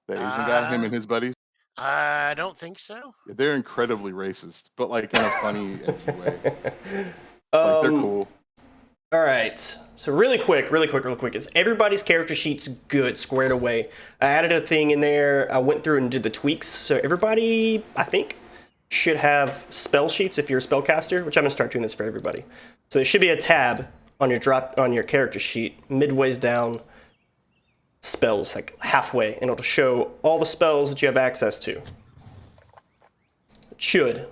The Asian guy, him Uh, and his buddies. I don't think so. They're incredibly racist, but, like, in a funny, edgy way. Like, they're um, cool. all right. So really quick. Is everybody's character sheets good, squared away? I added a thing in there. I went through and did the tweaks. So everybody, I think, should have spell sheets if you're a spellcaster, which I'm gonna start doing this for everybody. So there should be a tab on your character sheet, midways down, spells, like halfway, and it'll show all the spells that you have access to. It should.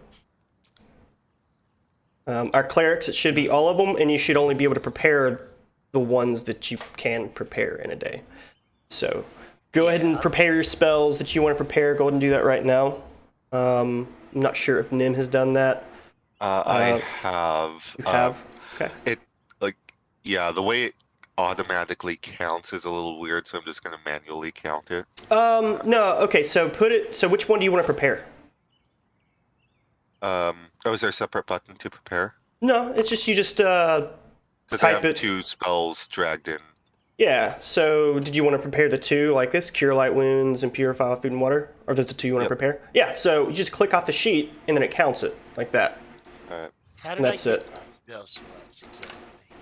Our clerics, it should be all of them, and you should only be able to prepare the ones that you can prepare in a day. So go ahead and prepare your spells that you want to prepare. Go ahead and do that right now. I'm not sure if Nim has done that. I have. You have? Okay. Yeah, the way it automatically counts is a little weird, so I'm just gonna manually count it. No, okay, so which one do you want to prepare? Oh, is there a separate button to prepare? No, it's just, you just, Because I type have it. 2 spells dragged in. Yeah, so did you want to prepare the 2 like this? Cure light wounds and purify food and water? Or there's the 2 you want to prepare? Yeah, so you just click off the sheet and then it counts it like that. How did And that's I it. get spell slots exactly?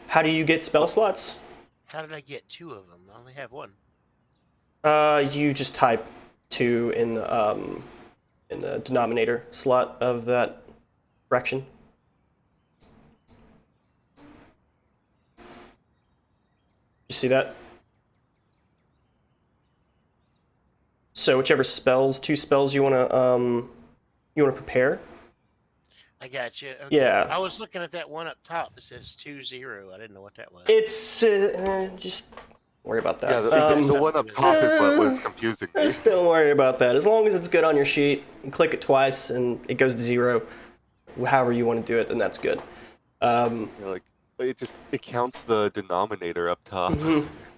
How do you get spell slots? How did I get 2 of them? I only have 1. You just type 2 in the denominator slot of that fraction. You see that? So whichever 2 spells you wanna prepare. I got you. Okay. Yeah. I was looking at that one up top that says 2-0. I didn't know what that was. It's just worry about that. Yeah, the one up top is what was confusing me. Just don't worry about that. As long as it's good on your sheet, you click it twice and it goes to 0. However you want to do it, then that's good. It counts the denominator up top.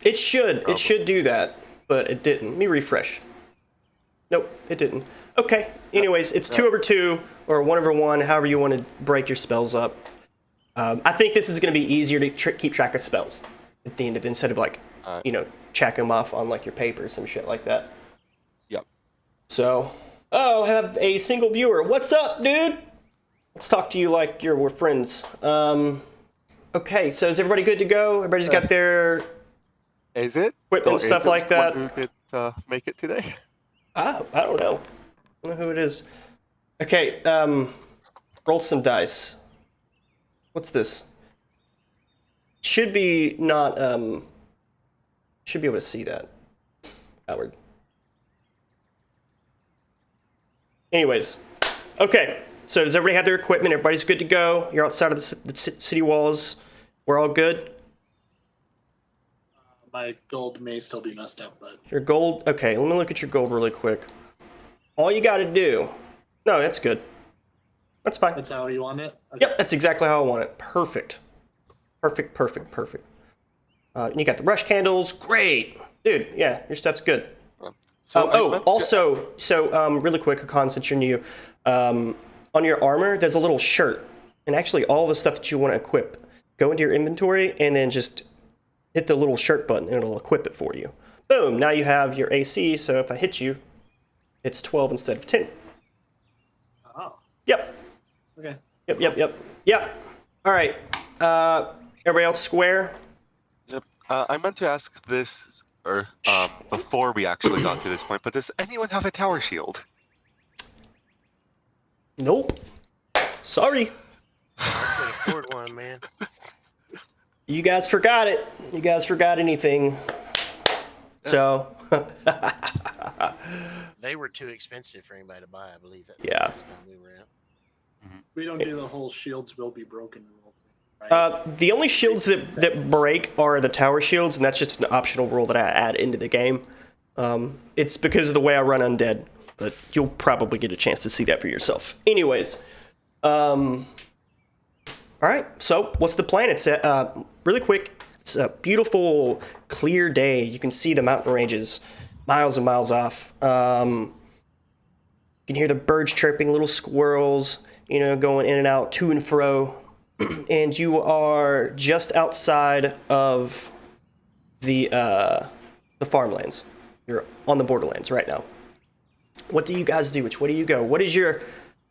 It should do that, but it didn't. Let me refresh. Nope, it didn't. Okay. Anyways, it's 2/2 or 1/1, however you want to break your spells up. I think this is going to be easier to keep track of spells at the end of it, instead of like, check them off on like your paper or some shit like that. Yep. So, I have a single viewer. What's up, dude? Let's talk to you like we're friends. Okay, so is everybody good to go? Everybody's got their Is it? equipment, stuff like that? Who did make it today? I don't know. I don't know who it is. Okay, roll some dice. What's this? Should be not, should be able to see that. Outward. Anyways, okay. So does everybody have their equipment? Everybody's good to go? You're outside of the city walls. We're all good? My gold may still be messed up, but... Your gold? Okay, let me look at your gold really quick. All you gotta do... No, that's good. That's fine. That's how you want it? Okay. Yep, that's exactly how I want it. Perfect. Perfect. You got the rush candles. Great. Dude, yeah, your stuff's good. Really quick, Hakan, since you're new, on your armor, there's a little shirt. And actually, all the stuff that you want to equip, go into your inventory and then just hit the little shirt button and it'll equip it for you. Boom, now you have your AC, so if I hit you, it's 12 instead of 10. Oh. Yep. Okay. Yep. All right. Everybody else square? Yep. I meant to ask this before we actually got to this point, but does anyone have a tower shield? Nope. Sorry. I could afford one, man. You guys forgot it. You guys forgot anything. So. They were too expensive for anybody to buy, I believe. Yeah. Last time we were out. We don't do the whole shields will be broken rule, right? The only shields that break are the tower shields, and that's just an optional rule that I add into the game. It's because of the way I run undead, but you'll probably get a chance to see that for yourself. Anyways, all right. So what's the plan? It's really quick. It's a beautiful, clear day. You can see the mountain ranges miles and miles off. You can hear the birds chirping, little squirrels, going in and out, to and fro. And you are just outside of the farmlands. You're on the Borderlands right now. What do you guys do? Which way do you go? What is your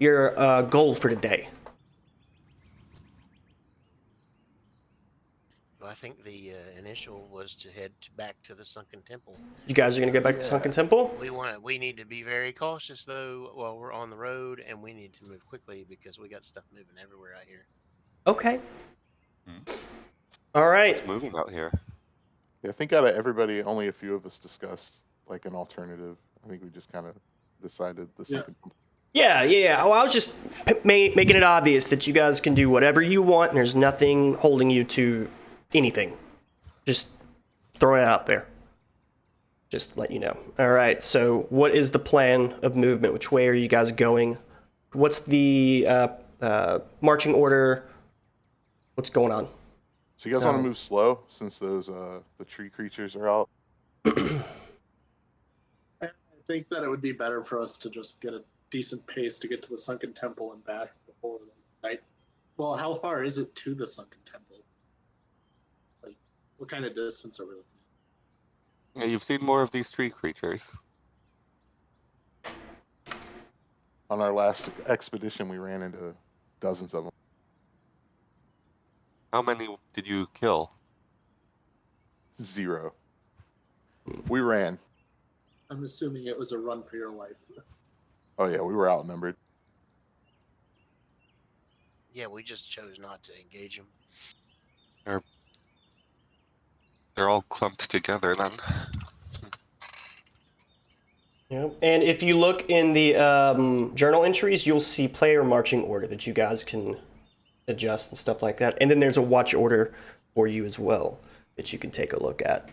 goal for today? Well, I think the initial was to head back to the Sunken Temple. You guys are gonna go back to Sunken Temple? We need to be very cautious though while we're on the road, and we need to move quickly because we got stuff moving everywhere out here. Okay. All right. It's moving out here. Yeah, I think out of everybody, only a few of us discussed like an alternative. I think we just kind of decided the Sunken Temple. Yeah. Oh, I was just making it obvious that you guys can do whatever you want, and there's nothing holding you to anything. Just throwing it out there. Just to let you know. All right. So, what is the plan of movement? Which way are you guys going? What's the marching order? What's going on? So you guys want to move slow since those the tree creatures are out? I think that it would be better for us to just get a decent pace to get to the Sunken Temple and back before the night. Well, how far is it to the Sunken Temple? Like, what kind of distance are we looking Yeah, you've seen more of these tree creatures. On our last expedition, we ran into dozens of them. How many did you kill? 0. We ran. I'm assuming it was a run for your life. Oh yeah, we were outnumbered. Yeah, we just chose not to engage them. They're all clumped together then. Yeah. And if you look in the journal entries, you'll see player marching order that you guys can adjust and stuff like that. And then there's a watch order for you as well that you can take a look at.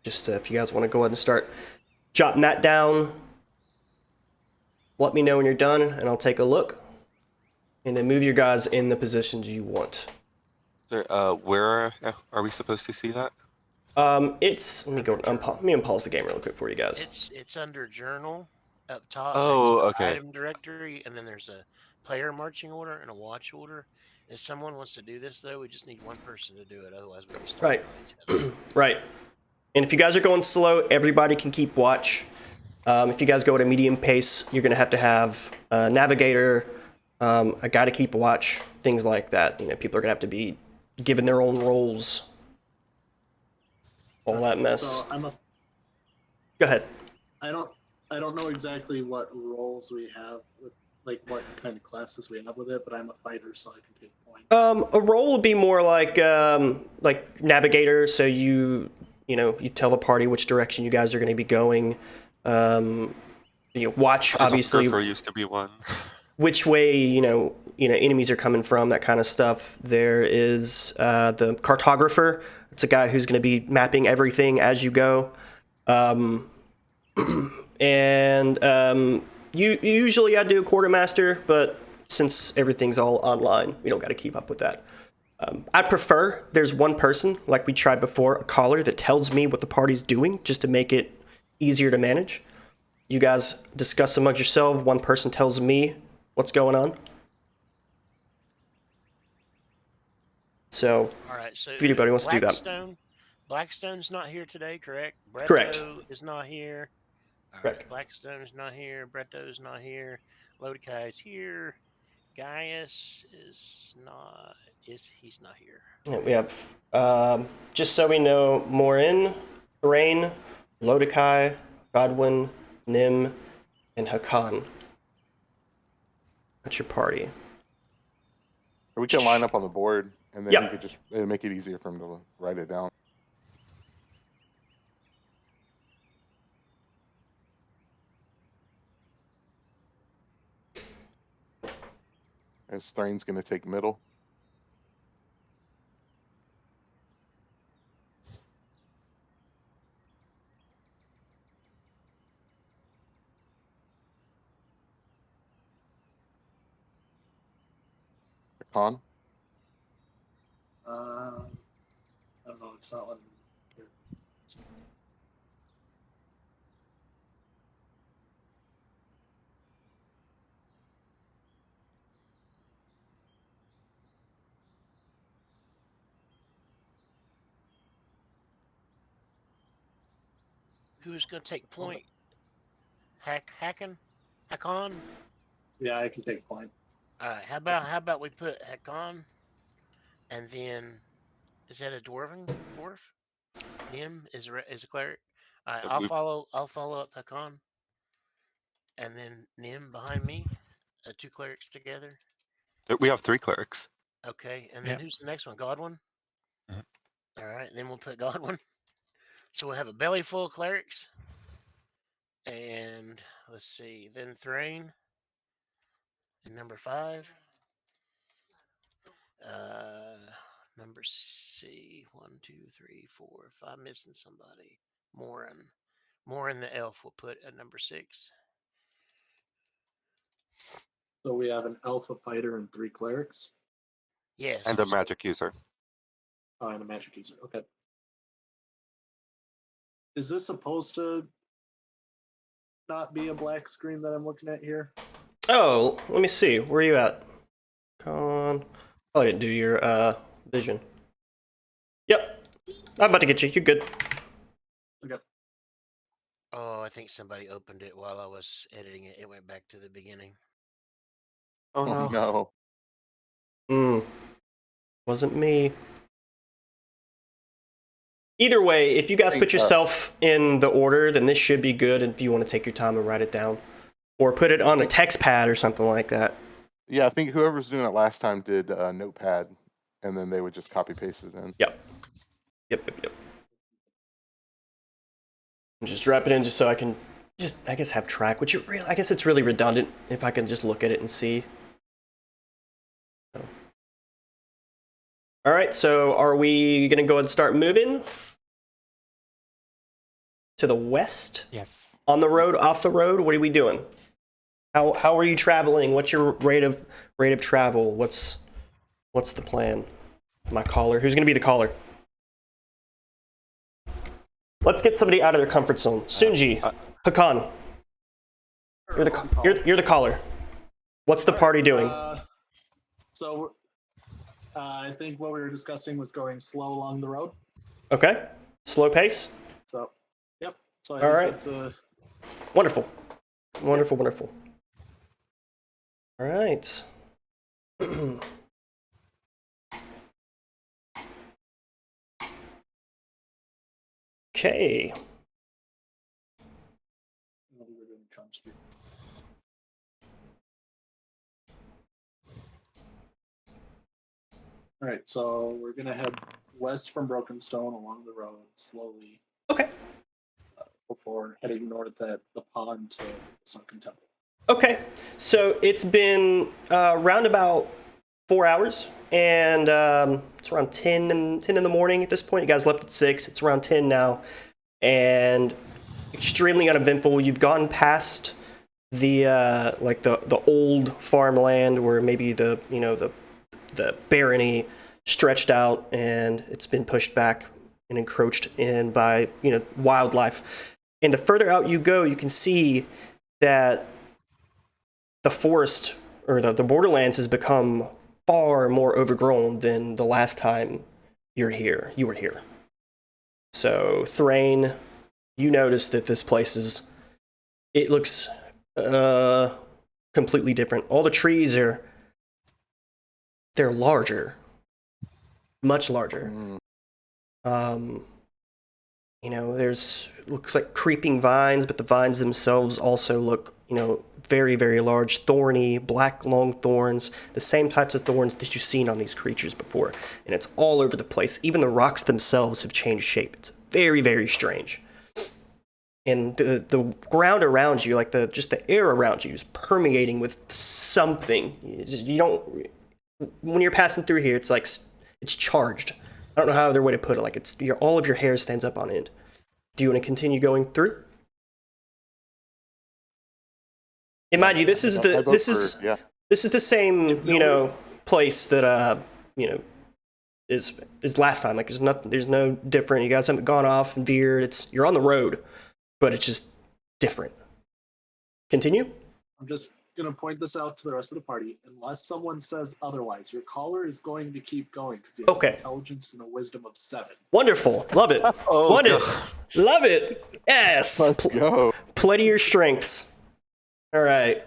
Just if you guys want to go ahead and start jotting that down, let me know when you're done, and I'll take a look. And then move your guys in the positions you want. Where are we supposed to see that? It's let me go. Let me unpause the game real quick for you guys. It's under journal up top. Oh, there's an okay. Item directory, and then there's a player marching order and a watch order. If someone wants to do this though, we just need one person to do it. Otherwise, we can start Right. on each other. Right. And if you guys are going slow, everybody can keep watch. If you guys go at a medium pace, you're going to have a navigator, a guy to keep watch, things like that. You know, people are going to have to be given their own roles. All that mess. So Go ahead. I don't know exactly what roles we have with, like, what kind of classes we have with it, but I'm a fighter, so I can take points. A role would be more like navigator. So you tell the party which direction you guys are going to be going. Watch obviously. Or used to be one. Which way enemies are coming from, that kind of stuff. There is the cartographer. It's a guy who's going to be mapping everything as you go. Usually I do a quartermaster, but since everything's all online, we don't got to keep up with that. I prefer there's one person, like we tried before, a caller that tells me what the party's doing, just to make it easier to manage. You guys discuss amongst yourselves. One person tells me what's going on. So, All right. So if anybody wants to do that. Blackstone's not here today, correct? Correct. Bretto is not here. All Correct. right. Blackstone's not here. Bretto's not here. Lodekai's here. Gaius is not. He's not here? Yeah, we have, just so we know, Morin, Rain, Lodekai, Godwin, Nim, and Hakan. That's your party. Or we can line up on the board, and then Yep. you could just it'd make it easier for him to write it down. As Thrain's going to take middle. Con. I don't know. It's not letting me. Who's gonna take point? Hackon? Hackon? Yeah, I can take point. All right. How about we put Hackon, and then is that a dwarf? Nim is a cleric. All right. Yeah, I'll follow up Hackon, and then Nim behind me. Two clerics together. we have 3 clerics. Okay. And then who's the next one? Godwin. Mhm. All right. Then we'll put Godwin. So we'll have a belly full of clerics. And let's see. Then Thrain. And number 5. Number C. 1, 2, 3, 4, 5. Missing somebody. Morin the elf will put at number 6. So we have an alpha fighter and 3 clerics. Yes. And a magic user. And a magic user. Okay. Is this supposed to not be a black screen that I'm looking at here? Oh, let me see. Where are you at? Oh, I didn't do your vision. Yep. I'm about to get you. You're good. Okay. Oh, I think somebody opened it while I was editing it. It went back to the beginning. Oh Oh no. no. Wasn't me. Either way, if you guys put yourself in the order, then this should be good if you want to take your time and write it down. Or put it on a text pad or something like that. Yeah, I think whoever's doing it last time did Notepad, and then they would just copy paste it in. Yep. Just drop it in just so I can just, I guess, have track, which I guess it's really redundant if I can just look at it and see. All right, so are we going to go and start moving to the west? Yes. On the road, off the road? What are we doing? How are you traveling? What's your rate of travel? What's the plan? My caller. Who's going to be the caller? Let's get somebody out of their comfort zone. Sunji, Hakan, you're the caller. What's the party doing? So I think what we were discussing was going slow along the road. Okay. Slow pace? So, yep. So All right. It's Wonderful. Wonderful. All right. Okay. All right, so we're gonna head west from Brokenstone along the road slowly. Okay. Before heading north at the pond to the Sunken Temple. Okay. So it's been around about 4 hours, and it's around 10 in the morning at this point. You guys left at 6. It's around 10 now, and extremely uneventful. You've gone past the the old farmland where maybe the barony stretched out, and it's been pushed back and encroached in by wildlife. And the further out you go, you can see that the forest or the borderlands has become far more overgrown than the last time you were here. So Thrain, you notice that this place looks completely different. All the trees they're larger, much larger. Looks like creeping vines, but the vines themselves also look, very, very large, thorny, black, long thorns, the same types of thorns that you've seen on these creatures before. And it's all over the place. Even the rocks themselves have changed shape. It's very, very strange. And the ground around you, just the air around you is permeating with something. When you're passing through here, it's like it's charged. I don't know how other way to put it. All of your hair stands up on end. Do you want to continue going through? And mind you, this is the same place that is last time. There's no different. You guys haven't gone off and veered. You're on the road, but it's just different. Continue. I'm just going to point this out to the rest of the party. Unless someone says otherwise, your caller is going to keep going because he has an intelligence and a wisdom of 7. Wonderful. Love it. Oh, Love it. God. Love it. Yes! Let's go. Play to your strengths. All right.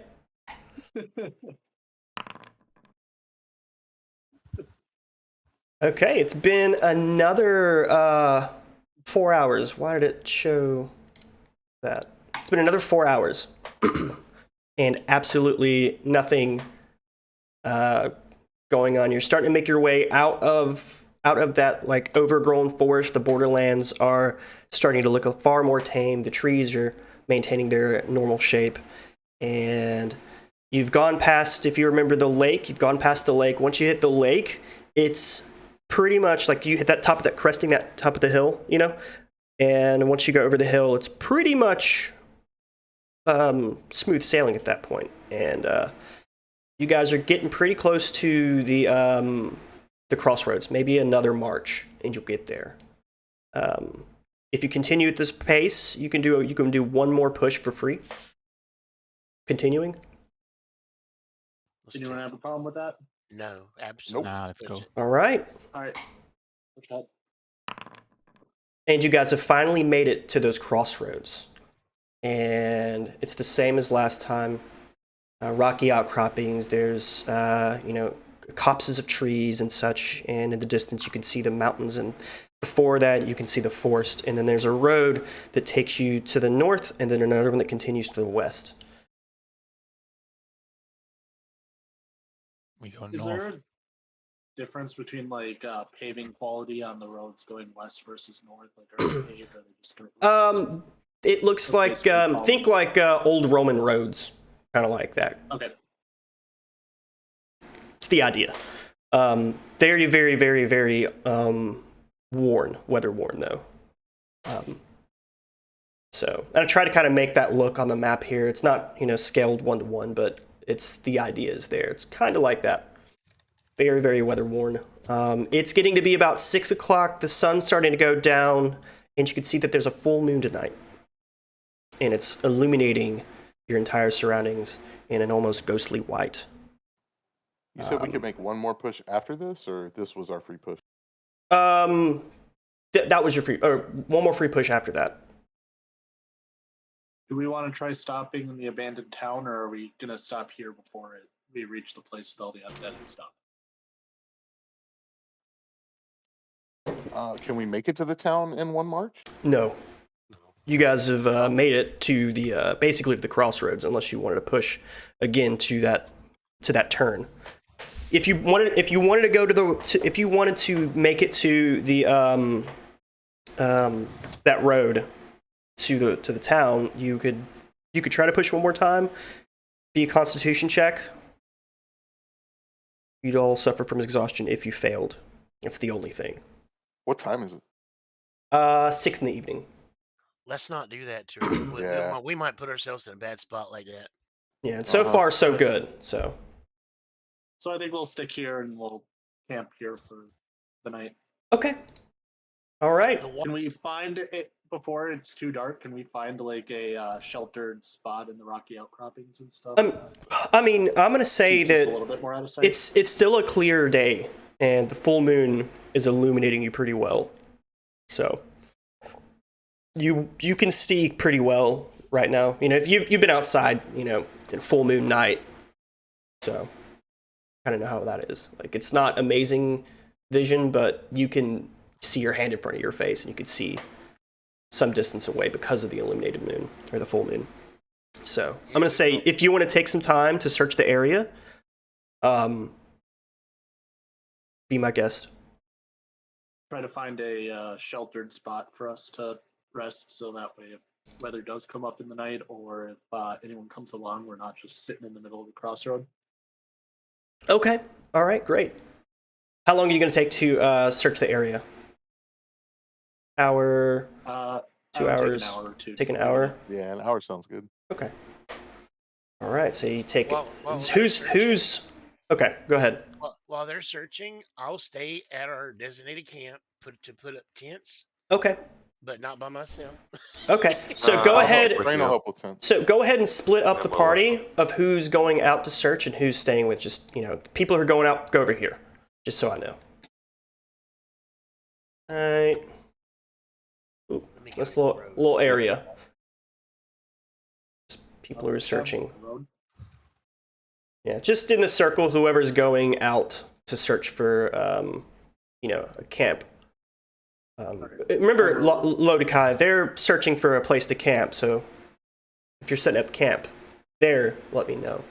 Okay, it's been another 4 hours. Why did it show that? It's been another 4 hours. And absolutely nothing going on. You're starting to make your way out of that like overgrown forest. The borderlands are starting to look far more tame. The trees are maintaining their normal shape. And you've gone past, if you remember the lake, you've gone past the lake. Once you hit the lake, it's pretty much like you hit that top of that cresting, that top of the hill, you know? And once you go over the hill, it's pretty much smooth sailing at that point. And you guys are getting pretty close to the crossroads. Maybe another march, and you'll get there. If you continue at this pace, you can do one more push for free. Continuing. Let's Anyone do it. have a problem with that? No, absolutely. Nah, let's Push go. it. All right. All right. Push ahead. And you guys have finally made it to those crossroads. And it's the same as last time. Rocky outcroppings, there's, copses of trees and such. And in the distance, you can see the mountains. And before that, you can see the forest. And then there's a road that takes you to the north, and then another one that continues to the west. We go Is north. there a difference between like paving quality on the roads going west versus north? Like, are they paved or are they just dirt roads? It looks Okay, like, so we follow think them. like old Roman roads, kind of like that. Okay. It's the idea. Very, very, very, very weather worn though. So, and I try to kind of make that look on the map here. It's not, scaled 1-to-1, but it's the idea is there. It's kind of like that. Very, very weather worn. It's getting to be about 6 o'clock. The sun's starting to go down, and you can see that there's a full moon tonight. And it's illuminating your entire surroundings in an almost ghostly white. You said we could make one more push after this, or this was our free push? That was your free, or one more free push after that. Do we want to try stopping in the abandoned town, or are we gonna stop here before we reach the place with all the undead and stuff? Can we make it to the town in one march? No. You guys have made it to the basically to the crossroads, unless you wanted to push again to that turn. If you wanted to go if you wanted to make it to the that road to the town, you could try to push one more time. Be a Constitution check. You'd all suffer from exhaustion if you failed. That's the only thing. What time is it? 6 in the evening. Let's not do that to her. Yeah. We might put ourselves in a bad spot like that. Yeah, and so far so good. So I think we'll stick here and we'll camp here for the night. okay. All right. Can we find it before it's too dark? Can we find like a sheltered spot in the rocky outcroppings and stuff? I mean, I'm gonna say Keeps us that a little bit more out of sight. it's still a clear day, and the full moon is illuminating you pretty well. So you can see pretty well right now. If you've been outside, in full moon night, so I don't know how that is. Like, it's not amazing vision, but you can see your hand in front of your face, and you can see some distance away because of the illuminated moon or the full moon. So I'm gonna say, if you want to take some time to search the area, be my guest. Try to find a sheltered spot for us to rest, so that way if weather does come up in the night, or if anyone comes along, we're not just sitting in the middle of the crossroad. Okay. All right. Great. How long are you going to take to search the area? Hour? 2 hours? Take an hour or two. Take an hour? Yeah, an hour sounds good. Okay. All right. So you take Well, who's? Okay. Go ahead. While they're searching, I'll stay at our designated camp to put up tents, Okay. but not by myself. Okay. So go I'll help ahead. with Rain you. will help with tents. So go ahead and split up Yeah, the well, party of who's going out to search and who's staying with. Just the people who are going out, go over here, just so I know. All right. Let me This counting the little road. little area. Just people are Down searching. the road. Yeah, just in the circle. Whoever's going out to search for, a camp. Remember, Lodekai, they're searching for a place to camp. So if you're setting up camp there, let me know.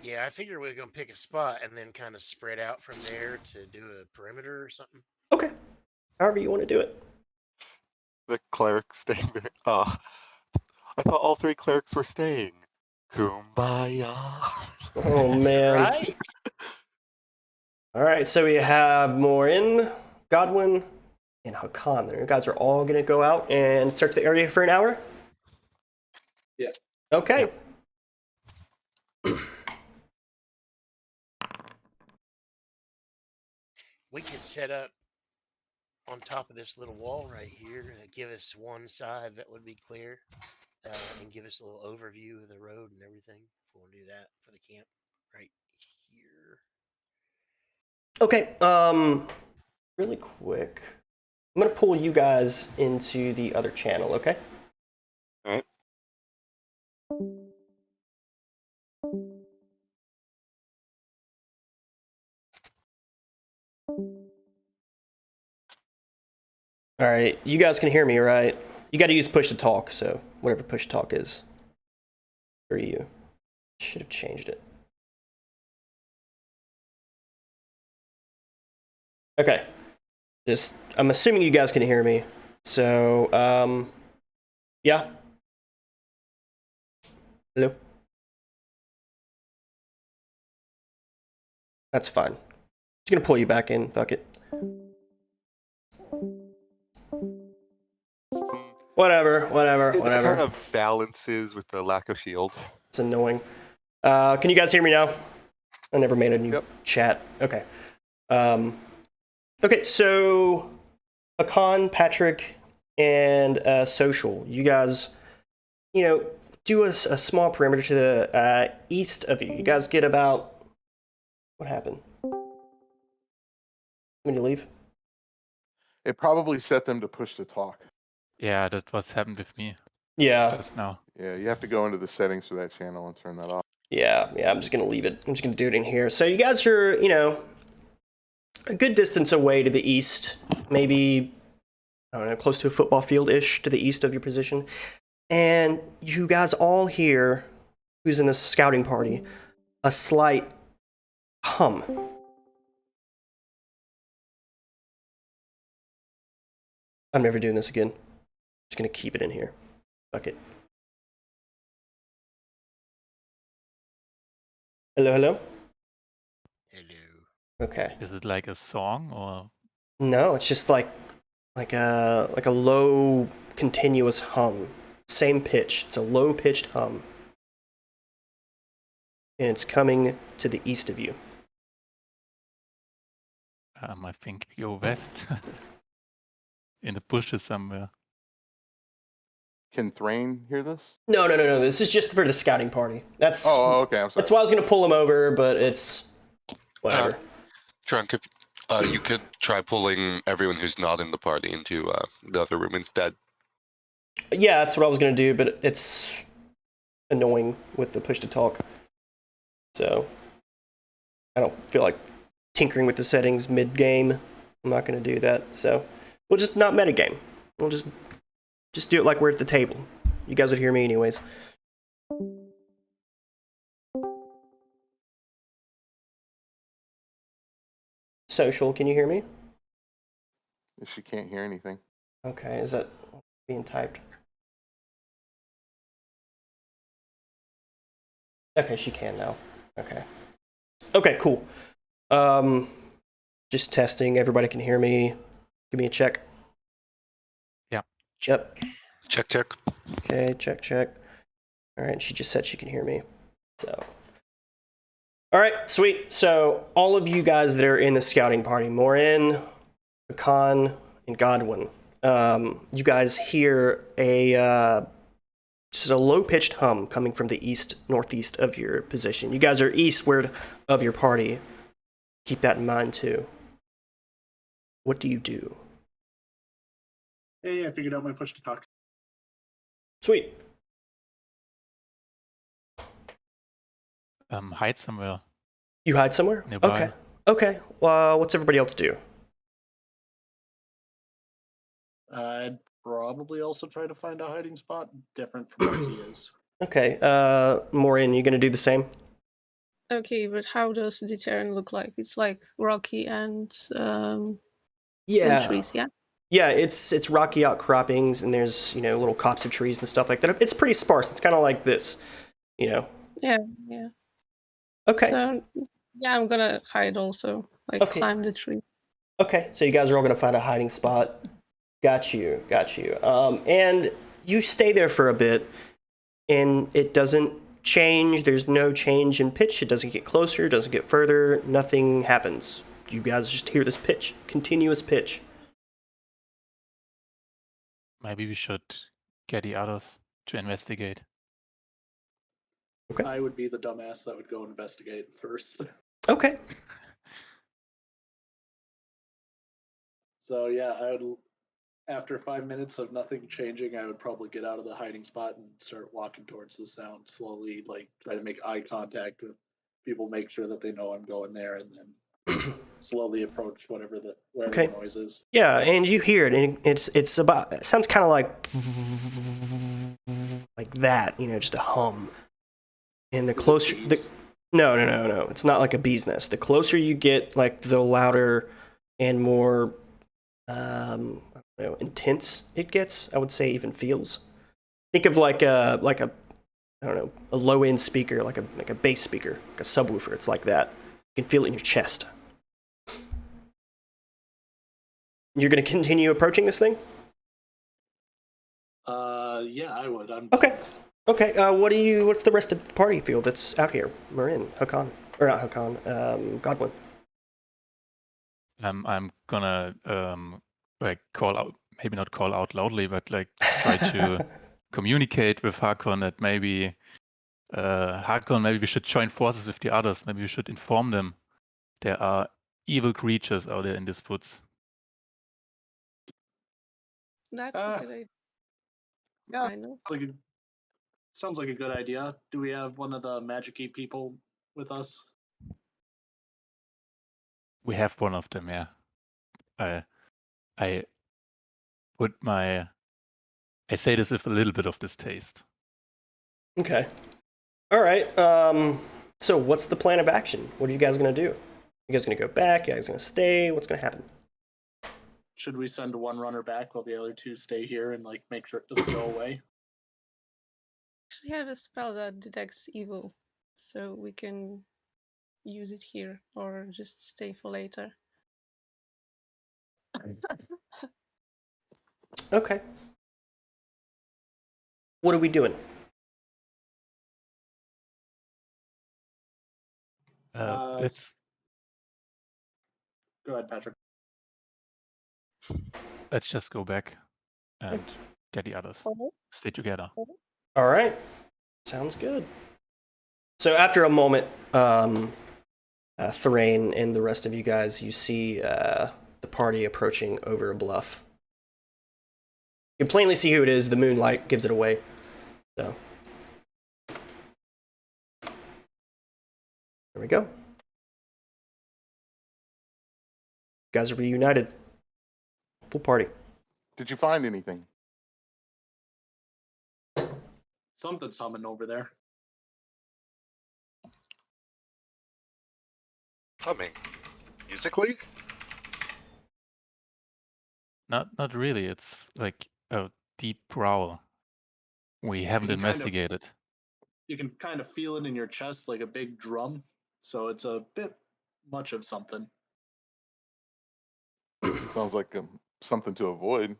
Yeah, I figure we're gonna pick a spot and then kind of spread out from there to do a perimeter or something. Okay, however you want to do it. The cleric staying there. I thought all 3 clerics were staying. Kumbaya. Oh man! Right? All right, so we have Morin, Godwin, and Hakan. There, you guys are all gonna go out and search the area for an hour. Yeah. Okay. We could set up on top of this little wall right here to give us one side that would be clear, and give us a little overview of the road and everything. If we want to do that for the camp right here. Okay. Really quick, I'm gonna pull you guys into the other channel. Okay. All right. All right. You guys can hear me, right? You got to use push to talk. So whatever push to talk is for you. Should have changed it. Okay. I'm assuming you guys can hear me. So, yeah. Hello? That's fine. Just gonna pull you back in. Fuck it. Whatever. It kind of balances with the lack of shield. It's annoying. Can you guys hear me now? I never made a new chat. Okay. Okay, so Hakan, Patrick, and Social, you guys, do a small perimeter to the east of you. You guys get about... What happened? When you leave? It probably set them to push to talk. Yeah, that was happened with me Yeah. just now. Yeah, you have to go into the settings for that channel and turn that off. Yeah, I'm just going to leave it. I'm just going to do it in here. So you guys are, a good distance away to the east. Maybe, I don't know, close to a football field-ish to the east of your position. And you guys all hear, who's in this scouting party, a slight hum. I'm never doing this again. Just gonna keep it in here. Fuck it. Hello? Hello. Okay. Is it like a song or? No, it's just like a low continuous hum. Same pitch. It's a low pitched hum. And it's coming to the east of you. I think go west. In the bushes somewhere. Can Thrain hear this? No. This is just for the scouting party. That's okay. I'm sorry. That's why I was gonna pull him over, but it's whatever. Drunk, if you could try pulling everyone who's not in the party into the other room instead. Yeah, that's what I was gonna do, but it's annoying with the push to talk. So I don't feel like tinkering with the settings mid-game. I'm not gonna do that. So we'll just not metagame. We'll just do it like we're at the table. You guys would hear me anyways. Social, can you hear me? She can't hear anything. Okay, is that being typed? Okay, she can now. Okay. Okay, cool. Just testing. Everybody can hear me. Give me a check. Yeah. Yep. Check. Okay, check. All right, she just said she can hear me. So. All right, sweet. So all of you guys that are in the scouting party, Morin, Hakan, and Godwin, you guys hear just a low-pitched hum coming from the northeast of your position. You guys are eastward of your party. Keep that in mind too. What do you do? Hey, I figured out my push to talk. Sweet. Hide somewhere You hide somewhere? nearby. Okay. Well, what's everybody else do? I'd probably also try to find a hiding spot different from where he is. Okay. Maureen, you gonna do the same? Okay, but how does the terrain look like? It's like rocky and Yeah. trees, yeah? Yeah, it's rocky outcroppings, and there's little copse of trees and stuff like that. It's pretty sparse. It's kind of like this, you know. Yeah. Okay. So yeah, I'm gonna hide also, like Okay. climb the tree. Okay. So you guys are all gonna find a hiding spot. Got you. And you stay there for a bit, and it doesn't change. There's no change in pitch. It doesn't get closer. It doesn't get further. Nothing happens. You guys just hear this pitch, continuous pitch. Maybe we should get the others to investigate. Okay. I would be the dumbass that would go investigate first. Okay. So yeah, I would. After 5 minutes of nothing changing, I would probably get out of the hiding spot and start walking towards the sound slowly, like try to make eye contact with people, make sure that they know I'm going there, and then slowly approach wherever the noise is. Yeah, and you hear it, and it sounds kind of like that, just a hum. And the closer, no, it's not like a bee's nest. The closer you get, like the louder and more intense it gets. I would say even feels. Think of like a I don't know, a low end speaker, like a bass speaker, like a subwoofer. It's like that. You can feel it in your chest. You're going to continue approaching this thing? Yeah, I would. Okay. What's the rest of the party feel that's out here? Marin, Hakan, or not Hakan, Godwin. I'm gonna like call out, maybe not call out loudly, but like try to communicate with Hakon that maybe maybe we should join forces with the others. Maybe we should inform them there are evil creatures out there in these woods. That's a good idea. Yeah, Kind of. sounds like a good idea. Do we have one of the magic-y people with us? We have one of them, yeah. I put my. I say this with a little bit of distaste. Okay. All right. So what's the plan of action? What are you guys gonna do? You guys gonna go back? You guys gonna stay? What's gonna happen? Should we send one runner back while the other two stay here and like make sure it doesn't go away? Actually have a spell that detects evil, so we can use it here or just stay for later. Okay. What are we doing? Let's Go ahead, Patrick. just go back and get the others. Stay together. All right. Sounds good. So after a moment, Thrain and the rest of you guys, you see the party approaching over a bluff. You can plainly see who it is. The moonlight gives it away. So there we go. You guys are reunited. Full party. Did you find anything? Something's humming over there. Humming. Musically? Not really. It's like a deep growl. We haven't can kind of- investigated. You can kind of feel it in your chest like a big drum. So it's a bit much of something. Sounds like something to avoid.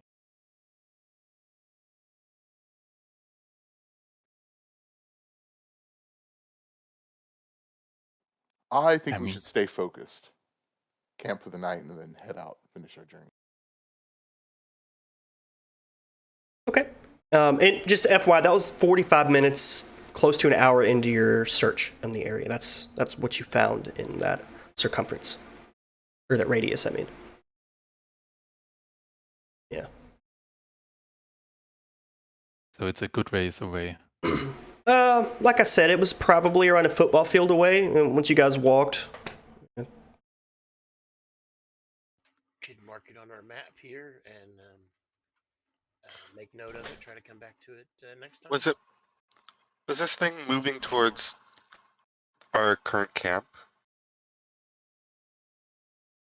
I think I we mean- should stay focused, camp for the night, and then head out, finish our journey. Okay. And just FYI, that was 45 minutes, close to an hour into your search in the area. That's what you found in that circumference, or that radius, I mean. Yeah. So it's a good ways away. Like I said, it was probably around a football field away. And once you guys walked, Should mark it on our map here and make note of it. Try to come back to it next time. Was this thing moving towards our current camp?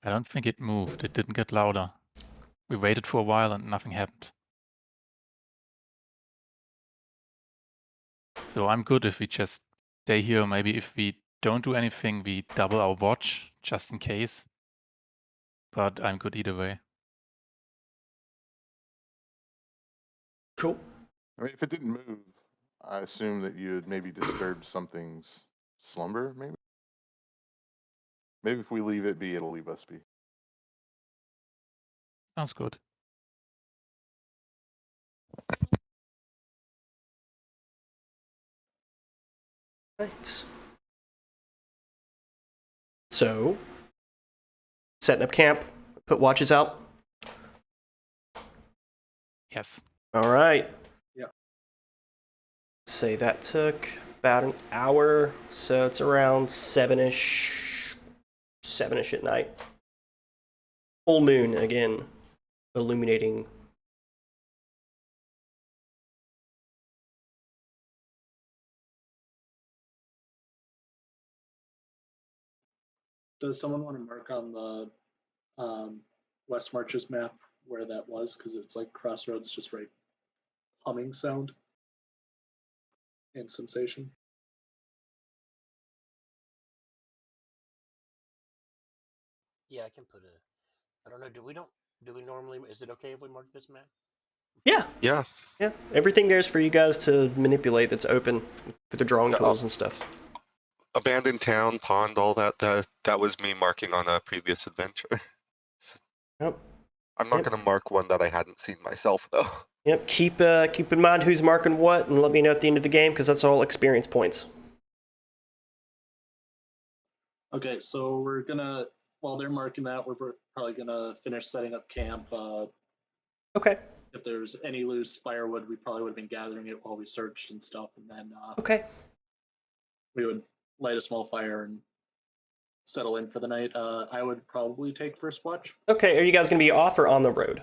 I don't think it moved. It didn't get louder. We waited for a while and nothing happened. So I'm good if we just stay here. Maybe if we don't do anything, we double our watch just in case. But I'm good either way. cool. I mean, if it didn't move, I assume that you had maybe disturbed something's slumber, maybe? Maybe if we leave it be, it'll leave us be. Sounds good. Right. So, setting up camp, put watches out. Yes. All right. Yeah. Say that took about an hour, so it's around 7-ish at night. Full moon again, illuminating. Does someone want to mark on the West Marches map where that was? Because it's like crossroads, just right humming sound and sensation. Yeah, I can put a. I don't know. Do we normally? Is it okay if we mark this map? Yeah, Yeah. yeah. Everything there's for you guys to manipulate that's open for the drawing Yeah, tools and stuff. Abandoned town, pond, all that. That was me marking on a previous adventure. Yep. I'm not Yep. gonna mark one that I hadn't seen myself though. Yep. Keep in mind who's marking what, and let me know at the end of the game because that's all experience points. Okay, so we're gonna, while they're marking that, we're probably gonna finish setting up camp. Okay. If there's any loose firewood, we probably would have been gathering it while we searched and stuff, and then Okay. we would light a small fire and settle in for the night. I would probably take first watch. Okay. Are you guys gonna be off or on the road?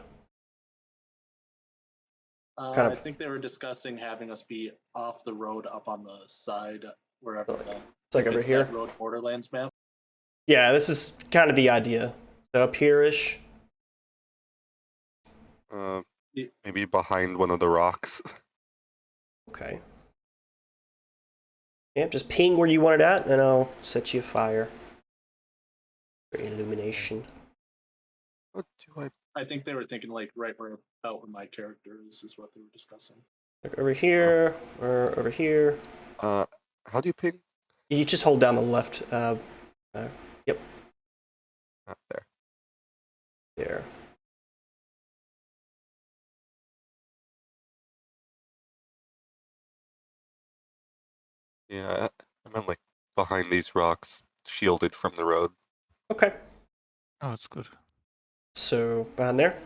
Kind of. I think they were discussing having us be off the road up on the side, wherever the It's like if over it's here. that road Borderlands map. Yeah, this is kind of the idea. So up here-ish. Maybe behind one of the rocks. Okay. Yeah, just ping where you want it at, and I'll set you afire for illumination. What do I think they were thinking like right where about where my character is what they were discussing. Like over here, or over here. How do you ping? You just hold down the left. Yep, Not there. there. Yeah, I meant like behind these rocks, shielded from the road. Okay. Oh, it's good. So behind there.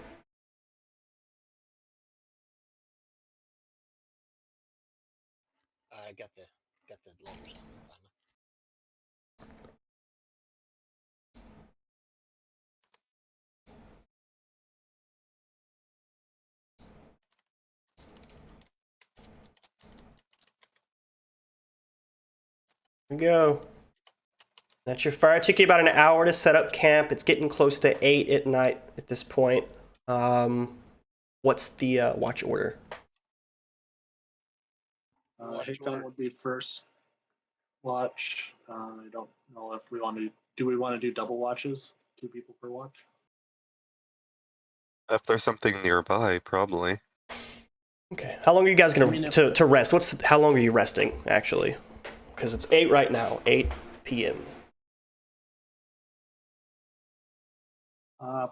I got the letters finally. There we go. That's your fire. It took you about an hour to set up camp. It's getting close to 8 at night at this point. What's the watch order? Hickman would be first watch. I don't know if we want to. Do we want to do double watches? 2 people per watch. If there's something nearby, probably. Okay. How long are you guys gonna I mean, to rest? How long are you resting actually? Because it's 8 right now. 8 p.m.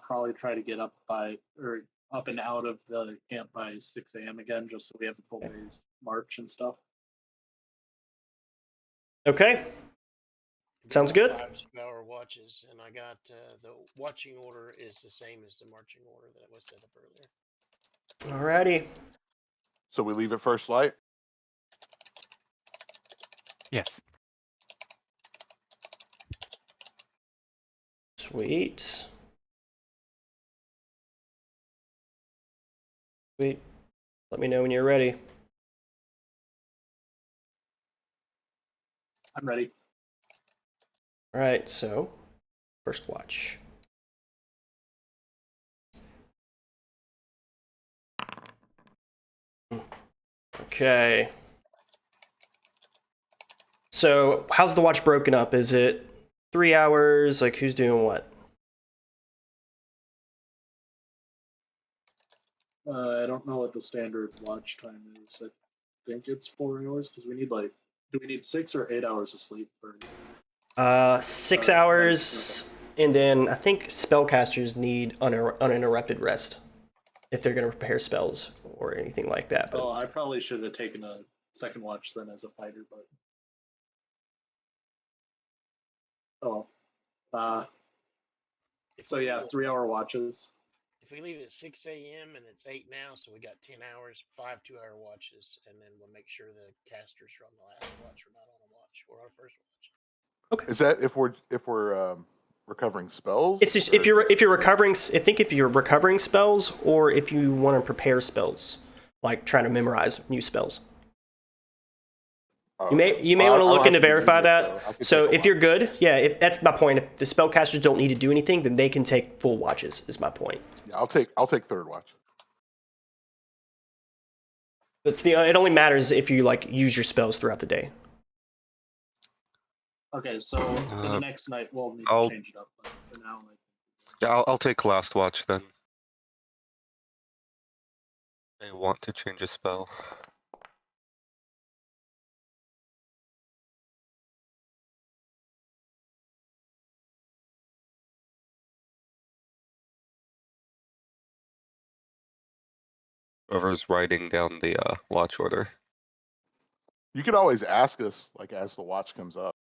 Probably try to get up and out of the camp by 6 a.m. again, just so we have the full day's march and stuff. Okay. Sounds good. 5 2-hour watches, and I got the watching order is the same as the marching order that was set up earlier. Alrighty. So we leave at first light. Yes. Sweet. Sweet. Let me know when you're ready. I'm ready. Alright, so first watch. Okay. So how's the watch broken up? Is it 3 hours? Like who's doing what? I don't know what the standard watch time is. I think it's 4 hours because we need do we need 6 or 8 hours of sleep for? 6 night? hours, and then I think spellcasters need uninterrupted rest if they're going to prepare spells or anything like that. But Oh, I probably should have taken a second watch then as a fighter, but oh, If so we yeah, leave 3 hour watches. If we leave it at 6 a.m. and it's 8 now, so we got 10 hours, 5 2-hour watches, and then we'll make sure the casters are on the last watch or not on a watch or on a first watch. okay. Is that if we're recovering spells? It's just or if you're just- recovering, I think if you're recovering spells or if you want to prepare spells, like trying to memorize new spells. Oh, You may okay. want to I look don't in to have to do verify it, that. I can So take a if you're watch. good, yeah, that's my point. If the spellcasters don't need to do anything, then they can take full watches. Is my point. Yeah, I'll take third watch. It only matters if you like use your spells throughout the day. Okay, so for the next night we'll need to I'll- change it up. But for now, Yeah, I'll take last watch then. I want to change a spell. Whoever's writing down the watch order. You could always ask us, like, as the watch comes up,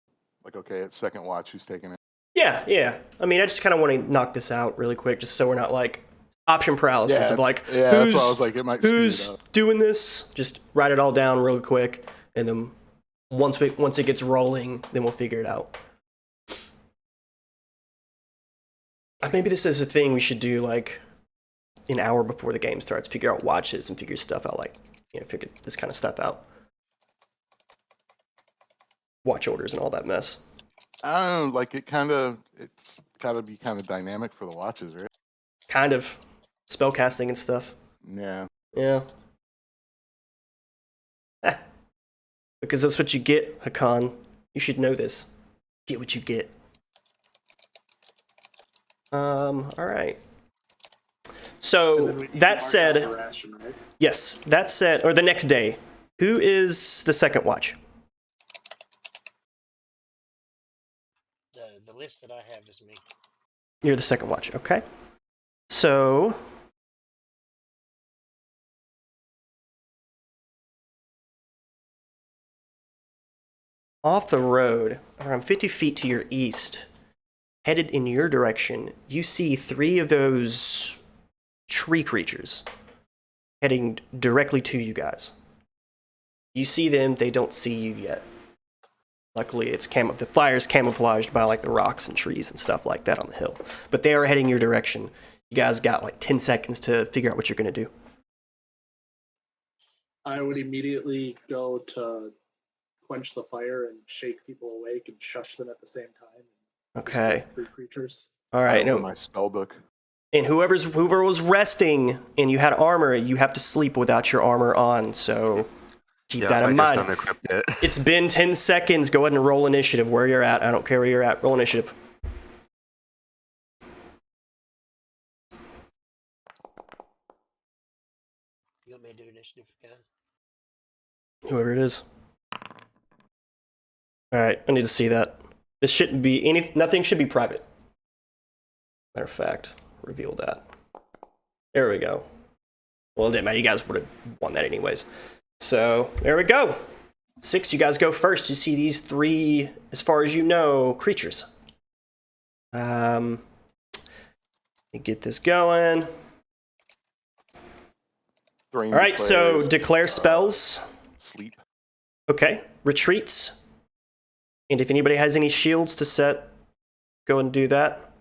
like, okay, it's second watch, who's taking it? Yeah. I mean, I just kind of want to knock this out really quick, just so we're not like option paralysis of like, that's why I was like, it might speed who's it up. doing this? Just write it all down real quick, and then once it gets rolling, then we'll figure it out. Maybe this is a thing we should do like an hour before the game starts. Figure out watches and figure stuff out, like figure this kind of stuff out. Watch orders and all that mess. I don't know, like it's gotta be kind of dynamic for the watches, right? Kind of spellcasting and stuff. Yeah. Yeah. Because that's what you get, Hakan. You should know this. Get what you get. Alright. So, and then we need to that mark out said, the ration, right? yes, that said, or the next day, who is the second watch? The list that I have is me. You're the second watch, okay. So, off the road, around 50 feet to your east, headed in your direction, you see 3 of those tree creatures heading directly to you guys. You see them, they don't see you yet. Luckily, the fire's camouflaged by like the rocks and trees and stuff like that on the hill. But they are heading your direction. You guys got like 10 seconds to figure out what you're going to do. I would immediately go to quench the fire and shake people awake and shush them at the same time. Okay. 3 creatures. All I right. open No. my spell book. And whoever was resting and you had armor, you have to sleep without your armor on. So keep that in I mind. just unequipped it. It's been 10 seconds. Go ahead and roll initiative where you're at. I don't care where you're at. Roll initiative. You want me to do initiative, guys? Whoever it is. All right. I need to see that. This shouldn't be nothing should be private. Matter of fact, reveal that. There we go. Well, it didn't matter. You guys would have won that anyways. So there we go. 6, you guys go first. You see these 3, as far as you know, creatures. Let me get this going. Thrain All right, so declares, declare spells. sleep. Okay, retreats. And if anybody has any shields to set, go and do that.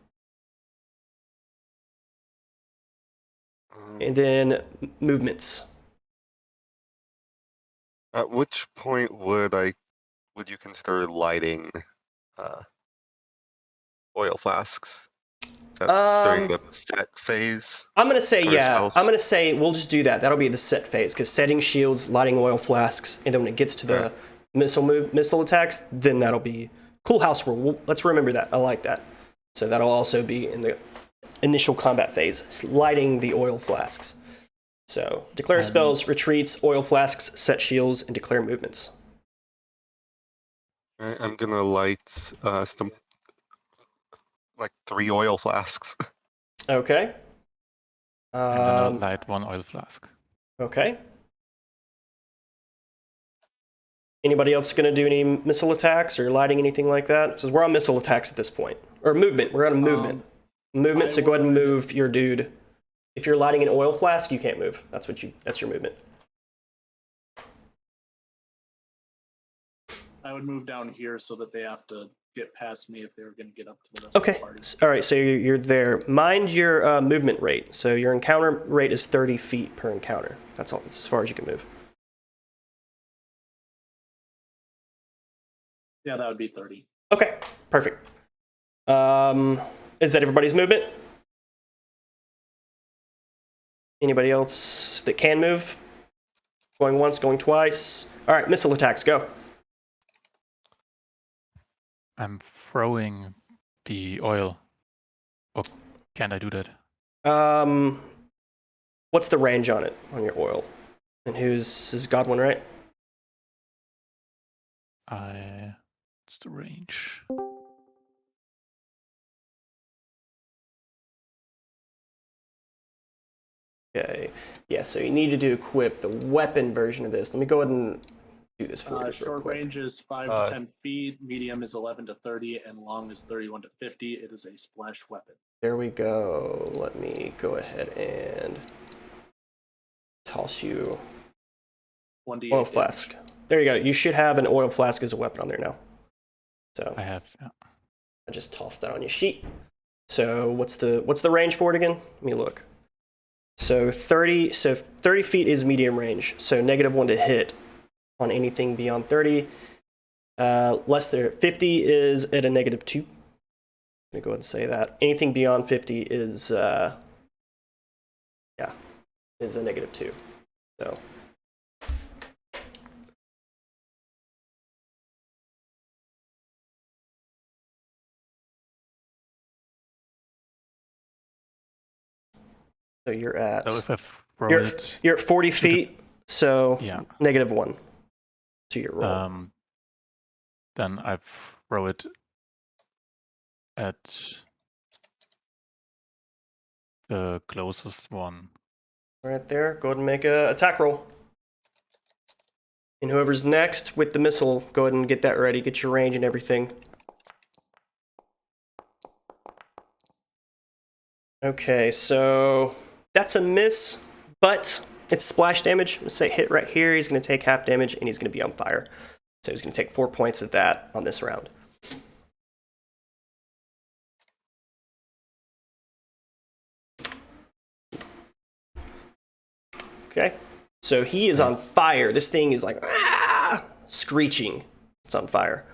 And then movements. At which point would you consider lighting oil flasks? Is that during the set phase I'm gonna say for yeah. spells? I'm gonna say we'll just do that. That'll be the set phase because setting shields, lighting oil flasks, and then when it gets to the missile attacks, then that'll be cool house rule. Let's remember that. I like that. So that'll also be in the initial combat phase, lighting the oil flasks. So declare spells, retreats, oil flasks, set shields, and declare movements. Alright, I'm gonna light some like 3 oil flasks. Okay. I'm gonna light 1 oil flask. Okay. Anybody else going to do any missile attacks or lighting anything like that? Because we're on missile attacks at this point. Or movement. We're on a movement. Movement, so go ahead and move your dude. If you're lighting an oil flask, you can't move. That's your movement. I would move down here so that they have to get past me if they were going to get up to the rest of the party. All right, so you're there. Mind your movement rate. So your encounter rate is 30 feet per encounter. That's all. That's as far as you can move. Yeah, that would be 30. Okay, perfect. Is that everybody's movement? Anybody else that can move? Going once, going twice. All right, missile attacks, go. I'm throwing the oil. Or can I do that? What's the range on it, on your oil? And who's Godwin, right? What's the range? Okay. Yeah, so you need to do equip the weapon version of this. Let me go ahead and do this for you. real Short quick. range is 5 to 10 feet, medium is 11 to 30, and long is 31 to 50. It is a splash weapon. There we go. Let me go ahead and toss you 1d8 oil flask. There you go. You should have an oil flask as a weapon on there now. So I have, yeah. I just tossed that on your sheet. So what's the range for it again? Let me look. So 30 feet is medium range. So -1 to hit on anything beyond 30. Less than 50 is at a -2. Let me go ahead and say that. Anything beyond 50 is is a -2. So so you're at So if I throw you're at 40 feet. So yeah. -1 to your roll. Then I throw it at the closest one. Right there. Go ahead and make a attack roll. And whoever's next with the missile, go ahead and get that ready. Get your range and everything. Okay, so that's a miss, but it's splash damage. Let's say hit right here. He's going to take half damage, and he's going to be on fire. So he's going to take 4 points of that on this round. Okay, so he is on fire. This thing is like screeching. It's on fire.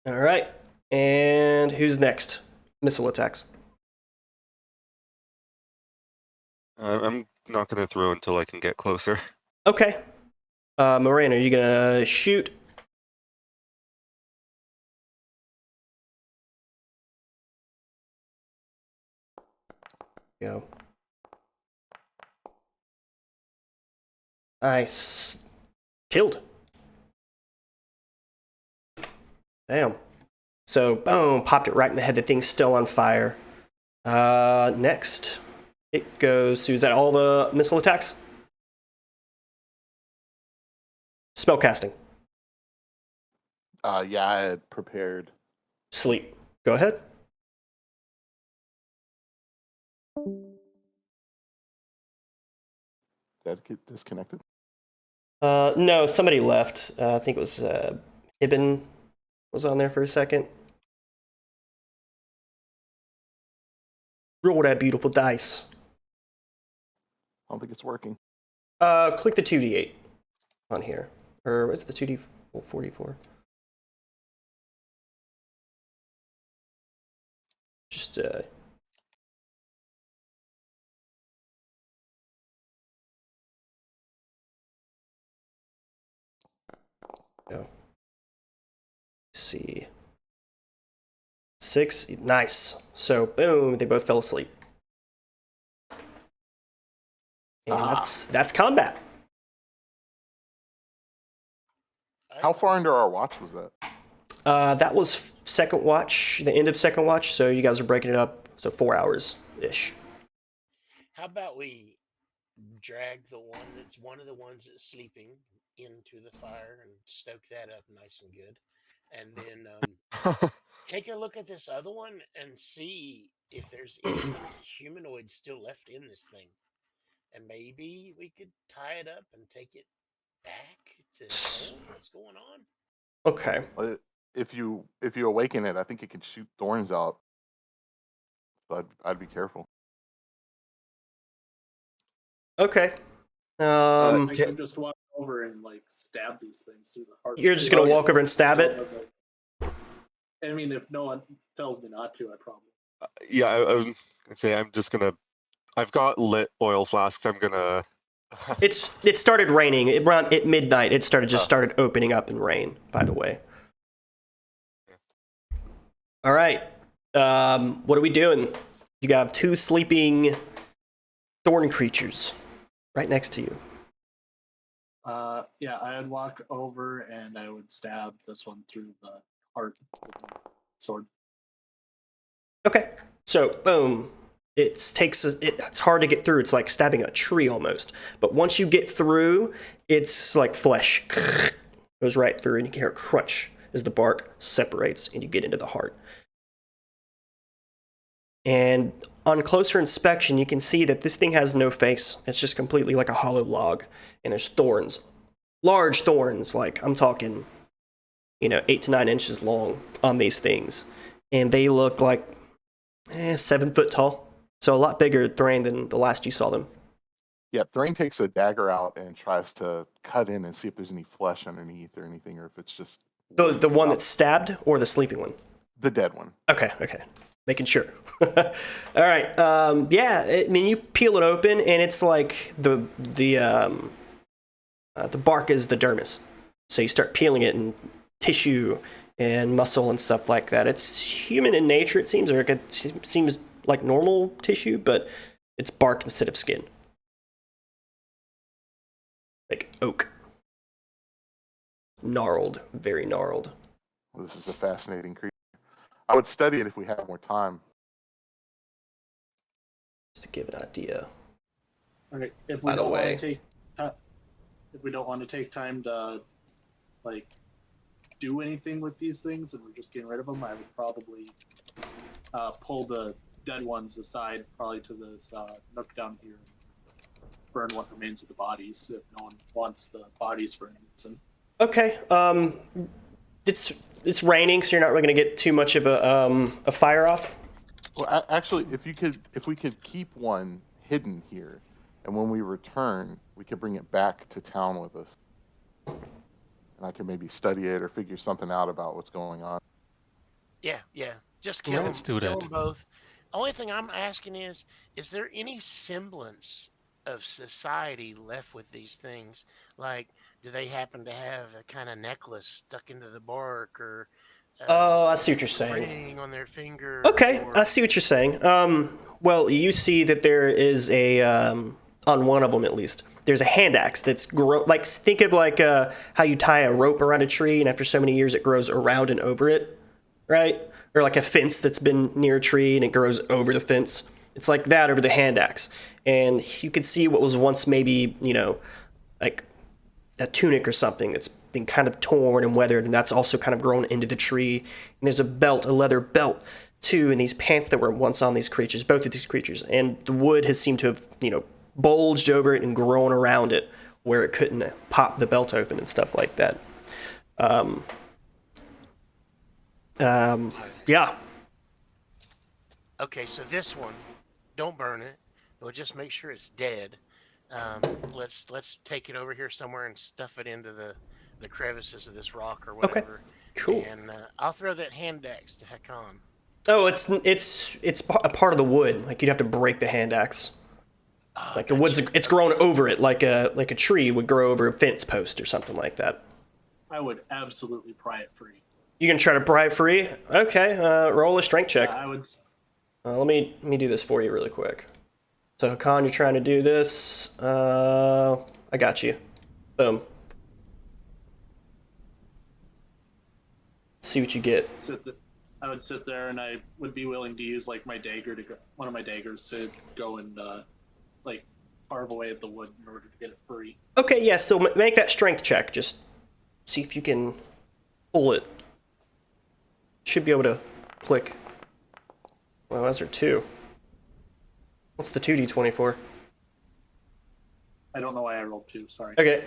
All right, and who's next? Missile attacks. I'm not gonna throw until I can get closer. Okay. Moraine, are you gonna shoot? Go. Nice. Killed. Damn. So, boom, popped it right in the head. The thing's still on fire. Next, it goes to, is that all the missile attacks? Spellcasting. Yeah, I had prepared. Sleep. Go ahead. that get disconnected? No, somebody left. I think it was Ibn was on there for a second. Roll that beautiful dice. I don't think it's working. Click the 2d8 on here. Or what's the 2d44? Just go. See. 6. Nice. So boom, they both fell asleep. And that's combat. How far into our watch was that? That was second watch, the end of second watch. So you guys are breaking it up. So 4 hours ish. How about we drag the one that's one of the ones that's sleeping into the fire and stoke that up nice and good, and then take a look at this other one and see if there's any humanoids still left in this thing, and maybe we could tie it up and take it back to home. What's going on? Okay. If you awaken it, I think it can shoot thorns out. So I'd be careful. Okay. I can just walk over and like stab these things through the heart. You're just gonna walk over and stab it? I mean, if no one tells me not to, I probably. Yeah, I was gonna say I've got lit oil flasks. I'm gonna. It started raining around at midnight. It started opening up in rain. By the way. All right. What are we doing? You got 2 sleeping thorn creatures right next to you. Yeah, I'd walk over and I would stab this one through the heart with my sword. Okay. So boom. It's hard to get through. It's like stabbing a tree almost. But once you get through, it's like flesh goes right through, and you can hear a crunch as the bark separates and you get into the heart. And on closer inspection, you can see that this thing has no face. It's just completely like a hollow log, and there's thorns, large thorns. Like I'm talking, 8 to 9 inches long on these things, and they look like 7 foot tall. So a lot bigger Thrain than the last you saw them. Yeah, Thrain takes a dagger out and tries to cut in and see if there's any flesh underneath or anything, or if it's just The one that's stabbed or the sleeping one? the dead one. Okay. Making sure. All right. You peel it open, and it's like the bark is the dermis. So you start peeling it, and tissue and muscle and stuff like that. It's human in nature, it seems, or it seems like normal tissue, but it's bark instead of skin. Like oak. Gnarled, very gnarled. Well, this is a fascinating creature. I would study it if we had more time. Just to give an idea. All right. If By we the don't way- want to take, if we don't want to take time to, like, do anything with these things, and we're just getting rid of them, I would probably pull the dead ones aside, probably to this nook down here, and burn what remains of the bodies if no one wants the bodies for any reason. Okay. It's raining, so you're not really going to get too much of a fire off. Well, actually, if we could keep one hidden here, and when we return, we could bring it back to town with us, and I can maybe study it or figure something out about what's going on. Yeah. Just kill Let's do kill that. them both. Only thing I'm asking is there any semblance of society left with these things? Like, do they happen to have a kind of necklace stuck into the bark, or Oh, I see what you're a saying. ring on their finger? Okay, or... I see what you're saying. Well, you see that there is a on one of them at least. There's a hand axe that's like, think of like how you tie a rope around a tree, and after so many years it grows around and over it, right? Or like a fence that's been near a tree and it grows over the fence. It's like that over the hand axe, and you could see what was once maybe like a tunic or something that's been kind of torn and weathered, and that's also kind of grown into the tree. And there's a belt, a leather belt, too, and these pants that were once on these creatures, both of these creatures. And the wood has seemed to have, bulged over it and grown around it where it couldn't pop the belt open and stuff like that. Yeah. Okay, so this one, don't burn it. We'll just make sure it's dead. Let's take it over here somewhere and stuff it into the crevices of this rock or Okay. whatever. Cool. And I'll throw that hand axe to Hakan. Oh, it's a part of the wood. Like you'd have to break the hand axe. Like the wood's, it's grown over it, like a tree would grow over a fence post or something like that. I would absolutely pry it free. You can try to pry it free. Okay, roll a strength check. I would. Let me do this for you really quick. So Hakan, you're trying to do this. I got you. Boom. See what you get. I would sit there, and I would be willing to use like my dagger one of my daggers to go and like carve away at the wood in order to get it free. Okay, yeah. So make that strength check. Just see if you can pull it. Should be able to click. Well, those are 2. What's the 2d20 for? I don't know why I rolled 2. Sorry. Okay,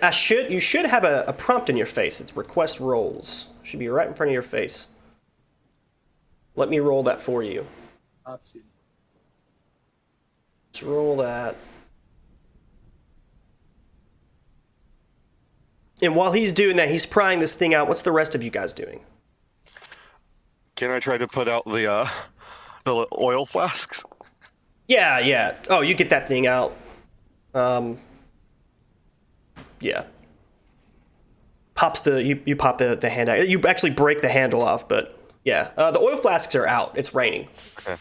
you should have a prompt in your face. It's request rolls. Should be right in front of your face. Let me roll that for you. Let's see. Let's roll that. And while he's doing that, he's prying this thing out. What's the rest of you guys doing? Can I try to put out the oil flasks? Yeah. Oh, you get that thing out. Yeah. Pops you pop the hand out. You actually break the handle off, but yeah. The oil flasks are out. It's raining. Okay.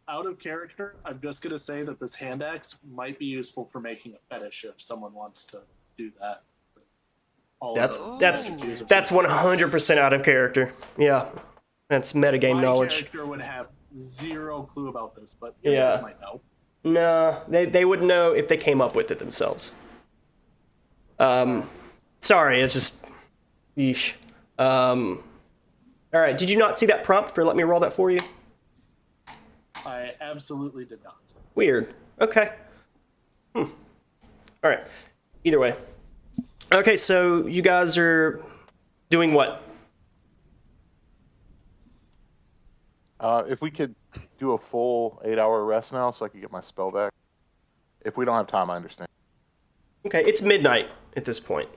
Out of character, I'm just gonna say that this hand axe might be useful for making a fetish if someone wants to do that. That's 100% out of character. Yeah, that's metagame My knowledge. character would have zero clue about this, but Yeah. you guys might know. No, they would know if they came up with it themselves. Sorry, it's just, yeesh. All right, did you not see that prompt for let me roll that for you? I absolutely did not. Weird. Okay. All right. Either way. Okay, so you guys are doing what? If we could do a full 8-hour rest now so I could get my spell back. If we don't have time, I understand. Okay, it's midnight at this point.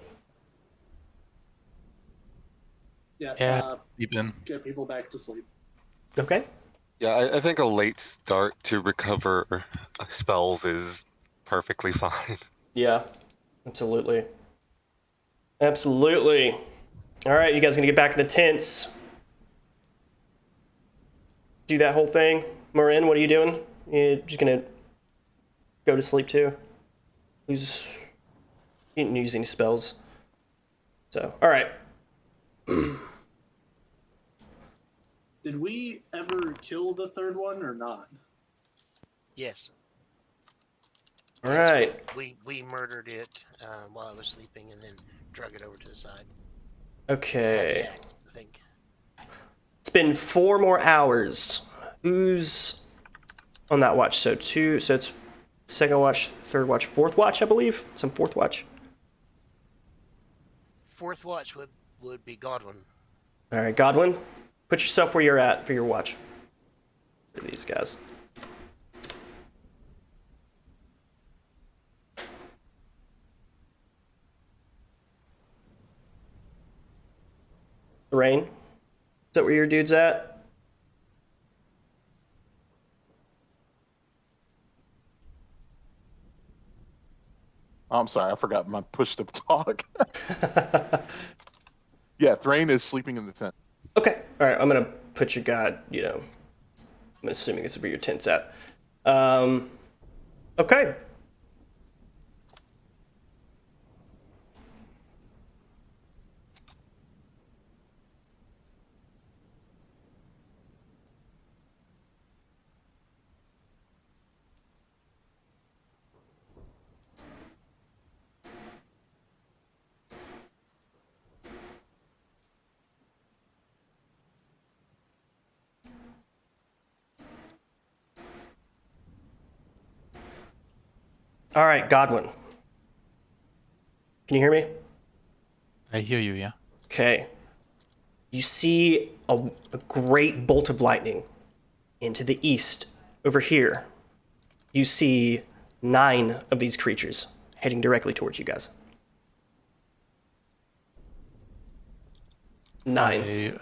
Yeah. Yeah, sleep in. Get people back to sleep. Okay. Yeah, I think a late start to recover spells is perfectly fine. Yeah, absolutely. Absolutely. All right, you guys gonna get back in the tents. Do that whole thing. Marin, what are you doing? You just gonna go to sleep too? You didn't use any spells. So, all right. Did we ever kill the third one or not? Yes. All right. We murdered it while I was sleeping and then drug it over to the side. Okay. Yeah, I think. It's been 4 more hours. Who's on that watch? So it's second watch, third watch, fourth watch, I believe. Some fourth watch. Fourth watch would be Godwin. All right, Godwin, put yourself where you're at for your watch. For these guys. Rain, is that where your dude's at? Oh, I'm sorry, I forgot my push to talk. Yeah, Thrain is sleeping in the tent. Okay, all right, I'm gonna put your guy, I'm assuming this is where your tent's at. Okay. All right, Godwin. Can you hear me? I hear you, yeah. Okay. You see a great bolt of lightning into the east over here. You see 9 of these creatures heading directly towards you guys. 9. I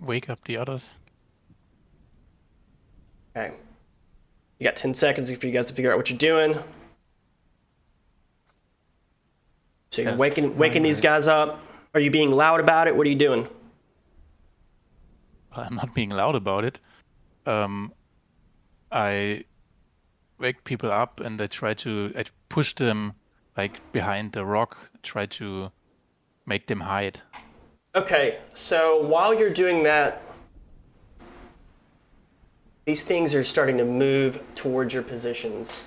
wake up the others. Okay. You got 10 seconds for you guys to figure out what you're doing. So you're Yes, waking these guys up. Are you being loud about it? What are you doing? I'm not being loud about it. I wake people up and I push them like behind the rock, try to make them hide. Okay, so while you're doing that, these things are starting to move towards your positions.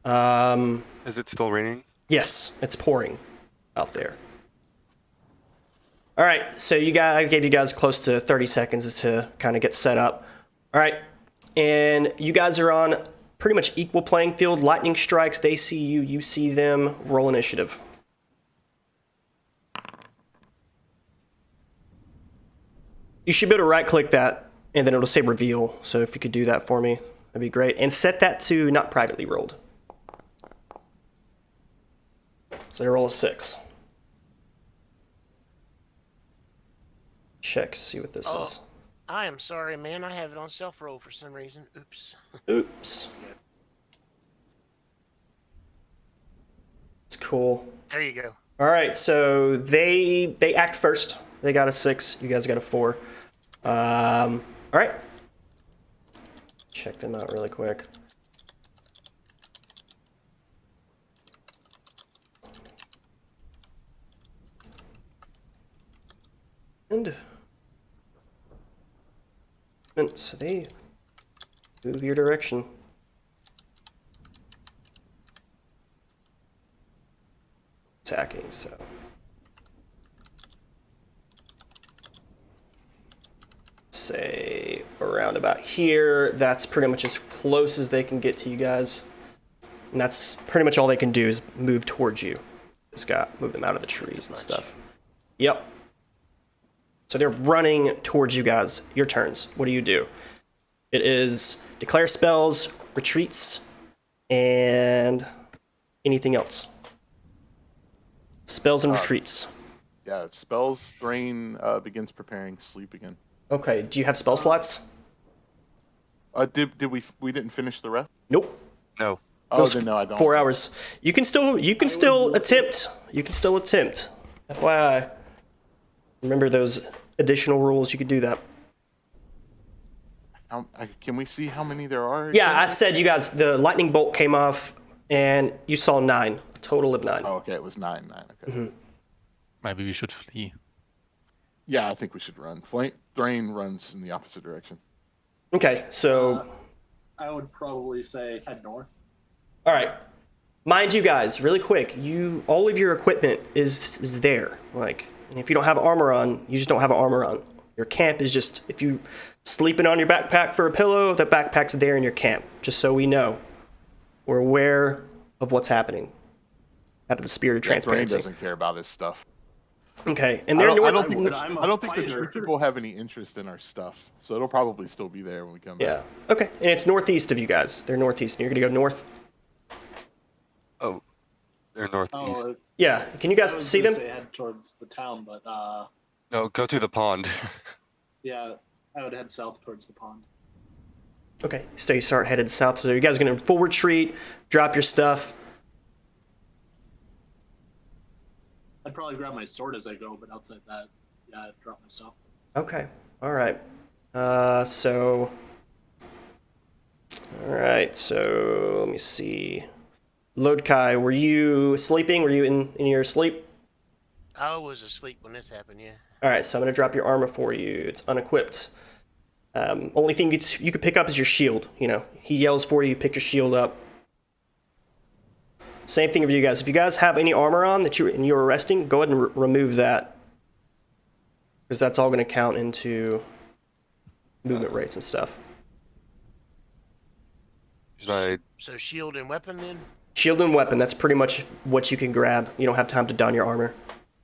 Is it still raining? Yes, it's pouring out there. All right, so I gave you guys close to 30 seconds to kind of get set up. All right, and you guys are on pretty much equal playing field. Lightning strikes, they see you, you see them. Roll initiative. You should be able to right-click that, and then it'll say reveal. So if you could do that for me, that'd be great. And set that to not privately rolled. So they roll a 6. Check, see what this is. I am sorry, man. I have it on self-roll for some reason. Oops. Oops. It's cool. There you go. All right, so they act first. They got a 6. You guys got a 4. All right. Check them out really quick. And so they move your direction. Attacking, so. Say around about here. That's pretty much as close as they can get to you guys. And that's pretty much all they can do is move towards you. Just move them out of the trees and stuff. Yep. So they're running towards you guys. Your turns. What do you do? It is declare spells, retreats, and anything else. Spells and retreats. Yeah, spells. Thrain begins preparing sleep again. Okay. Do you have spell slots? Did we didn't finish the rest? Nope. No. Oh, then no, I don't. 4 hours. You can still attempt. You can still attempt. FYI. Remember those additional rules. You could do that. Can we see how many there are? Yeah, I said you guys. The lightning bolt came off, and you saw 9. A total of 9. Oh, okay. It was 9. Okay. Mm-hmm. Maybe we should flee. Yeah, I think we should run. Thrain runs in the opposite direction. Okay, so. I would probably say head north. All right. Mind you guys, really quick, all of your equipment is there. Like, and if you don't have armor on, you just don't have armor on. Your camp is just, if you sleeping on your backpack for a pillow, the backpack's there in your camp. Just so we know. We're aware of what's happening. Out of the spirit of transparency. Thrain doesn't care about his stuff. Okay, and I they're don't think the fighter. tree people have any interest in our stuff, so it'll probably still be there when we come back. Yeah. Okay, and it's northeast of you guys. They're northeast, and you're gonna go north. Oh, they're northeast. Oh, Yeah. Can you I guys was see gonna them? say head towards the town, but No, go to the pond. yeah, I would head south towards the pond. Okay, so you start headed south. So you guys are gonna full retreat, drop your stuff. I'd probably grab my sword as I go, but outside that, yeah, I'd drop my stuff. Okay. All right. So. All right. So let me see. Lodkai, were you sleeping? Were you in your sleep? I was asleep when this happened, yeah. All right. So I'm gonna drop your armor for you. It's unequipped. Only thing you could pick up is your shield. You know, he yells for you. Pick your shield up. Same thing for you guys. If you guys have any armor on that you're resting, go ahead and remove that, because that's all going to count into movement rates and stuff. Should I? So shield and weapon then? Shield and weapon, that's pretty much what you can grab. You don't have time to don your armor.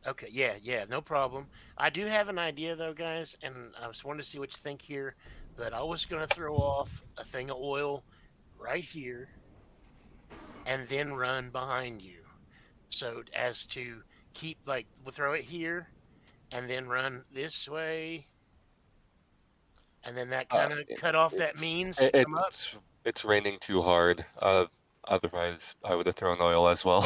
Okay, yeah, no problem. I do have an idea though, guys, and I just wanted to see what you think here. But I was gonna throw off a thing of oil right here, and then run behind you. So as to keep we'll throw it here, and then run this way, and then that kind of cut off that means to come up. It's raining too hard. Otherwise, I would have thrown oil as well.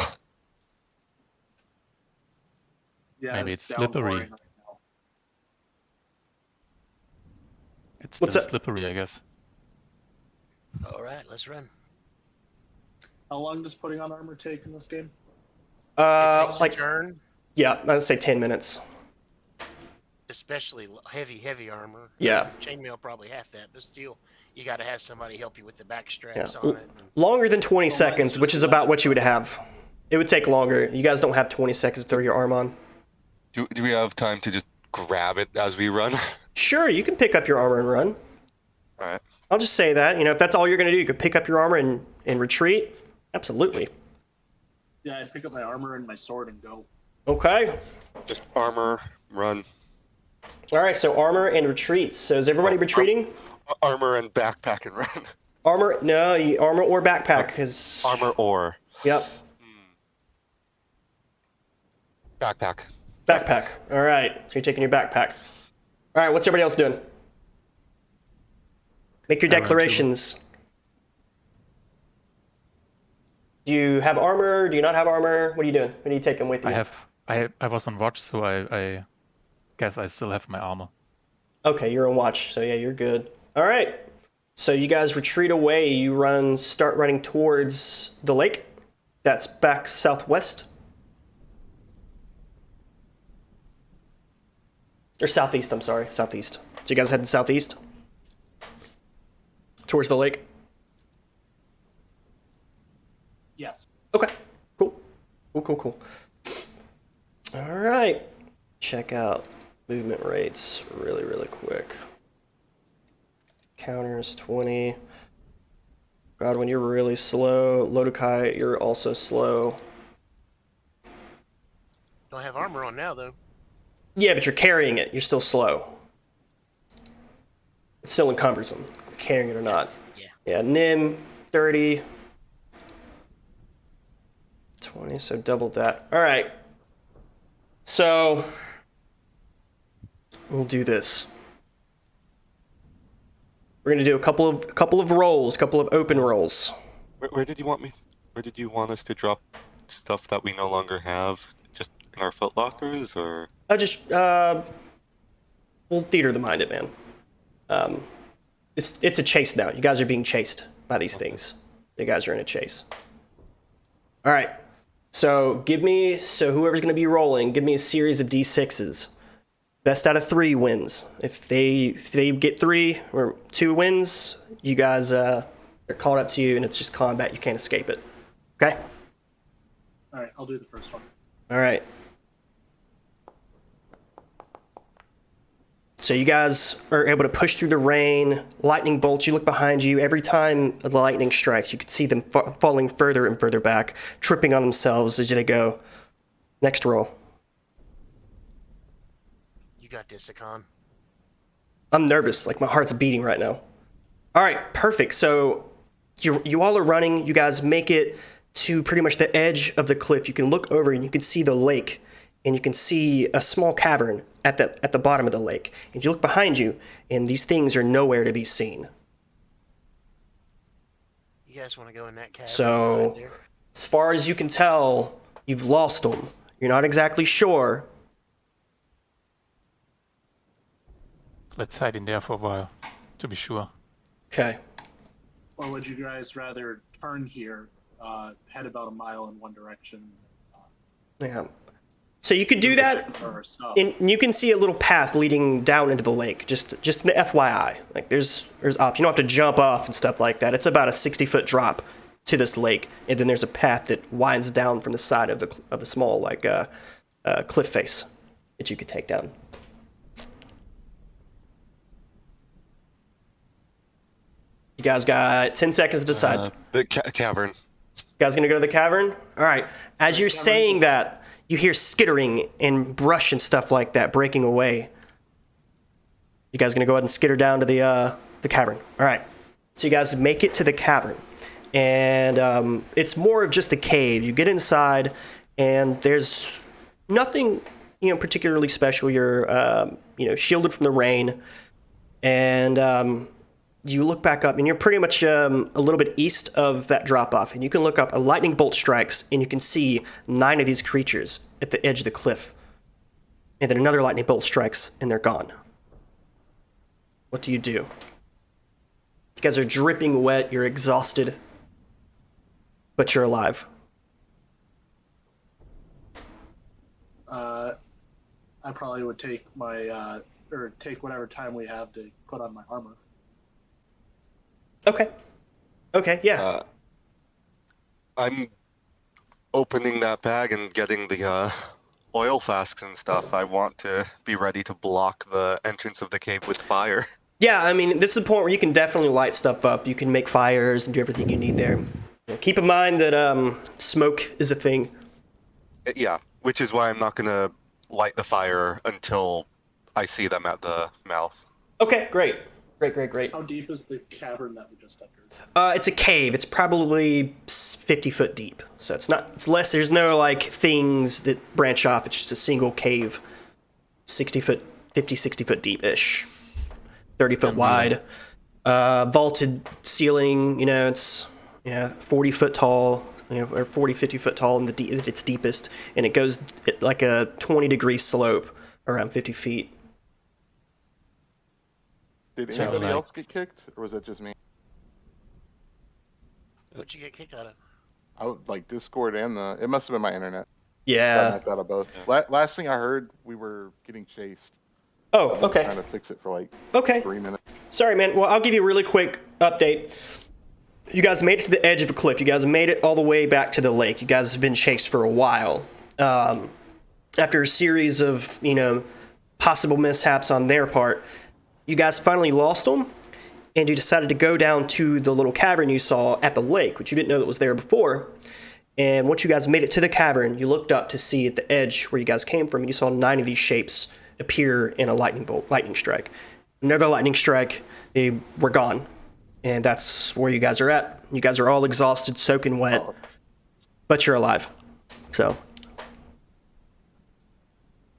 Yeah, Maybe it's downpouring slippery. right now. It's What's still up? slippery, I guess. All right, let's run. How long does putting on armor take in this game? It takes Like, a turn, yeah, I'd say 10 minutes. especially heavy armor. Yeah. Chainmail probably half that, but still, you got to have somebody help you with the back Yeah. straps on it. Longer than 20 Well, seconds, mine's which just is about what you would have. It would take longer. You guys don't have 20 seconds to throw your arm on. Do we have time to just grab it as we run? Sure, you can pick up your armor and run. All right. I'll just say that. If that's all you're going to do, you could pick up your armor and retreat. Absolutely. Yeah, I'd pick up my armor and my sword and go. Okay. Just armor, run. All right, so armor and retreats. So is everybody retreating? Armor and backpack and run. Armor, no, armor or backpack. Cause... Armor or Yep. backpack. Backpack. All right, so you're taking your backpack. All right, what's everybody else doing? Make your I run too. declarations. Do you have armor? Do you not have armor? What are you doing? What are you taking with you? I was on watch, so I guess I still have my armor. Okay, you're on watch, so yeah, you're good. All right, so you guys retreat away. You start running towards the lake. That's back southwest. Or southeast, I'm sorry, southeast. So you guys heading southeast? Towards the lake? Yes. Okay, cool. Cool. All right, check out movement rates really quick. Counters 20. Godwin, you're really slow. Lodokai, you're also slow. Don't have armor on now though. Yeah, but you're carrying it. You're still slow. It's still cumbersome, carrying it or not. Yeah. Yeah, Nim, 30. 20, so double that. All right. So we'll do this. We're gonna do a couple of rolls, couple of open rolls. Where did you want me? Where did you want us to drop stuff that we no longer have? Just in our foot lockers, or? We'll theater the mind it, man. It's a chase now. You guys are being chased by these things. You guys are in a chase. All right. So whoever's going to be rolling, give me a series of D6s. Best out of 3 wins. If they get 3 or 2 wins, you guys are called up to you, and it's just combat. You can't escape it. Okay. All right, I'll do the first one. All right. So you guys are able to push through the rain, lightning bolts. You look behind you. Every time the lightning strikes, you can see them falling further and further back, tripping on themselves as they go. Next roll. You got this, Akon. I'm nervous, like my heart's beating right now. All right, perfect. So you all are running. You guys make it to pretty much the edge of the cliff. You can look over and you can see the lake, and you can see a small cavern at the bottom of the lake. And you look behind you, and these things are nowhere to be seen. You guys want to go in that cavern? So, right there? as far as you can tell, you've lost them. You're not exactly sure. Let's hide in there for a while, to be sure. Okay. Or would you guys rather turn here, head about a mile in one direction? Yeah. So you could do that, Or stuff? and you can see a little path leading down into the lake. Just an FYI. Like there's options. You don't have to jump off and stuff like that. It's about a 60-foot drop to this lake, and then there's a path that winds down from the side of the small cliff face that you could take down. You guys got 10 seconds to decide. The cavern. guys gonna go to the cavern? All right. As you're saying that, you hear skittering and brush and stuff like that breaking away. You guys gonna go ahead and skitter down to the cavern? All right. So you guys make it to the cavern, and it's more of just a cave. You get inside, and there's nothing, particularly special. You're, shielded from the rain, and you look back up, and you're pretty much a little bit east of that drop-off, and you can look up. A lightning bolt strikes, and you can see 9 of these creatures at the edge of the cliff. And then another lightning bolt strikes, and they're gone. What do? You guys are dripping wet, you're exhausted, but you're alive. I probably would take my, or take whatever time we have to put on my armor. Okay, yeah. I'm opening that bag and getting the oil flasks and stuff. I want to be ready to block the entrance of the cave with fire. Yeah, I mean, this is the point where you can definitely light stuff up. You can make fires and do everything you need there. Keep in mind that smoke is a thing. Yeah, which is why I'm not going to light the fire until I see them at the mouth. Okay, great. How deep is the cavern that we just entered? It's a cave. It's probably 50 foot deep. So it's less, there's no like things that branch off. It's just a single cave. 60 foot deep-ish. 30 foot wide. Vaulted ceiling, it's 40 foot tall, or 40, 50 foot tall at its deepest. And it goes at like a 20-degree slope around 50 feet. Did So, anybody like- else get kicked, or was it just me? What'd you get kicked out of? I would like Discord and it must have been my internet. Yeah. I thought of both. Last thing I heard, we were getting chased. Oh, I was okay. trying to fix it for like Okay. 3 minutes. Sorry, man. Well, I'll give you a really quick update. You guys made it to the edge of a cliff. You guys made it all the way back to the lake. You guys have been chased for a while. After a series of, possible mishaps on their part, you guys finally lost them, and you decided to go down to the little cavern you saw at the lake, which you didn't know that was there before. And once you guys made it to the cavern, you looked up to see at the edge where you guys came from, and you saw 9 of these shapes appear in a lightning strike. Another lightning strike, they were gone. And that's where you guys are at. You guys are all exhausted, soaking wet, but you're alive. So.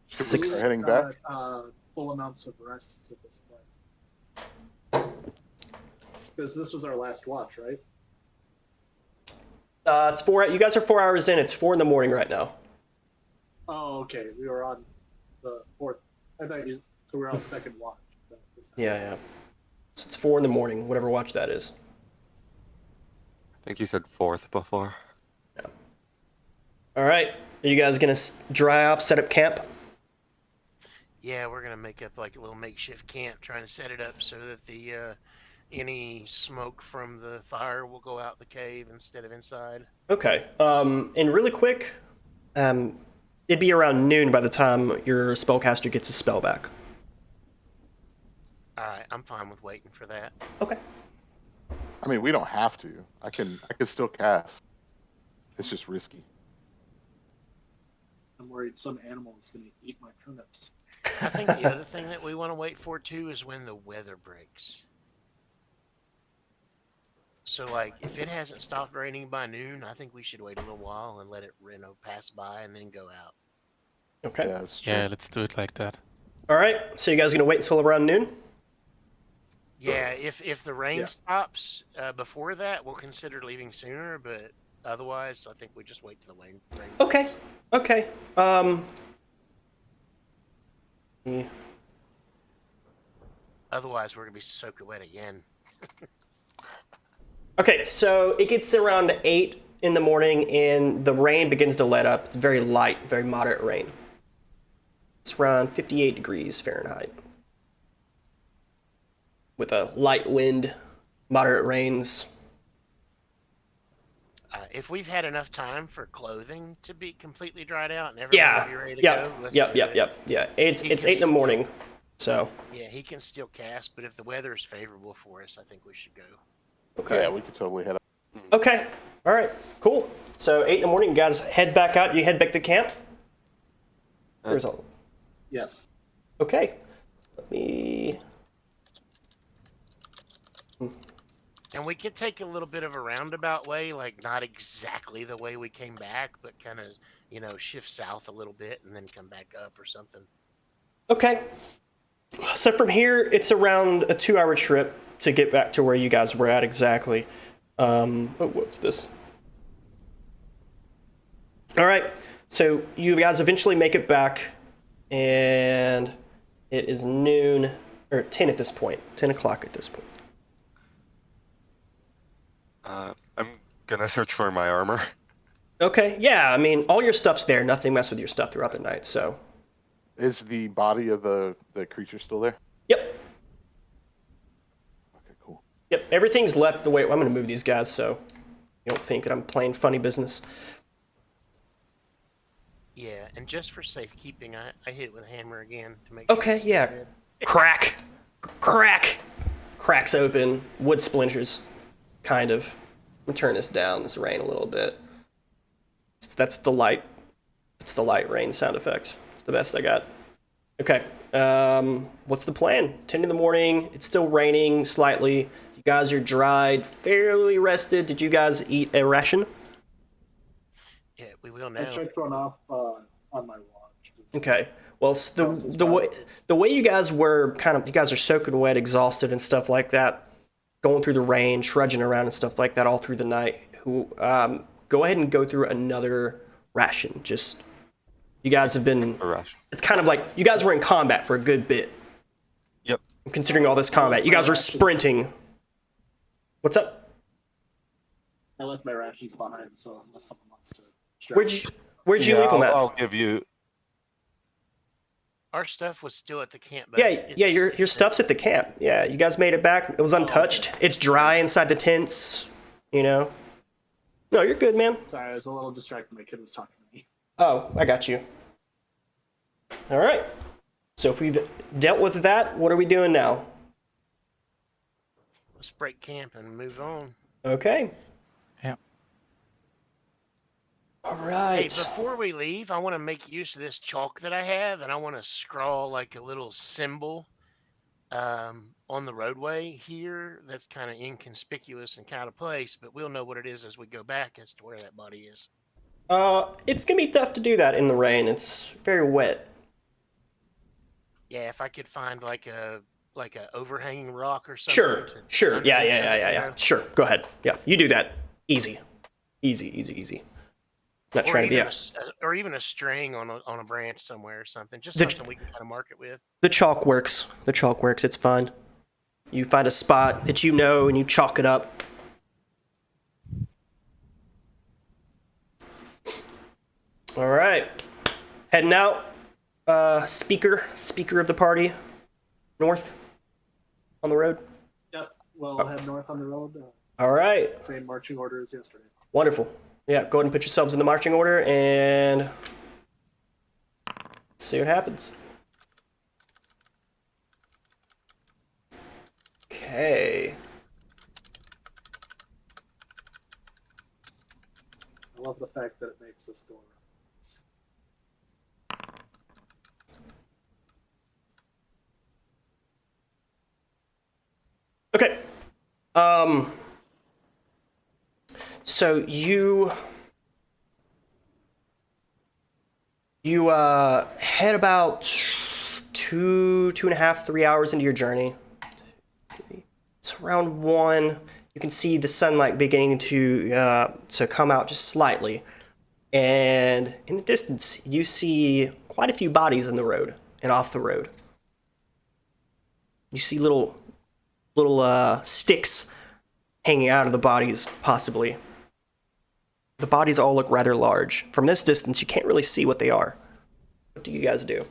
Should we start heading back? Full amounts of rest at this point. Because this was our last watch, right? It's 4. You guys are 4 hours in. It's 4 in the morning right now. Oh, okay. We were on the 4th. I thought you. So we're on second watch. Yeah. So it's 4 in the morning, whatever watch that is. I think you said 4th before. Yeah. All right. Are you guys gonna dry off, set up camp? Yeah, we're gonna make up like a little makeshift camp, trying to set it up so that the any smoke from the fire will go out the cave instead of inside. Okay. And really quick, it'd be around noon by the time your spellcaster gets his spell back. All right, I'm fine with waiting for that. Okay. I mean, we don't have to. I can still cast. It's just risky. I'm worried some animal is going to eat my turnips. I think the other thing that we want to wait for too is when the weather breaks. So, like, if it hasn't stopped raining by noon, I think we should wait a little while and let it, pass by and then go out. Okay. Yeah, it's true. Yeah, let's do it like that. All right. So you guys gonna wait until around noon? Yeah, if the rain stops before that, we'll consider leaving sooner. But otherwise, I think we just wait till the rain. Okay. breaks. Okay. Yeah. Otherwise, we're gonna be soaking wet again. Okay, so it gets around 8 in the morning, and the rain begins to let up. It's very light, very moderate rain. It's around 58 degrees Fahrenheit. With a light wind, moderate rains. If we've had enough time for clothing to be completely dried out and everyone will be ready to go, let's do it. Yeah. It's 8 in the morning, so. Yeah, he can still cast, but if the weather is favorable for us, I think we should go. Okay. Yeah, we could totally head up. Okay. All right. Cool. So 8 in the morning, you guys head back out. You head back to camp. Where's all? Yes. Okay. Let me. And we could take a little bit of a roundabout way, like not exactly the way we came back, but kind of, shift south a little bit and then come back up or something. Okay. So from here, it's around a 2-hour trip to get back to where you guys were at exactly. What's this? All right. So you guys eventually make it back, and it is noon, or 10 at this point, 10 o'clock at this point. I'm gonna search for my armor. Okay. Yeah. I mean, all your stuff's there. Nothing messed with your stuff throughout the night. So. Is the body of the creature still there? Yep. Okay, cool. Yep. Everything's left the way. I'm going to move these guys so you don't think that I'm playing funny business. Yeah, and just for safekeeping, I hit it with a hammer again to make sure. Okay. it's Yeah. good. Crack. Cracks open. Wood splinters. Kind of. Let me turn this down. This rain a little bit. That's the light. It's the light rain sound effect. It's the best I got. Okay. What's the plan? 10 in the morning. It's still raining slightly. You guys are dried, fairly rested. Did you guys eat a ration? Yeah, we will I now. checked one off on my watch. Okay. Well, the way you guys were you guys are soaking wet, exhausted, and stuff like that, going through the rain, trudging around and stuff like that all through the night. Go ahead and go through another ration. Just you guys have been. A ration. It's kind of like you guys were in combat for a good bit. Yep. Considering all this combat, you guys were sprinting. What's up? I left my rations behind, so unless someone wants to. Where'd you leave them at? I'll give you. Our stuff was still at the camp. But Yeah. Your stuff's at the camp. Yeah, you guys made it back. It was untouched. It's dry inside the tents. No, you're good, man. Sorry, I was a little distracted. My kid was talking to me. Oh, I got you. All right. So if we've dealt with that, what are we doing now? Let's break camp and move on. Okay. Yeah. All Hey, right. before we leave, I want to make use of this chalk that I have, and I want to scrawl like a little symbol on the roadway here that's kind of inconspicuous and kind of place, but we'll know what it is as we go back as to where that body is. It's gonna be tough to do that in the rain. It's very wet. Yeah, if I could find like a overhanging rock or something. Sure. Yeah. Sure. Go ahead. Yeah, you do that. Easy. Not Or trying to be even or even a string on a branch somewhere or something. Just The- something we can kind of mark it with. The chalk works. It's fine. You find a spot that you know and you chalk it up. All right. Heading out. Speaker of the party. North. On the road. Yep. Well, head north on the road. All right. Same marching order as yesterday. Wonderful. Yeah, go ahead and put yourselves in the marching order and see what happens. Okay. I love the fact that it makes us go around. Okay. So you head about 2.5, 3 hours into your journey. It's around 1. You can see the sunlight beginning to come out just slightly, and in the distance you see quite a few bodies in the road and off the road. You see little sticks hanging out of the bodies, possibly. The bodies all look rather large. From this distance, you can't really see what they are. What do you guys do?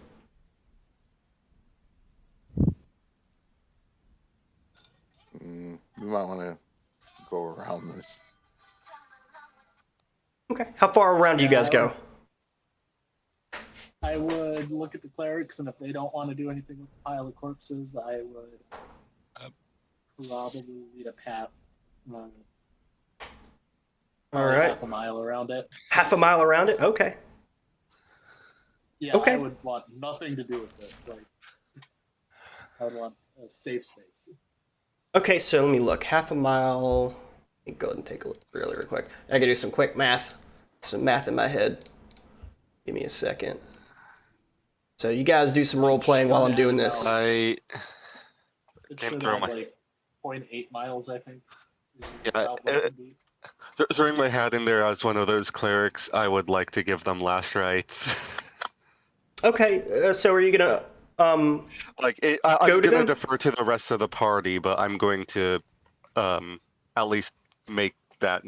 We might want to go around this. Okay. How far around do you guys go? I would look at the clerics, and if they don't want to do anything with the pile of corpses, I would probably lead a path. All right. half a mile around it. Half a mile around it? Okay. Yeah, Okay. I would want nothing to do with this. Like, I would want a safe space. Okay, so let me look. Half a mile. Let me go ahead and take a look really quick. I gotta do some quick math. Some math in my head. Give me a second. So you guys do some role playing while I'm doing this. I It Came should through have my- like 0.8 miles, I think. Is Yeah, about what it would be. throwing my hat in there as one of those clerics. I would like to give them last rites. Okay, so are you gonna Like Go I'm to gonna them? defer to the rest of the party, but I'm going to at least make that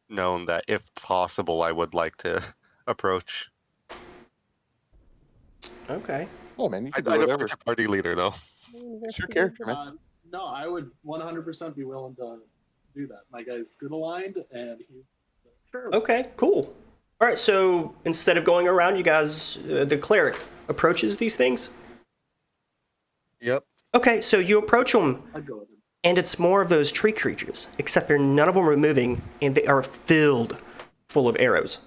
known that if possible, I would like to approach. Yeah, Okay. man, you can I do defer whatever. to party leader though. It's your character, man. No, I would 100% be willing to do that. My guy's good aligned, and he. Sure. Okay, cool. All right, so instead of going around, you guys, the cleric approaches these things. Yep. Okay, so you approach them, I'd go with him. and it's more of those tree creatures, except none of them are moving, and they are filled full of arrows.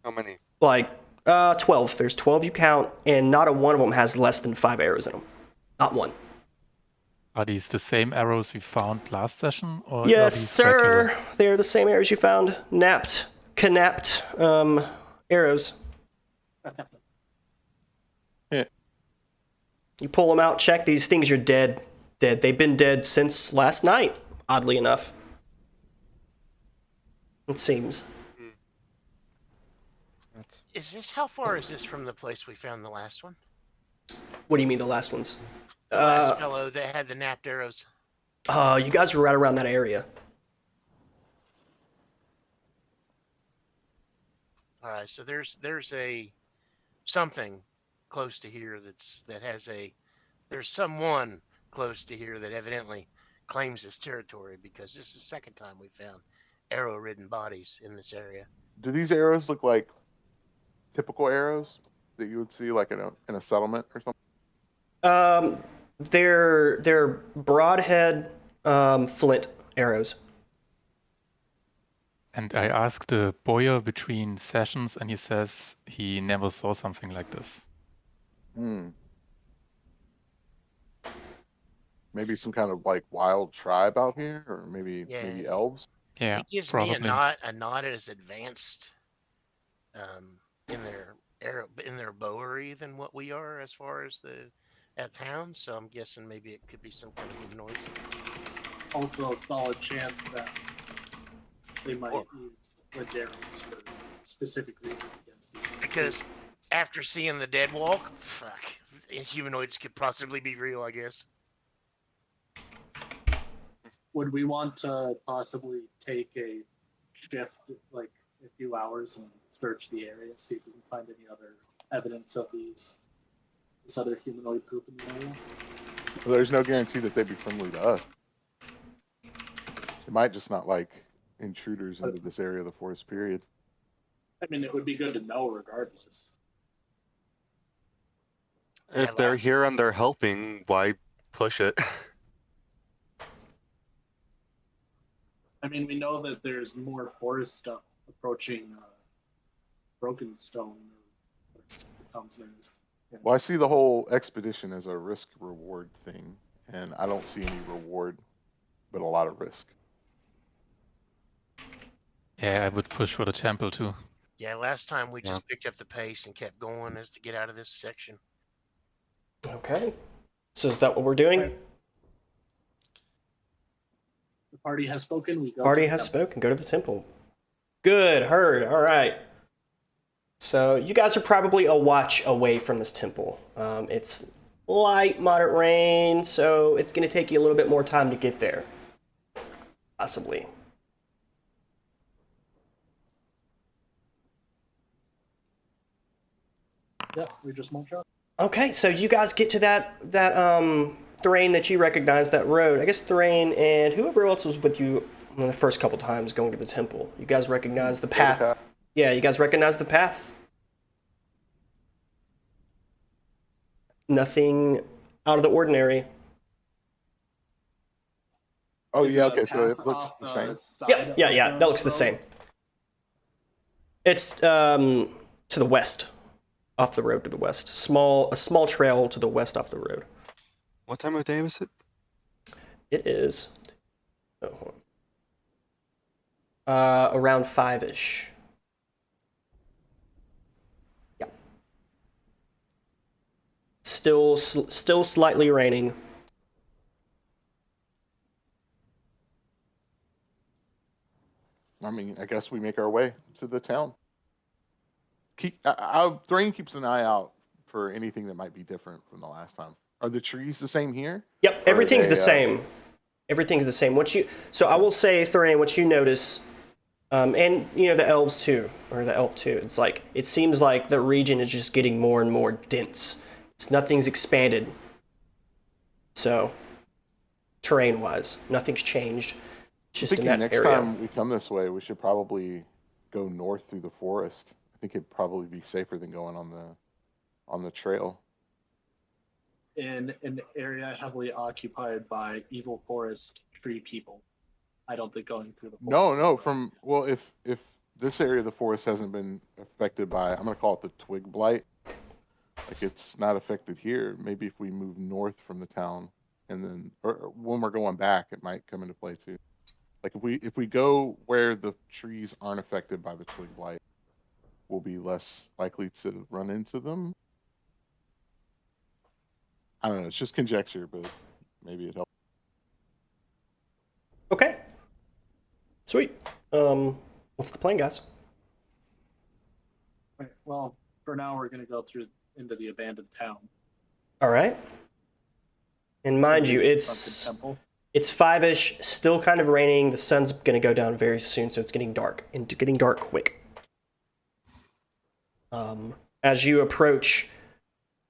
How many? Like 12. There's 12 you count, and not a one of them has less than 5 arrows in them. Not one. Are these the same arrows we found last session, or are Yes, these sir. regular? They're the same arrows you found. Knapped arrows. Yeah. You pull them out, check these things. You're dead. Dead. They've been dead since last night. Oddly enough, it seems. Is this how far is this from the place we found the last one? What do you mean the last ones? The last fellow that had the napped arrows. You guys are right around that area. All right, so there's a something close to here there's someone close to here that evidently claims this territory, because this is the second time we found arrow-ridden bodies in this area. Do these arrows look like typical arrows that you would see like in a settlement or something? They're broadhead flint arrows. And I asked the boyar between sessions, and he says he never saw something like this. Maybe some kind of like wild tribe out here, or maybe Yeah. elves. Yeah, It gives probably. me a not as advanced in their bowery than what we are as far as at town. So I'm guessing maybe it could be some kind of humanoids. Also, a solid chance that they might use legendaries for specific reasons against these. Because after seeing the dead walk, fuck, humanoids could possibly be real, I guess. Would we want to possibly take a shift, like a few hours, and search the area, see if we can find any other evidence of this other humanoid group in the area? Well, there's no guarantee that they'd be friendly to us. They might just not like intruders into this area of the forest, period. I mean, it would be good to know regardless. If they're here and they're helping, why push it? I mean, we know that there's more forest stuff approaching Broken Stone, or what the town's name is. Well, I see the whole expedition as a risk-reward thing, and I don't see any reward, but a lot of risk. Yeah, I would push for the temple too. Yeah, last time we just picked up the pace and kept going as to get out of this section. Okay. So is that what we're doing? The party has spoken. We go. Party has spoken. Go to the temple. Good. Heard. All right. So you guys are probably a watch away from this temple. It's light, moderate rain, so it's going to take you a little bit more time to get there. Possibly. Yeah, we just march up. Okay, so you guys get to that Thrain that you recognize, that road. I guess Thrain and whoever else was with you the first couple times going to the temple. You guys recognize the path. Yeah, you guys recognize the path. Nothing out of the ordinary. Oh Is yeah, it a okay, so path it looks off the same. side Yeah. of That looks the road? same. It's to the west, off the road to the west. A small trail to the west off the road. What time of day is it? It is. Oh, hold on. Around 5-ish. Yeah. Still slightly raining. I mean, I guess we make our way to the town. Thrain keeps an eye out for anything that might be different from the last time. Are the trees the same here? Yep, Or are everything's the they, same. Everything's the same. So I will say, Thrain, what you notice, and the elves too, or the elf too. It's like it seems like the region is just getting more and more dense. Nothing's expanded. So, terrain-wise, nothing's changed. It's I'm just in thinking that next area. time we come this way, we should probably go north through the forest. I think it'd probably be safer than going on the trail. In an area heavily occupied by evil forest tree people. I don't think going through the forest. No, if this area of the forest hasn't been affected by, I'm gonna call it the twig blight. Like it's not affected here. Maybe if we move north from the town, and then or when we're going back, it might come into play too. Like if we go where the trees aren't affected by the twig blight, we'll be less likely to run into them. I don't know. It's just conjecture, but maybe it helps. Okay. Sweet. What's the plan, guys? Right, well, for now we're going to go through into the abandoned town. All right. And mind you, Sunken it's Temple. 5-ish, still kind of raining. The sun's going to go down very soon, so it's getting dark, and getting dark quick. As you approach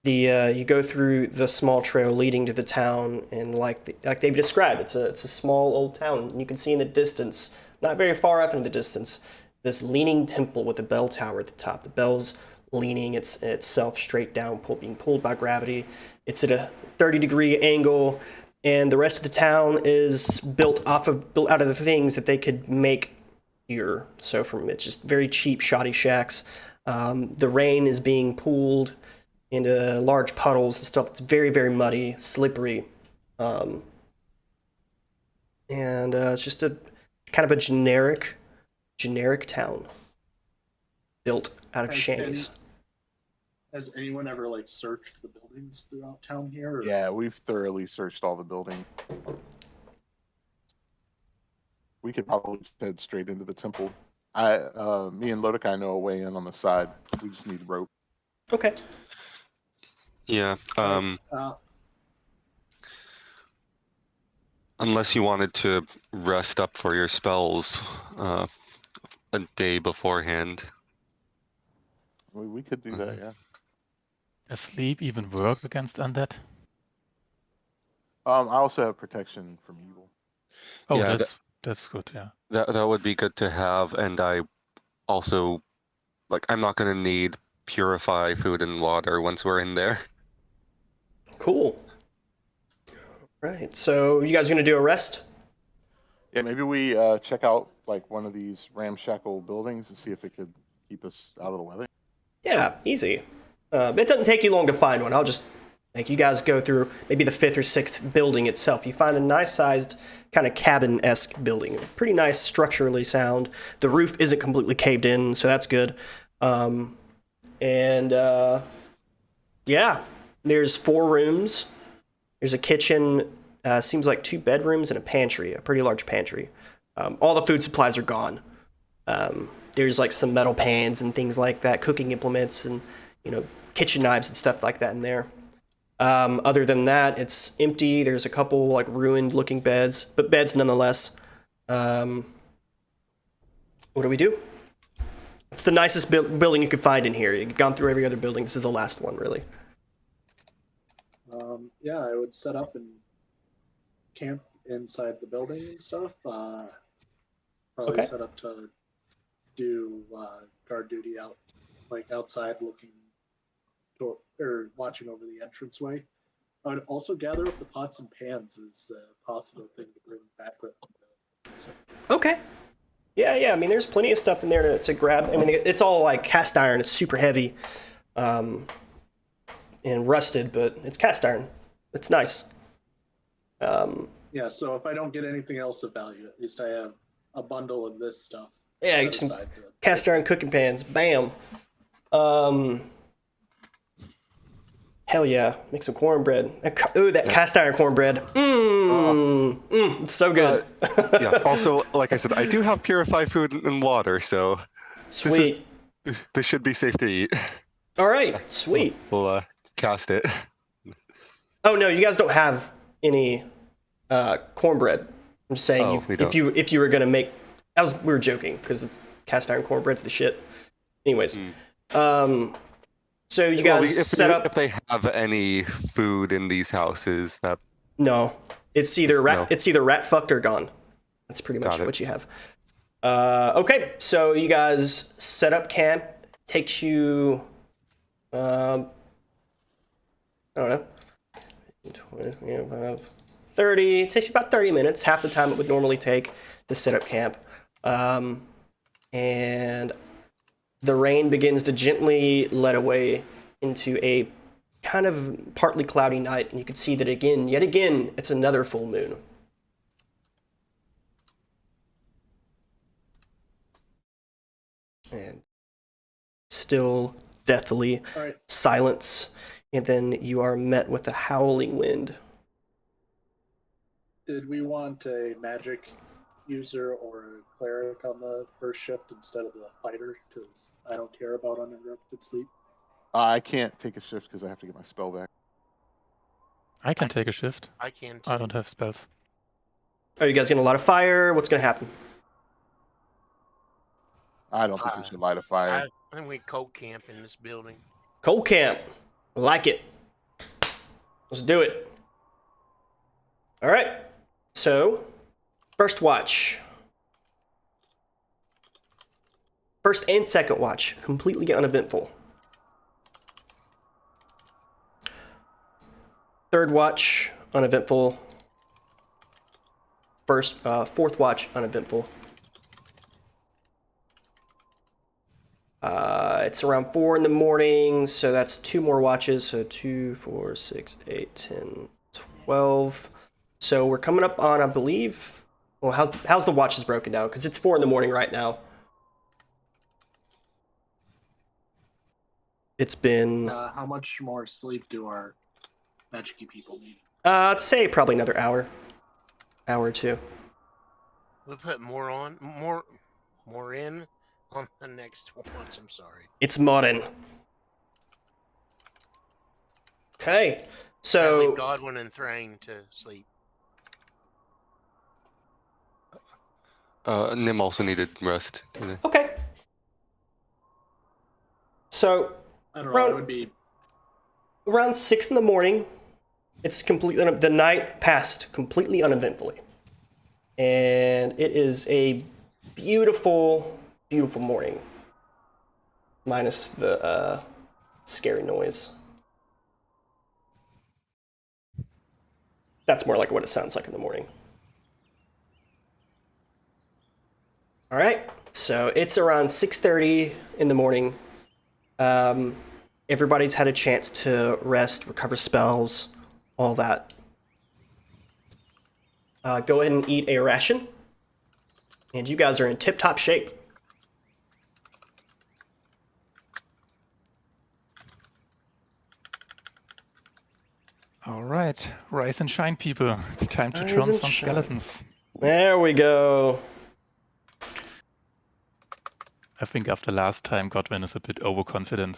you go through the small trail leading to the town, and like they've described, it's a small old town. And you can see in the distance, not very far off in the distance, this leaning temple with a bell tower at the top. The bell's leaning itself straight down, being pulled by gravity. It's at a 30-degree angle, and the rest of the town is built out of the things that they could make here. So it's just very cheap, shoddy shacks. The rain is being pooled into large puddles and stuff. It's very, very muddy, slippery, and it's just a kind of a generic town built out of shanties. Has anyone ever searched the buildings throughout town here? Or? Yeah, we've thoroughly searched all the buildings. We could probably just head straight into the temple. Me and Lodekai know a way in on the side. We just need rope. Okay. Yeah. Unless you wanted to rest up for your spells a day beforehand. We could do that, yeah. Does sleep even work against undead? I also have protection from evil. Oh, Yeah, that's good. Yeah. That would be good to have, and I also I'm not gonna need purify food and water once we're in there. Cool. Right. So you guys are gonna do a rest? Yeah, maybe we check out one of these ramshackle buildings and see if it could keep us out of the weather. Yeah, easy. It doesn't take you long to find one. I'll just make you guys go through maybe the 5th or 6th building itself. You find a nice-sized kind of cabin-esque building. Pretty nice, structurally sound. The roof isn't completely caved in, so that's good. Yeah, there's 4 rooms. There's a kitchen. Seems like 2 bedrooms and a pantry, a pretty large pantry. All the food supplies are gone. There's some metal pans and things like that, cooking implements and kitchen knives and stuff like that in there. Other than that, it's empty. There's a couple ruined looking beds, but beds nonetheless. What do we do? It's the nicest building you could find in here. You've gone through every other building. This is the last one, really. Yeah, I would set up and camp inside the building and stuff. Probably Okay. set up to do guard duty outside, looking or watching over the entranceway. I would also gather up the pots and pans as a possible thing to bring back with. Okay. Yeah. I mean, there's plenty of stuff in there to grab. I mean, it's all like cast iron. It's super heavy, and rusted, but it's cast iron. It's nice. Yeah, so if I don't get anything else of value, at least I have a bundle of this stuff. Yeah, set get some aside to- cast iron cooking pans. Bam. Hell yeah. Make some cornbread. Ooh, that cast iron cornbread. It's so good. Yeah. Also, like I said, I do have purified food and water, so Sweet. this should be safe to eat. All right. Sweet. We'll cast it. Oh no, you guys don't have any cornbread. I'm just saying, Oh, we don't. if you were gonna make, we were joking because cast iron cornbread's the shit. Anyways, so you guys set up. If they have any food in these houses, that No, it's either No. rat fucked or gone. That's pretty much Got it. what you have. Okay, so you guys set up camp. Takes you, I don't know, 20, 25, 30. It takes you about 30 minutes, half the time it would normally take to set up camp. And the rain begins to gently let away into a kind of partly cloudy night, and you can see that yet again, it's another full moon. And still deathly All right. silence, and then you are met with a howling wind. Did we want a magic user or a cleric on the first shift instead of the fighter? Because I don't care about uninterrupted sleep. I can't take a shift because I have to get my spell back. I can take a shift. I can too. I don't have spells. Are you guys getting a lot of fire? What's going to happen? I don't think we should light a fire. I think we cold camp in this building. Cold camp. I like it. Let's do it. All right. So, first watch. First and second watch, completely uneventful. Third watch, uneventful. Fourth watch, uneventful. It's around 4 in the morning, so that's 2 more watches. So 2, 4, 6, 8, 10, 12. So we're coming up on, I believe. Well, how's the watches broken down? Because it's 4 in the morning right now. It's been. How much more sleep do our magic-y people need? I'd say probably another hour or two. We'll put more in on the next watch. I'm sorry. It's modern. Okay, so Leave Godwin and Thrain to sleep. Nim also needed rest today. okay. So I don't know. It would be around 6 in the morning, it's completely the night passed completely uneventfully, and it is a beautiful, beautiful morning, minus the scary noise. That's more like what it sounds like in the morning. All right, so it's around 6:30 in the morning. Everybody's had a chance to rest, recover spells, all that. Go ahead and eat a ration. And you guys are in tip-top shape. All right, rise and shine, people. It's time to Rise turn and some shine. skeletons. There we go. I think after last time, Godwin is a bit overconfident.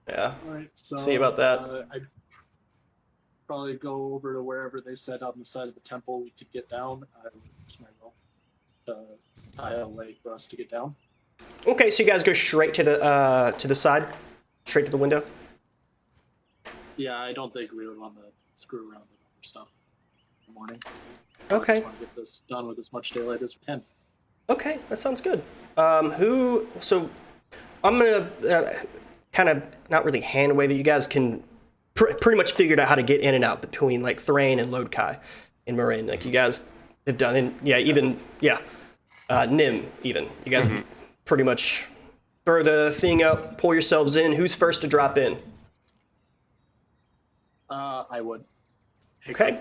Yeah. all right. So See about that. I'd probably go over to wherever they said on the side of the temple we could get down. I would use my rope to tie a leg for us to get down. Okay, so you guys go straight to the side, straight to the window. Yeah, I don't think we would want to screw around with other stuff in the morning. Okay. I just want to get this done with as much daylight as we can. Okay, that sounds good. So I'm gonna. kind of not really hand wave it. You guys can pretty much figured out how to get in and out between like Thrain and Lodkai and Moraine. Like you guys have done, and Nim even. You guys have pretty much throw the thing up, pull yourselves in. Who's first to drop in? I would. Okay.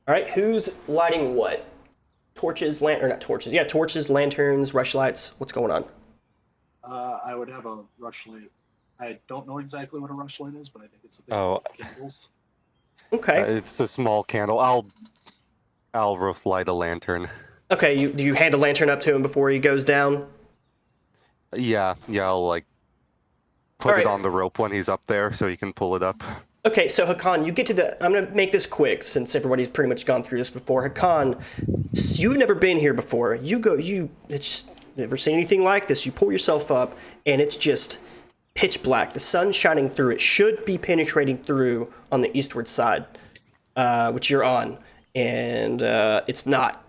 All right. Who's lighting what? Torches, or not torches? Yeah, torches, lanterns, rush lights. What's going on? I would have a rush light. I don't know exactly what a rush light is, but I think it's a thing Oh. with candles. Okay. It's a small candle. I'll rough light a lantern. Okay. Do you hand a lantern up to him before he goes down? Yeah. I'll like put All right. it on the rope when he's up there, so he can pull it up. Okay, so Hakan, you get to the. I'm gonna make this quick since everybody's pretty much gone through this before. Hakan, you've never been here before. It's just never seen anything like this. You pull yourself up, and it's just pitch black. The sun's shining through. It should be penetrating through on the eastward side, which you're on, and it's not.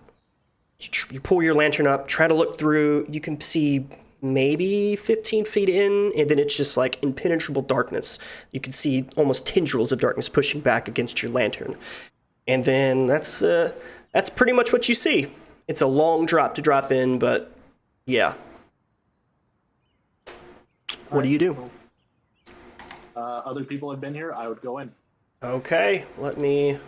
You pull your lantern up, try to look through. You can see maybe 15 feet in, and then it's just like impenetrable darkness. You can see almost tendrils of darkness pushing back against your lantern. And then that's pretty much what you see. It's a long drop to drop in, but yeah. What do you do? Other people have been here. I would go in. Okay, let me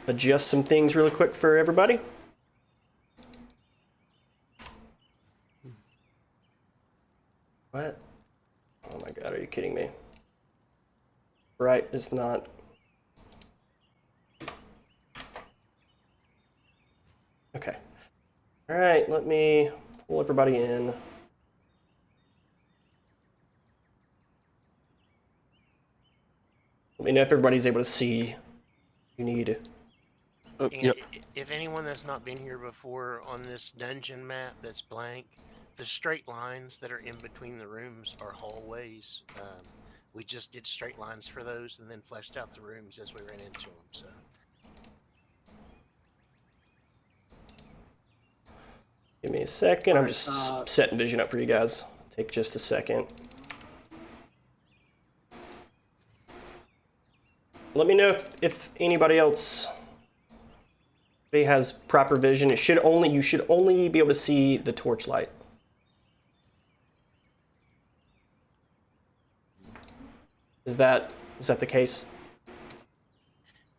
adjust some things really quick for everybody. What? Oh my god, are you kidding me? Right is not. Okay. Alright, let me pull everybody in. Let me know if everybody's able to see. You need. And Yep. if anyone that's not been here before on this dungeon map that's blank, the straight lines that are in between the rooms are hallways. We just did straight lines for those and then fleshed out the rooms as we ran into them. So Give me a second. I'm Alright, just setting vision up for you guys. Take just a second. Let me know if anybody else has proper vision. You should only be able to see the torchlight. Is that the case?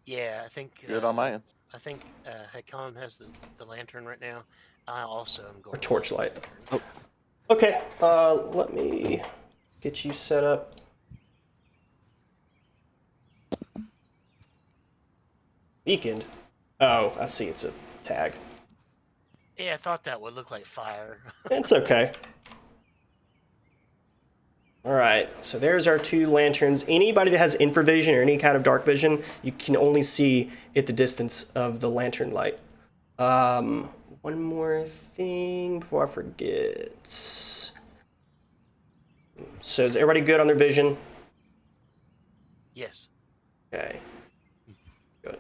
yeah, I think Good on my end. I think Hakan has the lantern right now. I also am going. Or torchlight. Oh. Okay. Let me get you set up. Beacon. Oh, I see. It's a tag. Yeah, I thought that would look like fire. It's okay. All right, so there's our two lanterns. Anybody that has infravision or any kind of dark vision, you can only see at the distance of the lantern light. One more thing before I forget. So is everybody good on their vision? Yes. Okay. Good.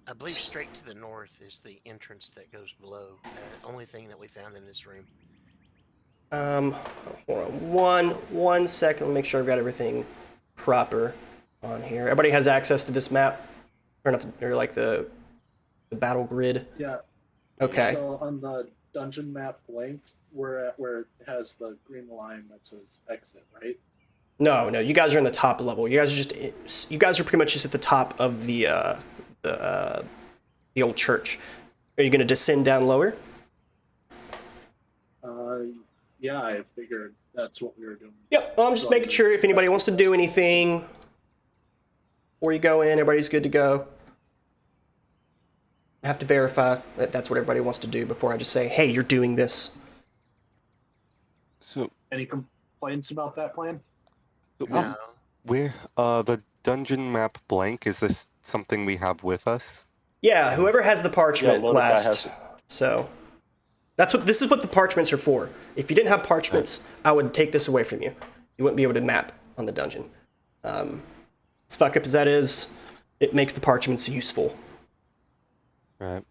I believe straight to the north is the entrance that goes below. Only thing that we found in this room. Hold on one second. Let me make sure I've got everything proper on here. Everybody has access to this map, or not, or like the battle grid. Yeah. Okay. So on the dungeon map blank, we're at where it has the green line that says exit, right? No, you guys are in the top level. You guys are pretty much just at the top of the old church. Are you going to descend down lower? Yeah, I figured that's what we were doing. Yep. Well, I'm just making sure if anybody wants to do anything before you go in, everybody's good to go. I have to verify that that's what everybody wants to do before I just say, hey, you're doing this. So Any complaints about that plan? No. where the dungeon map blank, is this something we have with us? Yeah, whoever has the parchment Lord, last. has it. So this is what the parchments are for. If you didn't have parchments, I would take this away from you. You wouldn't be able to map on the dungeon. As fucked up as that is, it makes the parchments useful. Right.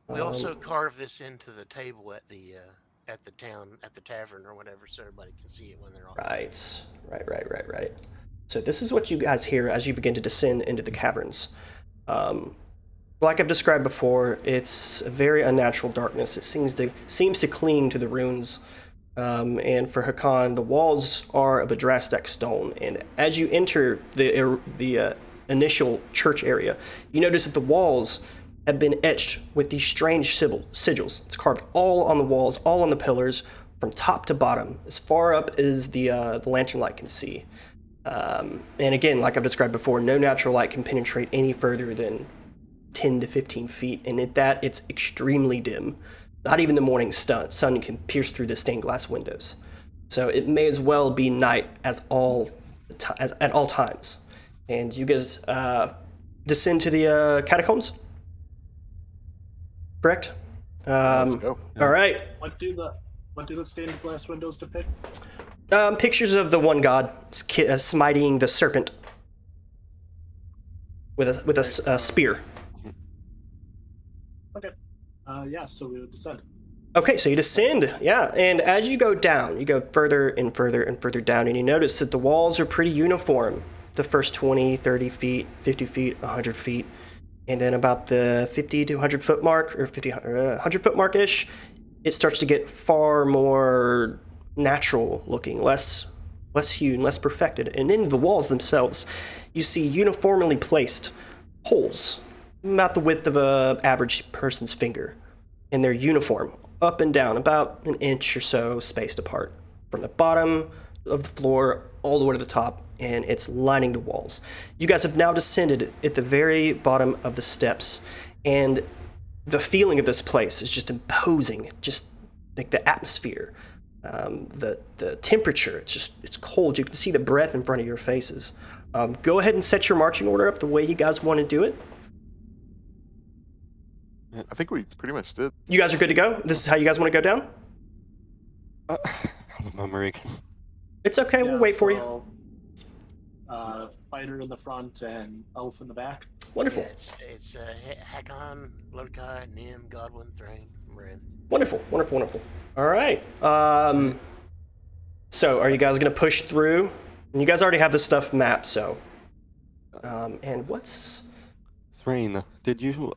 We also carved this into the table at the at the tavern or whatever, so everybody can see it when they're off. Right. So this is what you guys hear as you begin to descend into the caverns. Like I've described before, it's a very unnatural darkness. It seems to cling to the ruins. And for Hakan, the walls are of Adrastak stone. And as you enter the initial church area, you notice that the walls have been etched with these strange sigils. It's carved all on the walls, all on the pillars, from top to bottom, as far up as the lantern light can see. And again, like I've described before, no natural light can penetrate any further than 10 to 15 feet, and at that, it's extremely dim. Not even the morning sun can pierce through the stained glass windows. So it may as well be night at all times. And you guys descend to the catacombs? Correct? Let's go. All right. What do the stained glass windows depict? Pictures of the one god smiting the serpent with a spear. Okay. Yeah, so we would descend. Okay, so you descend, yeah, and as you go down, you go further and further and further down, and you notice that the walls are pretty uniform. The first 20, 30 feet, 50 feet, 100 feet, and then about the 50 to 100 foot mark, or 100 foot mark-ish, it starts to get far more natural looking, less hewn, less perfected. And in the walls themselves, you see uniformly placed holes, about the width of an average person's finger, and they're uniform, up and down, about an inch or so spaced apart, from the bottom of the floor all the way to the top, and it's lining the walls. You guys have now descended at the very bottom of the steps, and the feeling of this place is just imposing, just like the atmosphere, the temperature, it's cold. You can see the breath in front of your faces. Go ahead and set your marching order up the way you guys want to do it. I think we pretty much did. You guys are good to go? This is how you guys want to go down? Memory. It's okay, we'll wait for you. Fighter in the front and elf in the back. Wonderful. Yeah, it's Hakon, Lokai, Nim, Godwin, Thrain, Marin. Wonderful. All right. So are you guys going to push through? And you guys already have this stuff mapped, so. And what's... Thrain, did you,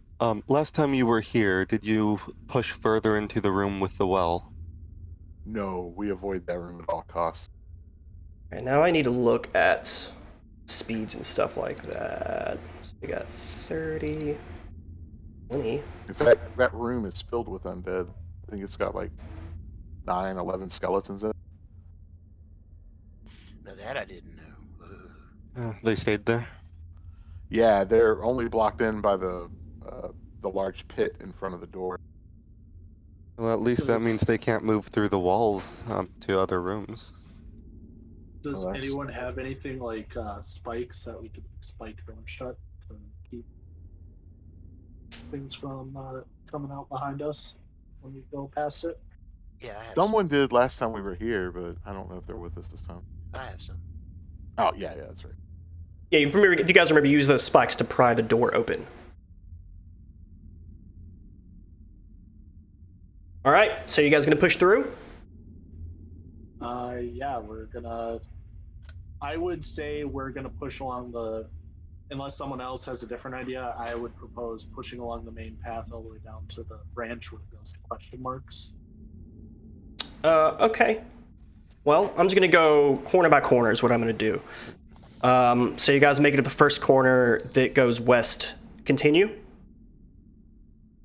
last time you were here, did you push further into the room with the well? No, we avoid that room at all costs. And now I need to look at speeds and stuff like that. So we got 30, 20. In fact, that room is filled with undead. I think it's got like 9, 11 skeletons in it. Now that I didn't know. They stayed there? Yeah, they're only blocked in by the large pit in front of the door. Well, at least that means they can't move through the walls to other rooms. Does Oh, that's- anyone have anything like spikes that we could spike door shut to keep things from coming out behind us when we go past it? Yeah, I have Someone did last time we were here, but I don't know if they're with us this time. some. I have some. Oh, yeah, that's right. Yeah, if you guys remember, use those spikes to pry the door open. All right, so you guys gonna push through? Yeah, we're gonna. I would say we're gonna push along unless someone else has a different idea, I would propose pushing along the main path all the way down to the branch where it goes to question marks. Okay. Well, I'm just gonna go corner by corner is what I'm gonna do. So you guys make it to the first corner that goes west. Continue?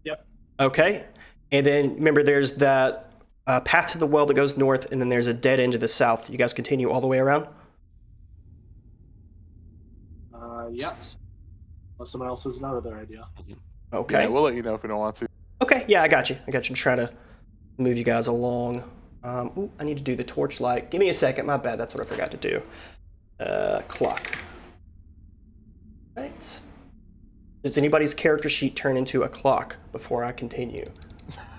Yep. Okay. And then remember there's that path to the well that goes north, and then there's a dead end to the south. You guys continue all the way around? Yep. Unless someone else has another idea. Okay. Yeah, we'll let you know if we don't want to. Okay, yeah, I got you. I'm trying to move you guys along. Ooh, I need to do the torchlight. Give me a second. My bad. That's what I forgot to do. Clock. Right. Does anybody's character sheet turn into a clock before I continue?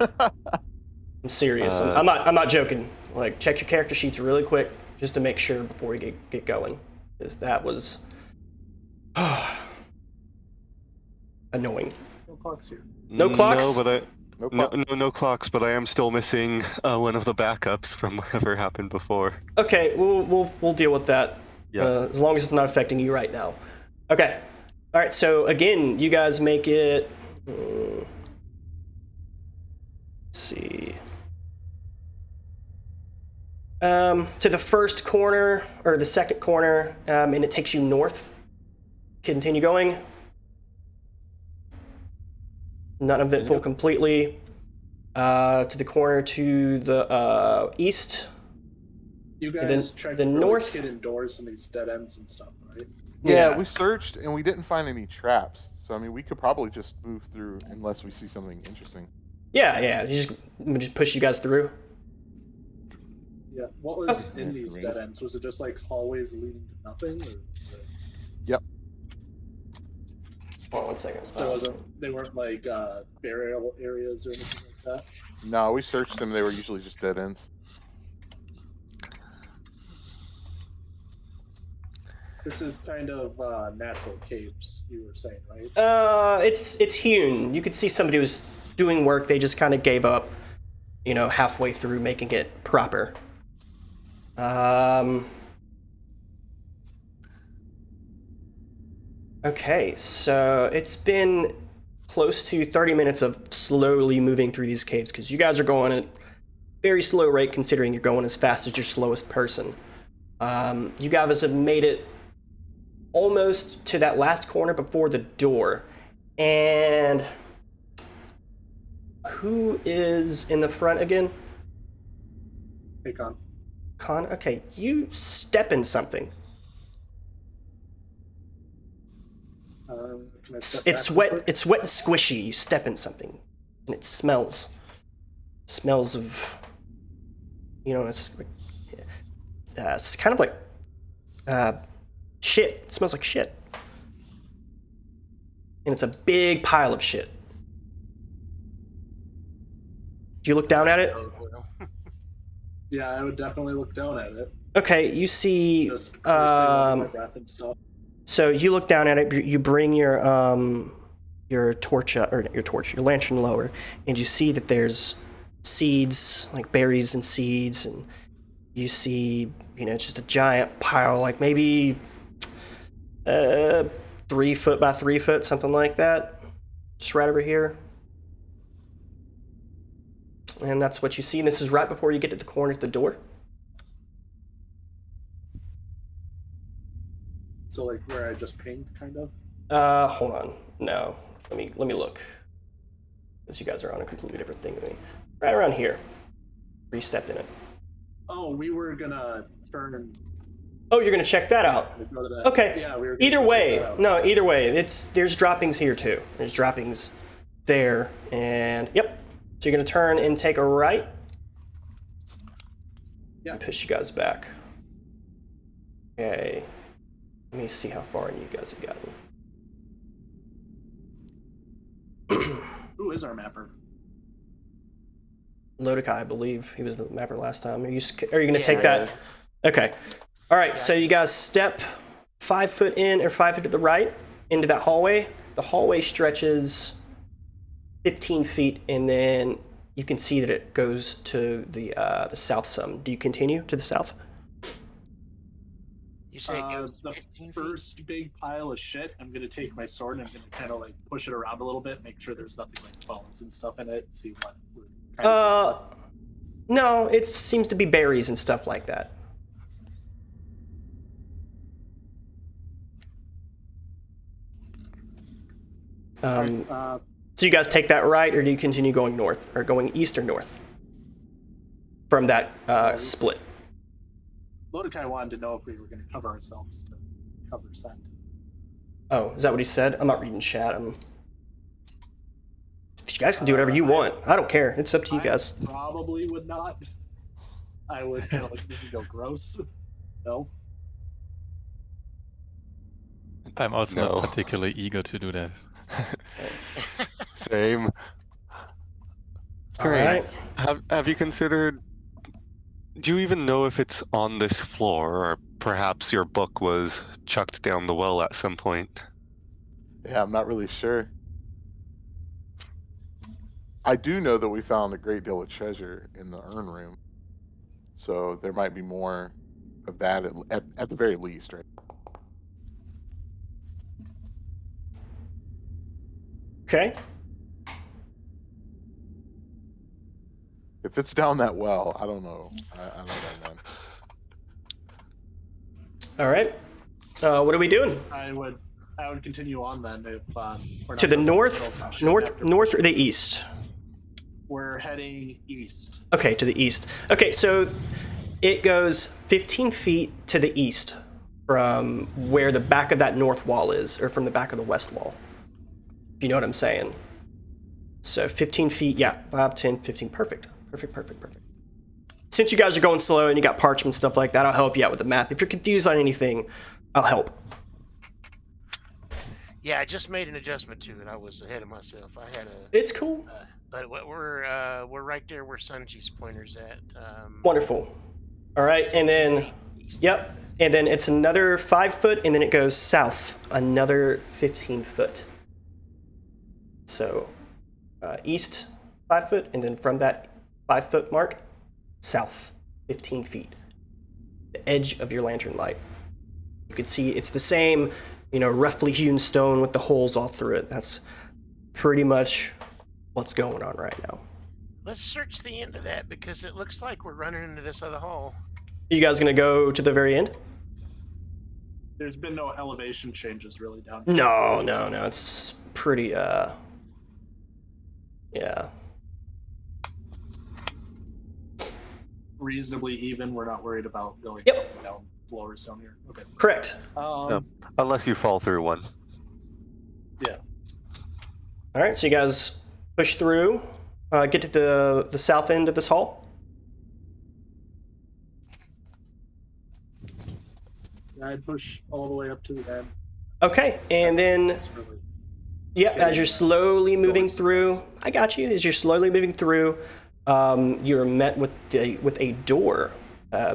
I'm serious. I'm not joking. Like, check your character sheets really quick just to make sure before we get going, because that was annoying. No clocks here. No clocks? No, but No No, clock. no clocks, but I am still missing one of the backups from whatever happened before. Okay, we'll deal with that. Yeah. As long as it's not affecting you right now. Okay. All right. So again, you guys make it. Let's see. To the first corner or the second corner, and it takes you north. Continue going. Not eventful completely. To the corner to the east. You And guys then checked the for north. like hidden doors and these dead ends and stuff, right? Yeah, we searched and we didn't find any traps. So I mean, we could probably just move through unless we see something interesting. Yeah. We just push you guys through. Yeah. What was Okay. in these dead ends? Was it just like hallways leading to nothing, or was it? Yep. Hold on 1 second. There wasn't. They weren't like burial areas or anything like that. No, we searched them. They were usually just dead ends. This is kind of natural caves, you were saying, right? It's hewn. You could see somebody was doing work. They just kind of gave up, halfway through making it proper. Okay, so it's been close to 30 minutes of slowly moving through these caves because you guys are going at a very slow rate considering you're going as fast as your slowest person. You guys have made it almost to that last corner before the door. And who is in the front again? Hey, Con. Con, okay, you step in something. Can I It's, step it's back wet. real quick? It's wet and squishy. You step in something, and it smells. Smells of, it's kind of like shit. It smells like shit, and it's a big pile of shit. Do you look down at it? Oh, well. Yeah, I would definitely look down at it. Okay, you see. Just cursing under my breath and stuff. So you look down at it. You bring your torch your lantern lower, and you see that there's seeds, like berries and seeds, and you see, just a giant pile, like maybe 3 foot by 3 foot, something like that, just right over here. And that's what you see. And this is right before you get to the corner of the door. So like where I just pinged, kind of. Hold on. No, let me look. Because you guys are on a completely different thing than me. Right around here, where you stepped in it. Oh, we were gonna turn. Oh, you're gonna check that out. Go to that. Okay. Yeah, we were. Either way, there's droppings here too. There's droppings there, and yep. So you're gonna turn and take a right. Yeah. And push you guys back. Okay. Let me see how far in you guys have gotten. Who is our mapper? Lodikai, I believe he was the mapper last time. Are you gonna Yeah. take that? Okay. All right. So you guys step 5 foot in or 5 foot to the right into that hallway. The hallway stretches 15 feet, and then you can see that it goes to the south some. Do you continue to the south? You say it goes The 15 feet? first big pile of shit. I'm gonna take my sword and I'm gonna kind of like push it around a little bit, make sure there's nothing like bones and stuff in it. See what we're kind of. No. It seems to be berries and stuff like that. So you guys take that right, or do you continue going north, or going east or north from that split? Lodikai wanted to know if we were going to cover ourselves to cover scent. Oh, is that what he said? I'm not reading chat. If you guys can do whatever you want, I don't care. It's up to you guys. Probably would not. I would kind of look at this and go, gross. No. I'm also No. not particularly eager to do that. Same. All right. Have you considered? Do you even know if it's on this floor, or perhaps your book was chucked down the well at some point? Yeah, I'm not really sure. I do know that we found a great deal of treasure in the urn room, so there might be more of that at the very least, right? Okay. If it's down that well, I don't know. I don't know, man. All right. What are we doing? I would continue on then if we're To not the gonna north, build some shit after north or pushing. the east? We're heading east. Okay, to the east. Okay, so it goes 15 feet to the east from where the back of that north wall is, or from the back of the west wall. If you know what I'm saying. So 15 feet, yeah, 5, 10, 15, perfect. Perfect. Since you guys are going slow and you got parchment stuff like that, I'll help you out with the map. If you're confused on anything, I'll help. Yeah, I just made an adjustment to it. I was ahead of myself. I had a. It's cool. But we're right there where Sunji's pointer's at. Wonderful. All right, and 15 then, feet east. yep, and then it's another 5 foot, and then it goes south another 15 foot. So east 5 foot, and then from that 5 foot mark, south 15 feet. The edge of your lantern light. You can see it's the same, roughly hewn stone with the holes all through it. That's pretty much what's going on right now. Let's search the end of that because it looks like we're running into this other hall. Are you guys gonna go to the very end? There's been no elevation changes really down here. No. It's pretty, yeah. Reasonably even. We're not worried about going Yep. down floors down here. Okay. Correct. Unless you fall through one. Yeah. All right, so you guys push through, get to the south end of this hall. I'd push all the way up to the end. Okay, and then, It's really yeah, as you're slowly moving through, I got you. As you're slowly moving through, you're met with a door,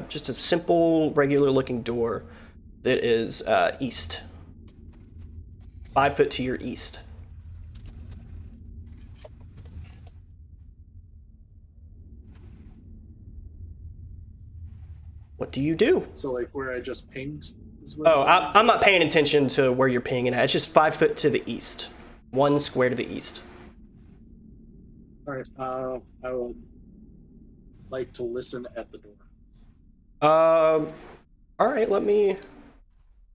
just a simple, regular-looking door that is east, 5 foot to your east. What do you do? so like where I just pinged is where Oh, I'm not paying attention to where you're pinging at. It's just 5 foot to the east. 1 square to the east. Alright, I would like to listen at the door. All right, let me...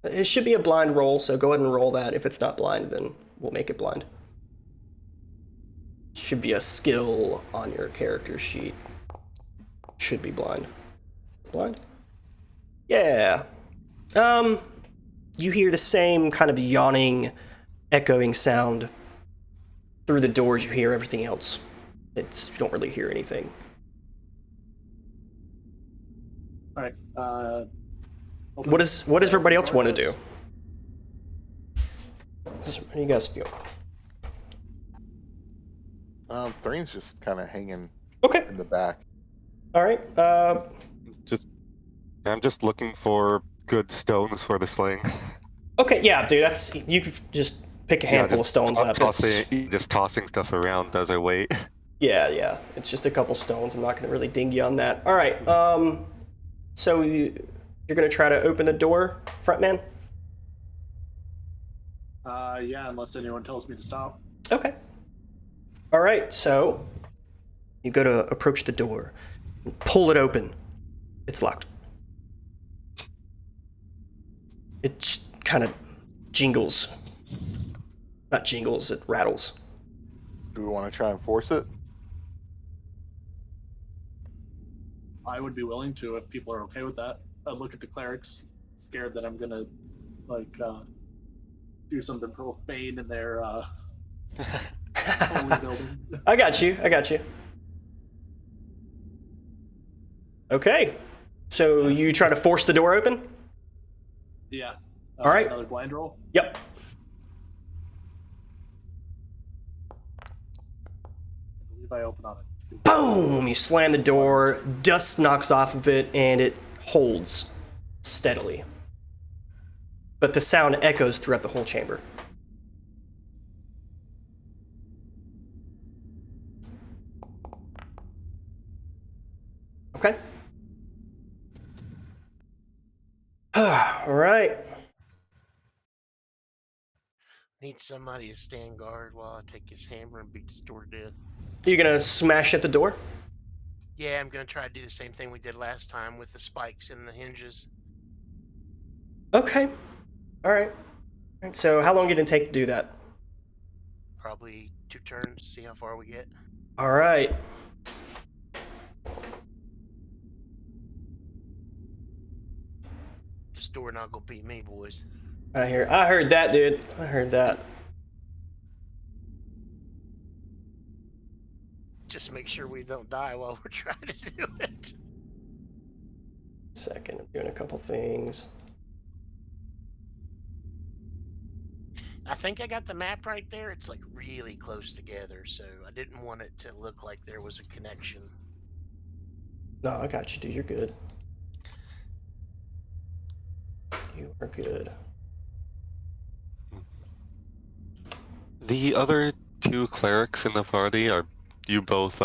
It should be a blind roll, so go ahead and roll that. If it's not blind, then we'll make it blind. Should be a skill on your character sheet. Should be blind. Blind? Yeah. You hear the same kind of yawning, echoing sound through the doors. You hear everything else. You don't really hear anything. Alright, What does everybody else want to do? How do you guys feel? Thrain's just kind of hanging Okay. in the back. All right. I'm just looking for good stones for the sling. Okay. Yeah, dude. You could just pick a handful of stones up. Just tossing stuff around as I wait. Yeah. It's just a couple stones. I'm not going to really ding you on that. All right. So you're going to try to open the door, front man? yeah, unless anyone tells me to stop. Okay. All right. So you go to approach the door, and pull it open. It's locked. It kind of jingles. Not jingles, it rattles. Do we want to try and force it? I would be willing to if people are okay with that. I'd look at the clerics, scared that I'm gonna do something profane in their holy building. I got you. Okay. So you try to force the door open? Yeah. All right. Another blind roll. Yep. I believe I open on it. Boom! You slam the door, dust knocks off of it, and it holds steadily. But the sound echoes throughout the whole chamber. Okay. All right. Need somebody to stand guard while I take his hammer and beat this door to death. You're gonna smash at the door? Yeah, I'm gonna try to do the same thing we did last time with the spikes and the hinges. Okay. All right. All right. So how long did it take to do that? Probably 2 turns, see how far we get. All right. This door not gonna beat me, boys. I heard that, dude. I heard that. Just make sure we don't die while we're trying to do it. Second, I'm doing a couple things. I think I got the map right there. It's like really close together, so I didn't want it to look like there was a connection. No, I got you, dude. You're good. You are good. The other 2 clerics in the party, are you both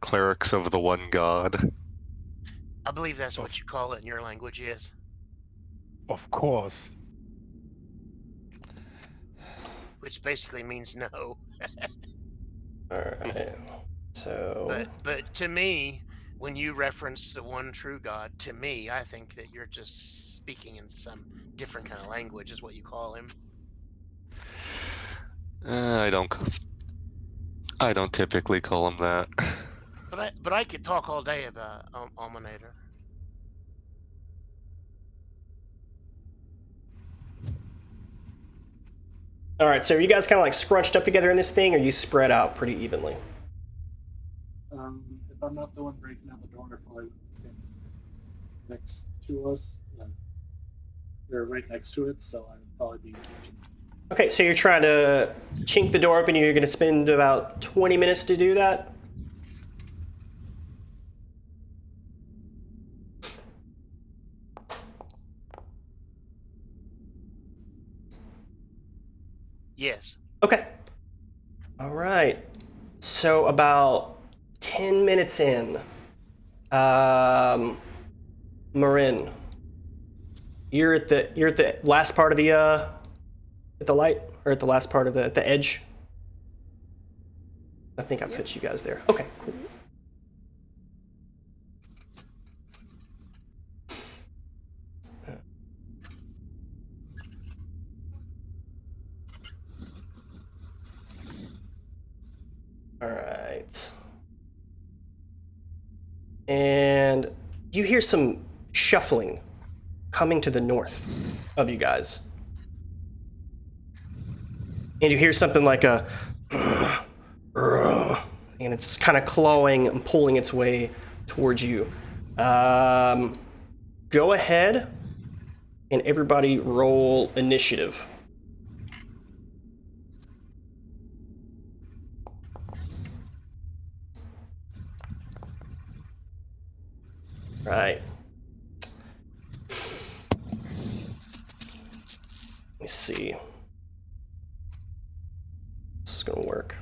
clerics of the one god? I believe that's what you call it in your language, yes. Of course. Which basically means no. All right. So. But to me, when you reference the one true God, to me, I think that you're just speaking in some different kind of language, is what you call him. I don't typically call him that. But I could talk all day about Almanator. All right. So are you guys kind of like scrunched up together in this thing, or you spread out pretty evenly? If I'm not the one breaking out the door, probably stand next to us. They're right next to it, so I'd probably be. Okay. So you're trying to chink the door open. You're going to spend about 20 minutes to do that. Yes. Okay. All right. So about 10 minutes in, Marin, you're at the last part of the at the light, or at the last part of the edge. I think I put you guys there. Okay, cool. All right. And you hear some shuffling coming to the north of you guys. And you hear something like a and it's kind of clawing and pulling its way towards you. Go ahead and everybody roll initiative. Right. Let me see. This is gonna work.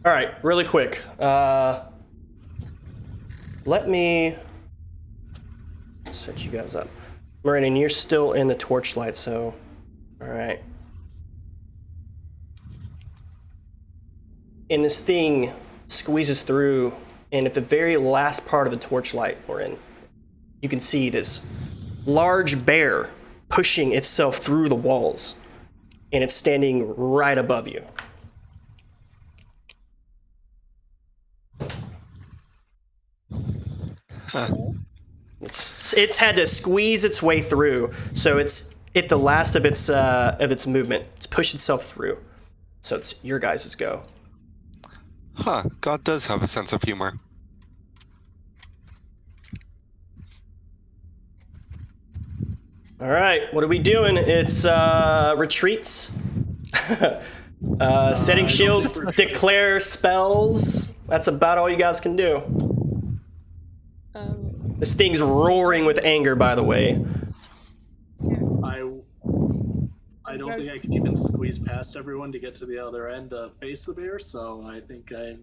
All right, really quick. Let me set you guys up. Marin, you're still in the torchlight, so all right. And this thing squeezes through, and at the very last part of the torchlight we're in, you can see this large bear pushing itself through the walls, and it's standing right above you. Huh. It's had to squeeze its way through, so it's at the last of its movement. It's pushed itself through, so it's your guys' go. Huh, God does have a sense of humor. All right, what are we doing? It's retreats, setting shields, declare spells. That's about all you guys can do. Um, This thing's roaring with anger, by the way. I don't think I can even squeeze past everyone to get to the other end to face the bear, so I think I'm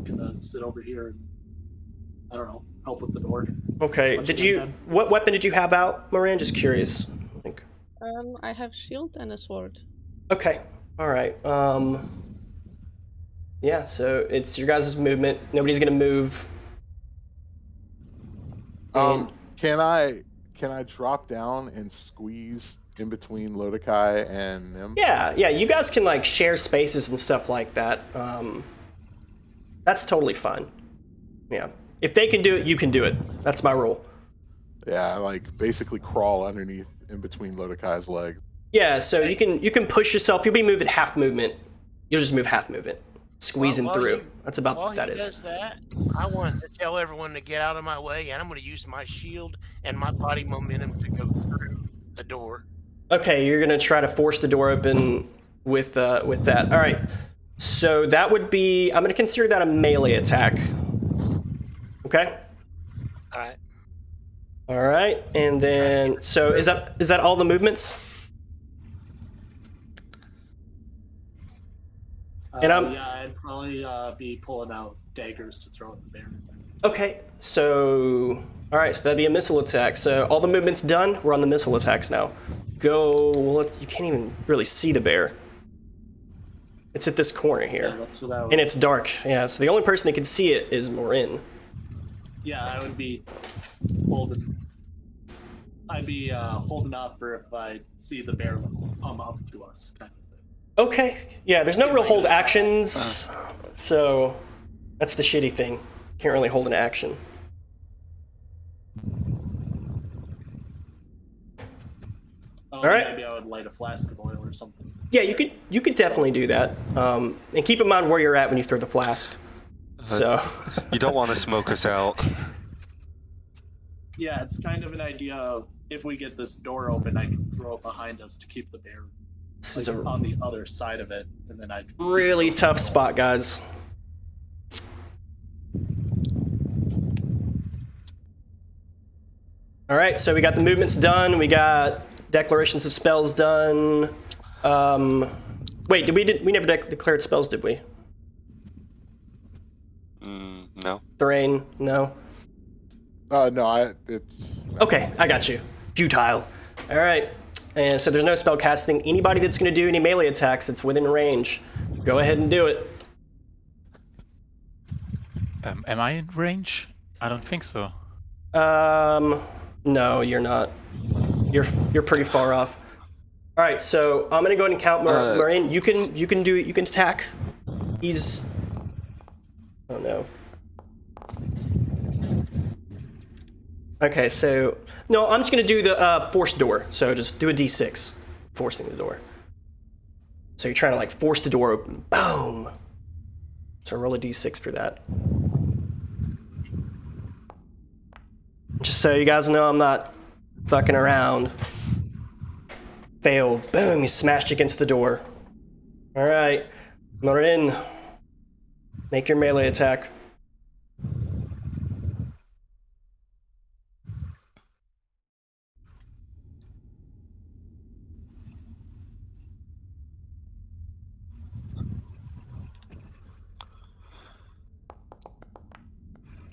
gonna sit over here and, I don't know, help with the door. Okay. much Did as I you? can. What weapon did you have out, Moran? Just curious. I have shield and a sword. Okay. All right. Yeah. So it's your guys' movement. Nobody's gonna move. And Can I drop down and squeeze in between Lodokai and Nim? yeah, you guys can like share spaces and stuff like that. That's totally fine. Yeah. If they can do it, you can do it. That's my rule. Yeah, I like basically crawl underneath in between Lodokai's legs. Yeah, so you can push yourself. You'll be moving half movement. You'll just move half movement, squeezing While through. he- That's about While what that he is. does that, I want to tell everyone to get out of my way, and I'm going to use my shield and my body momentum to go through the door. Okay, you're gonna try to force the door open with that. All right. So that would be. I'm gonna consider that a melee attack. Okay. All right. All right, and then so is that all the movements? And I'm Yeah, I'd probably be pulling out daggers to throw at the bear. okay. So all right, so that'd be a missile attack. So all the movements done. We're on the missile attacks now. Go. Well, you can't even really see the bear. It's at this corner here, Yeah, that's what I was. and it's dark. Yeah, so the only person that can see it is Marin. Yeah, I would be holding. I'd be holding up for if I see the bear come up to us, kind of thing. Okay. Yeah, there's no real hold actions, so that's the shitty thing. Can't really hold an action. Oh, All right. Maybe I would light a flask of oil or something. Yeah, you could definitely do that. And keep in mind where you're at when you throw the flask. So You don't want to smoke us out. Yeah, it's kind of an idea of if we get this door open, I can throw it behind us to keep the bear this is a on the other side of it, and then I. really tough spot, guys. All right, so we got the movements done. We got declarations of spells done. Wait, we never declared spells, did we? No. Thrain, no. No, it's Okay, I got you. Futile. All right, and so there's no spell casting. Anybody that's going to do any melee attacks that's within range, go ahead and do it. Am I in range? I don't think so. No, you're not. You're pretty far off. All right, so I'm gonna go ahead and count Marin. You can do it. You can attack. He's. Oh no. Okay, so no, I'm just gonna do the force door. So just do a d6, forcing the door. So you're trying to like force the door open. Boom. So roll a d6 for that. Just so you guys know, I'm not fucking around. Failed. Boom, you smashed against the door. All right, Marin, make your melee attack.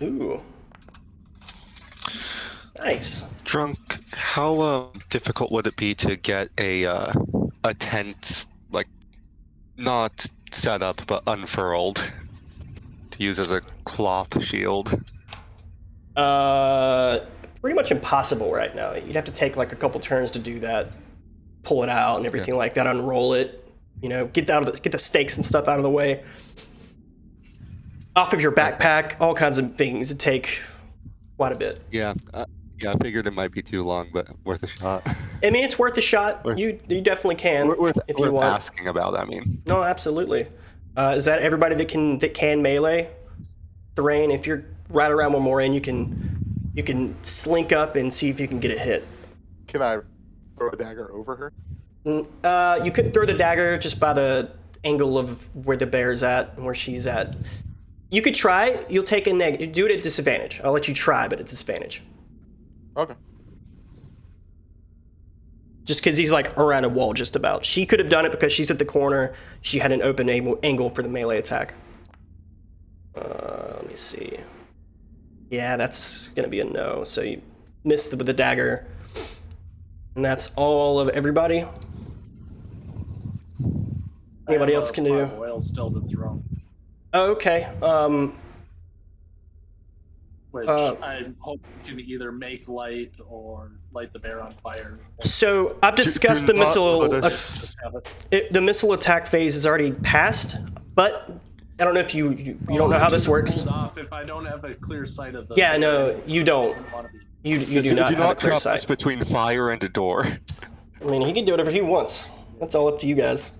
Ooh. Nice. Drunk, how difficult would it be to get a tent, like, not set up but unfurled, to use as a cloth shield? Pretty much impossible right now. You'd have to take like a couple turns to do that, pull it out and everything like that, unroll it. You know, get the stakes and stuff out of the way. Off of your backpack, all kinds of things. It'd take quite a bit. Yeah, I figured it might be too long, but worth a shot. I mean, it's worth a shot. Worth- You definitely can worth if you want. asking about. I mean, No, absolutely. Is that everybody that can melee? Thrain, if you're right around one more in, you can slink up and see if you can get a hit. Can I throw a dagger over her? You could throw the dagger just by the angle of where the bear's at and where she's at. You could try. You'll take a negative. Do it at disadvantage. I'll let you try, but at disadvantage. Okay. just because he's like around a wall just about. She could have done it because she's at the corner. She had an open angle for the melee attack. Let me see. Yeah, that's gonna be a no. So you missed with the dagger, and that's all of everybody. Anybody else can do? Oil still to throw, Oh, okay. which I hope you can either make light or light the bear on fire. So I've discussed Do the not missile. let us- The missile attack phase is already passed, but I don't know if you don't know how this works. Hold off if I don't have a clear sight of the. Yeah, no, you don't. Want to be. You do not have a clear trap us sight. between fire and a door. I mean, he can do whatever he wants. That's all up to you guys.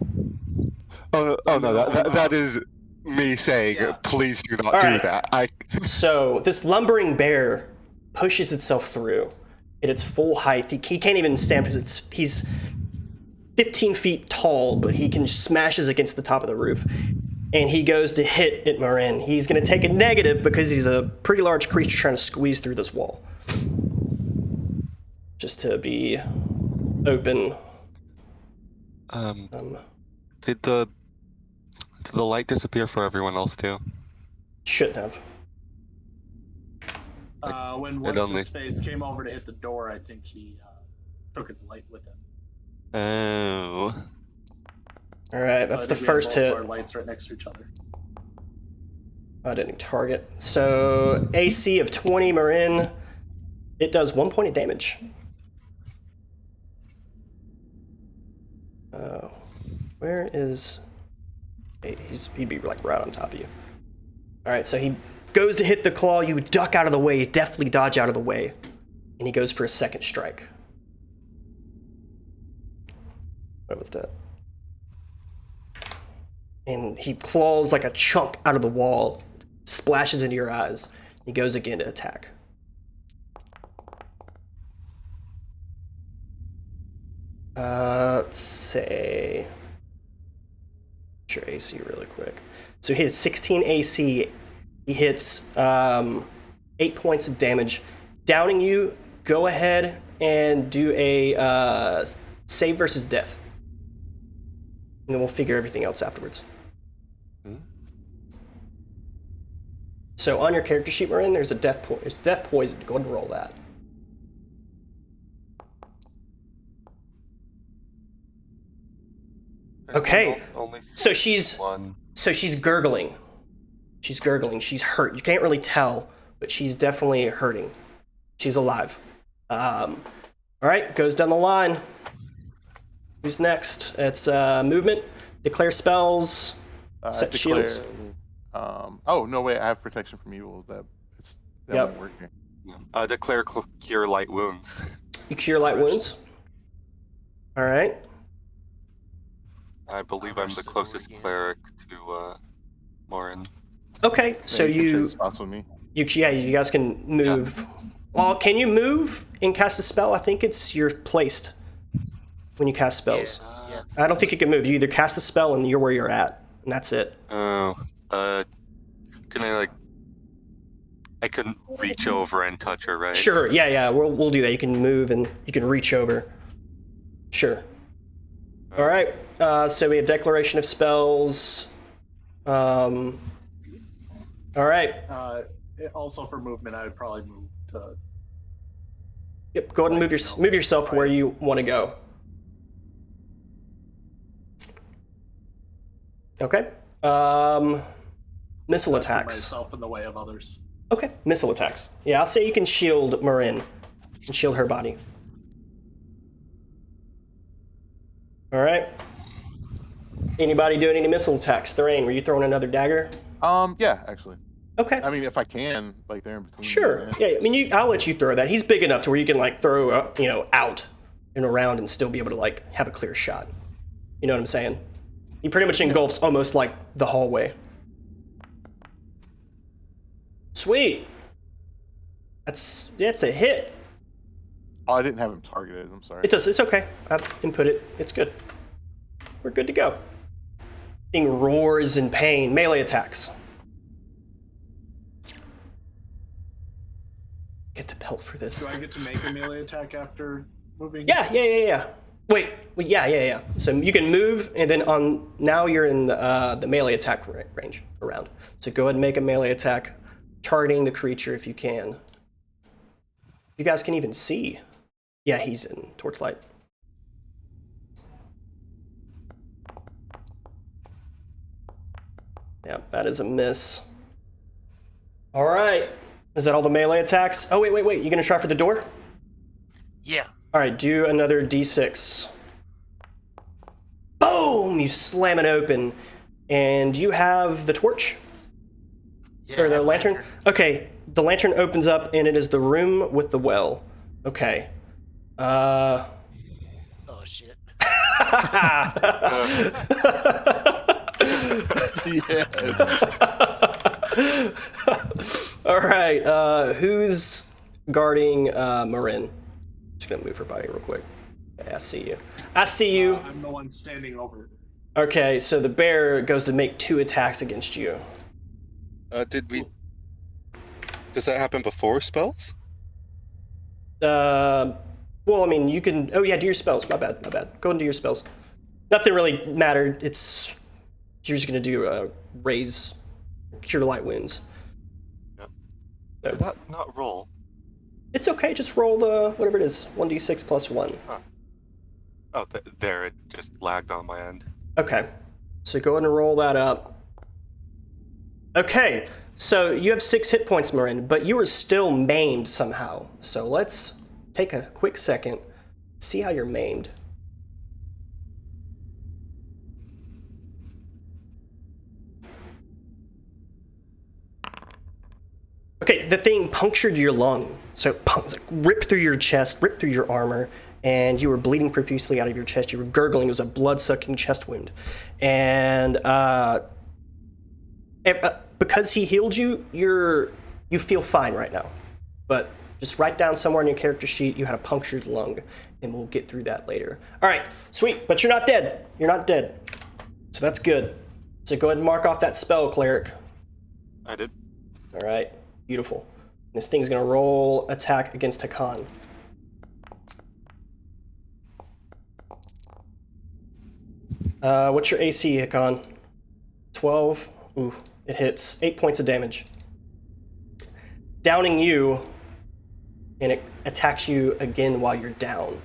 Oh no, that is me saying, Yeah. please do not All do right. that. So this lumbering bear pushes itself through at its full height. He can't even stand because he's 15 feet tall, but he can smashes against the top of the roof. And he goes to hit at Marin. He's going to take a negative because he's a pretty large creature trying to squeeze through this wall. Just to be open. Did the light disappear for everyone else too? Shouldn't have. When what's his face came over to hit the door, I think he took his light with him. Oh. All right, that's So I the think we have first both hit. Our lights right next to each other. I didn't target. So AC of 20, Marin. It does 1 point of damage. Where is? He'd be like right on top of you. All right, so he goes to hit the claw. You duck out of the way, deftly dodge out of the way, and he goes for a second strike. What was that? And he claws like a chunk out of the wall, splashes into your eyes. He goes again to attack. Let's say your AC really quick. So he hits 16 AC. He hits 8 points of damage. Downing you, go ahead and do a save versus death. And then we'll figure everything else afterwards. So on your character sheet, Marin, there's a death poison. Go ahead and roll that. Okay. So she's gurgling. She's gurgling. She's hurt. You can't really tell, but she's definitely hurting. She's alive. All right, goes down the line. Who's next? It's movement, declare spells, set shields. Oh no, wait! I have protection from evil. That won't work here. Declare cure light wounds. You cure light wounds. All right. I believe I'm the closest cleric to Morin. Okay, so you spots with me. you guys can move. Yeah. Well, can you move and cast a spell? I think you're placed when you cast spells. Yeah. I don't think you can move. You either cast a spell and you're where you're at, and that's it. Oh, can I I can reach over and touch her, right? Sure. Yeah. We'll do that. You can move and you can reach over. Sure. All right. So we have declaration of spells. All right. Also for movement, I would probably move to. Yep. Go ahead and move yourself where you want to go. Okay. Missile attacks. Myself in the way of others. Okay. Missile attacks. Yeah, I'll say you can shield Marin and shield her body. All right. Anybody doing any missile attacks? Thorane, were you throwing another dagger? Yeah, actually. Okay. I mean, if I can, like there in between. Sure. Yeah. I mean, I'll let you throw that. He's big enough to where you can throw, out and around and still be able to have a clear shot. You know what I'm saying? He pretty much engulfs almost like the hallway. Sweet. That's a hit. Oh, I didn't have him targeted. I'm sorry. It's okay. I input it. It's good. We're good to go. Thing roars in pain. Melee attacks. Get the belt for this. Do I get to make a melee attack after moving? Yeah. Wait, yeah. So you can move, and then now you're in the melee attack range around. So go ahead and make a melee attack, targeting the creature if you can. You guys can even see. Yeah, he's in torchlight. Yeah, that is a miss. All right. Is that all the melee attacks? Oh, wait. You gonna try for the door? Yeah. All right, do another d6. Boom! You slam it open. And you have the torch? Yeah. Or the I have lantern? Okay, the lantern opens up and it is the room with the well. Okay. Oh shit. Yes. All right, who's guarding Marin? Just gonna move her body real quick. Okay, I see you. I'm the one standing over. Okay, so the bear goes to make 2 attacks against you. Does that happen before spells? Well, I mean, you can. Oh yeah, do your spells. My bad. Go ahead and do your spells. Nothing really mattered. You're just gonna do raise, cure light wounds. Yep. So, Did that not roll? it's okay. Just roll the whatever it is. 1d6 plus 1. Oh, there, it just lagged on my end. Okay. So go ahead and roll that up. Okay. So you have 6 hit points, Marin, but you are still maimed somehow. So let's take a quick second, see how you're maimed. Okay, the thing punctured your lung. So it ripped through your chest, ripped through your armor, and you were bleeding profusely out of your chest. You were gurgling. It was a blood-sucking chest wound. And because he healed you, you feel fine right now. But just write down somewhere in your character sheet you had a punctured lung, and we'll get through that later. All right, sweet. But you're not dead. You're not dead. So that's good. So go ahead and mark off that spell, cleric. I did. All right, beautiful. This thing's gonna roll attack against Hakan. What's your AC, Hakan? 12. Ooh, it hits. 8 points of damage. Downing you, and it attacks you again while you're down.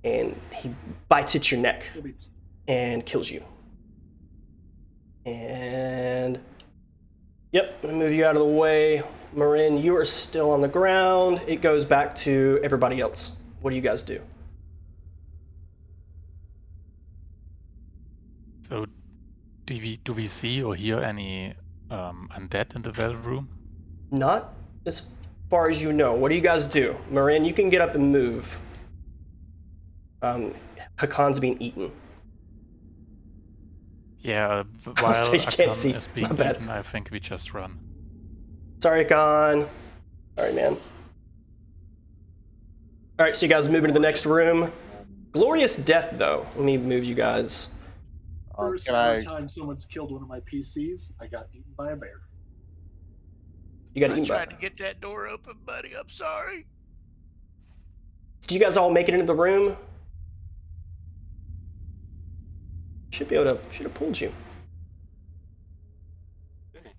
And he bites at your neck and kills you. And yep, I'm gonna move you out of the way. Marin, you are still on the ground. It goes back to everybody else. What do you guys do? So, do we see or hear any undead in the well room? Not as far as you know. What do you guys do? Marin, you can get up and move. Hakan's being eaten. Yeah, while So you can't Akan see. is being My bad. eaten, I think we just run. Sorry, Hakan. Sorry, man. All right, so you guys move into the next room. Glorious death, though. Let me move you guys. First time someone's killed one of my PCs, I got eaten by a bear. You got I eaten by. tried to get that door open, buddy. I'm sorry. Did you guys all make it into the room? Should have pulled you. Okay.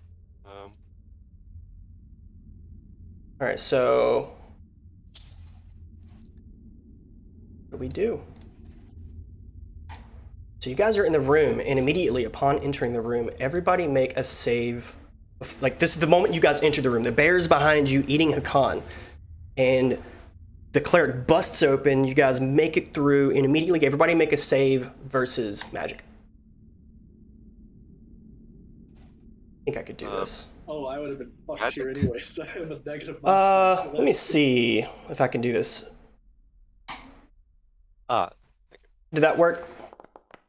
All right, so what do we do? So you guys are in the room, and immediately upon entering the room, everybody make a save. Like, this is the moment you guys enter the room. The bear's behind you eating Hakan, and the cleric busts open. You guys make it through, and immediately everybody make a save versus magic. I think I could do this. Oh, I would have been fucked Magic? here anyway, so I have a negative. Let me see if I can do this. Did that work?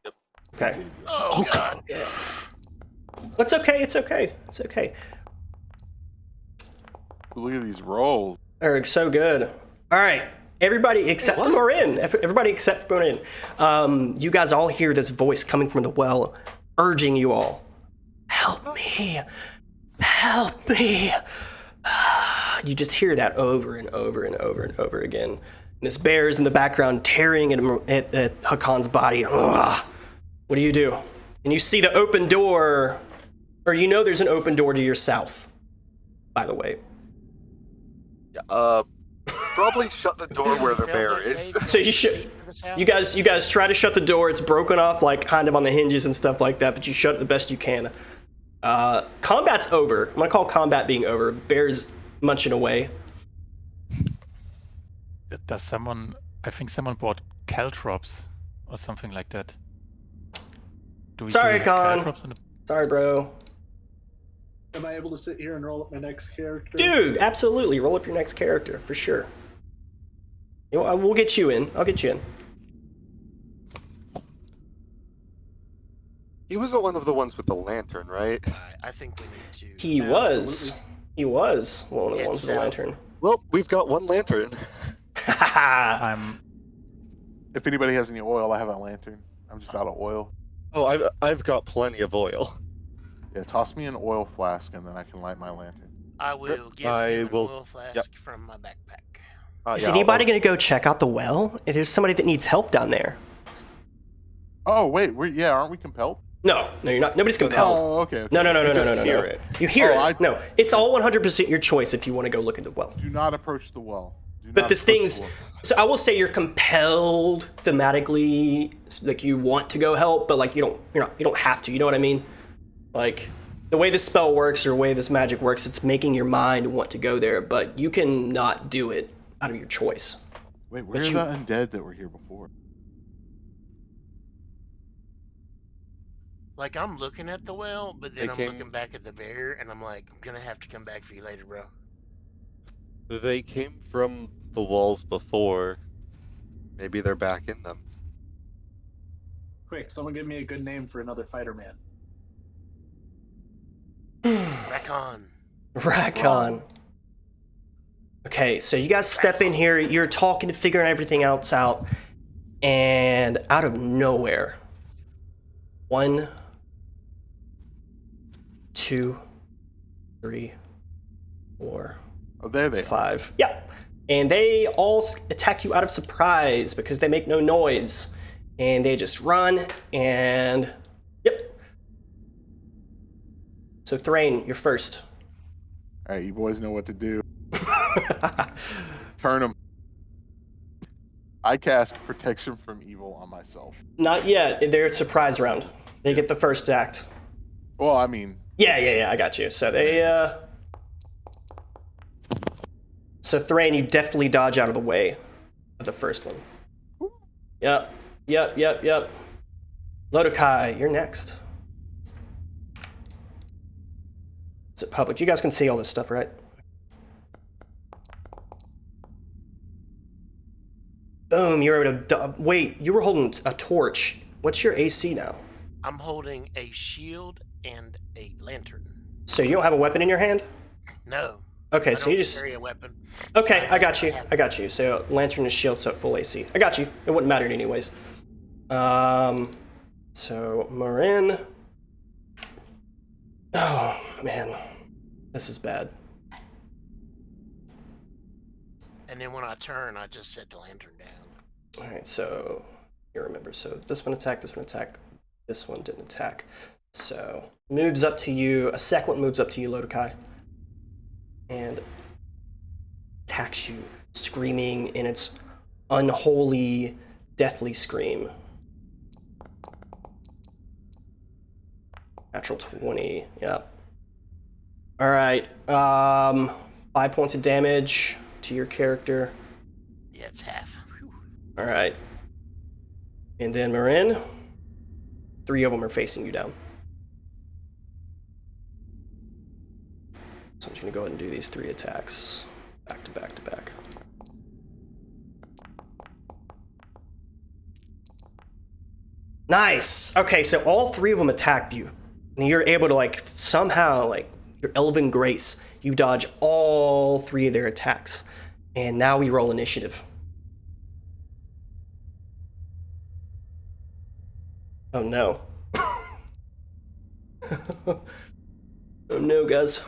Yep. Okay. Oh, God. It's okay. It's okay. Look at these rolls. Eric, so good. All right. Everybody except for Marin. Everybody except for Marin. You guys all hear this voice coming from the well, urging you all. Help me. Help me. You just hear that over and over and over and over again. This bear is in the background tearing at Hakon's body. Ugh. What do you do? And you see the open door, or you know there's an open door to your south, by the way. Probably shut the door where the Failed bear that is. save, So can you we should- see for this house? You guys try to shut the door. It's broken off, like kind of on the hinges and stuff like that, but you shut it the best you can. Combat's over. I'm gonna call combat being over. Bear's munching away. Does someone? I think someone bought caltrops or something like that. Do Sorry, we have Con. caltrops in the Sorry, bro. Am I able to sit here and roll up my next character? Dude, absolutely. Roll up your next character, for sure. You know, we'll get you in. I'll get you in. He wasn't one of the ones with the lantern, right? Alright, I think we need to. He was. He was one of the It's, ones with the lantern. Well, we've got one lantern. I'm If anybody has any oil, I have a lantern. I'm just out of oil. Oh, I've got plenty of oil. Yeah, toss me an oil flask and then I can light my lantern. I will give I him an will- oil flask yep. from my backpack. Is Yeah, anybody going to go check out the well? There's somebody that needs help down there. Oh wait, aren't we compelled? No, you're not. Nobody's compelled. Oh, okay. No. You just hear no. it. You hear Oh, it. No, it's all 100% your choice if you want to go look at the well. Do not approach the well. Do But not this approach thing's. the well. So I will say you're compelled thematically, like you want to go help, but like you don't have to. You know what I mean? Like the way this spell works or the way this magic works, it's making your mind want to go there, but you can not do it out of your choice. Wait, where are you- the undead that were here before? Like, I'm looking at the well, but then They I'm came- looking back at the bear, and I'm like, I'm gonna have to come back for you later, bro. They came from the walls before. Maybe they're back in them. Quick, someone give me a good name for another fighter man. Rackon. Rackon. Okay, so you guys step in here, you're talking, figuring everything else out, and out of nowhere, 1, 2, 3, 4, Oh, there they are. 5. Yeah. And they all attack you out of surprise because they make no noise. And they just run and. Yep. So, Thrain, you're first. All right, you boys know what to do. Turn them. I cast protection from evil on myself. Not yet. They're surprise round. They get the first act. Well, I mean, Yeah, I got you. So they, So Thrain, you definitely dodge out of the way of the first one. Yep. Lodokai, you're next. Is it public? You guys can see all this stuff, right? Boom, you're able to... Wait, you were holding a torch. What's your AC now? I'm holding a shield and a lantern. So you don't have a weapon in your hand? No. Okay, I so don't you just... carry a weapon. Okay, I got you. So lantern and shield, so full AC. I got you. It wouldn't matter anyways. So Marin. Oh man, this is bad. And then when I turn, I just set the lantern down. All right, so you remember. So this one attacked. This one attacked. This one didn't attack. So moves up to you. A second one moves up to you, Lodokai, and attacks you, screaming in its unholy, deathly scream. Natural 20. Yep. All right. 5 points of damage to your character. Yeah, it's half. Whew. All right. And then Marin, 3 of them are facing you down. So I'm just going to go ahead and do these 3 attacks back to back to back. Nice. Okay, so all 3 of them attacked you. And you're able to, like, somehow, like, your Elven Grace, you dodge all 3 of their attacks. And now we roll initiative. Oh no. Oh no, guys.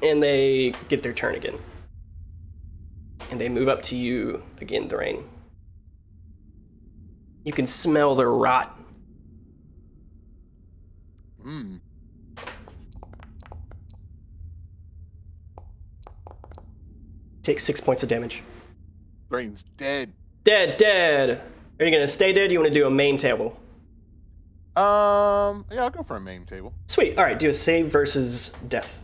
And they get their turn again. And they move up to you again, Thrain. You can smell their rot. Hmm. Take 6 points of damage. Brain's dead. Dead. Are you gonna stay dead? Or you want to do a maim table? Yeah, I'll go for a maim table. Sweet. All right, do a save versus death.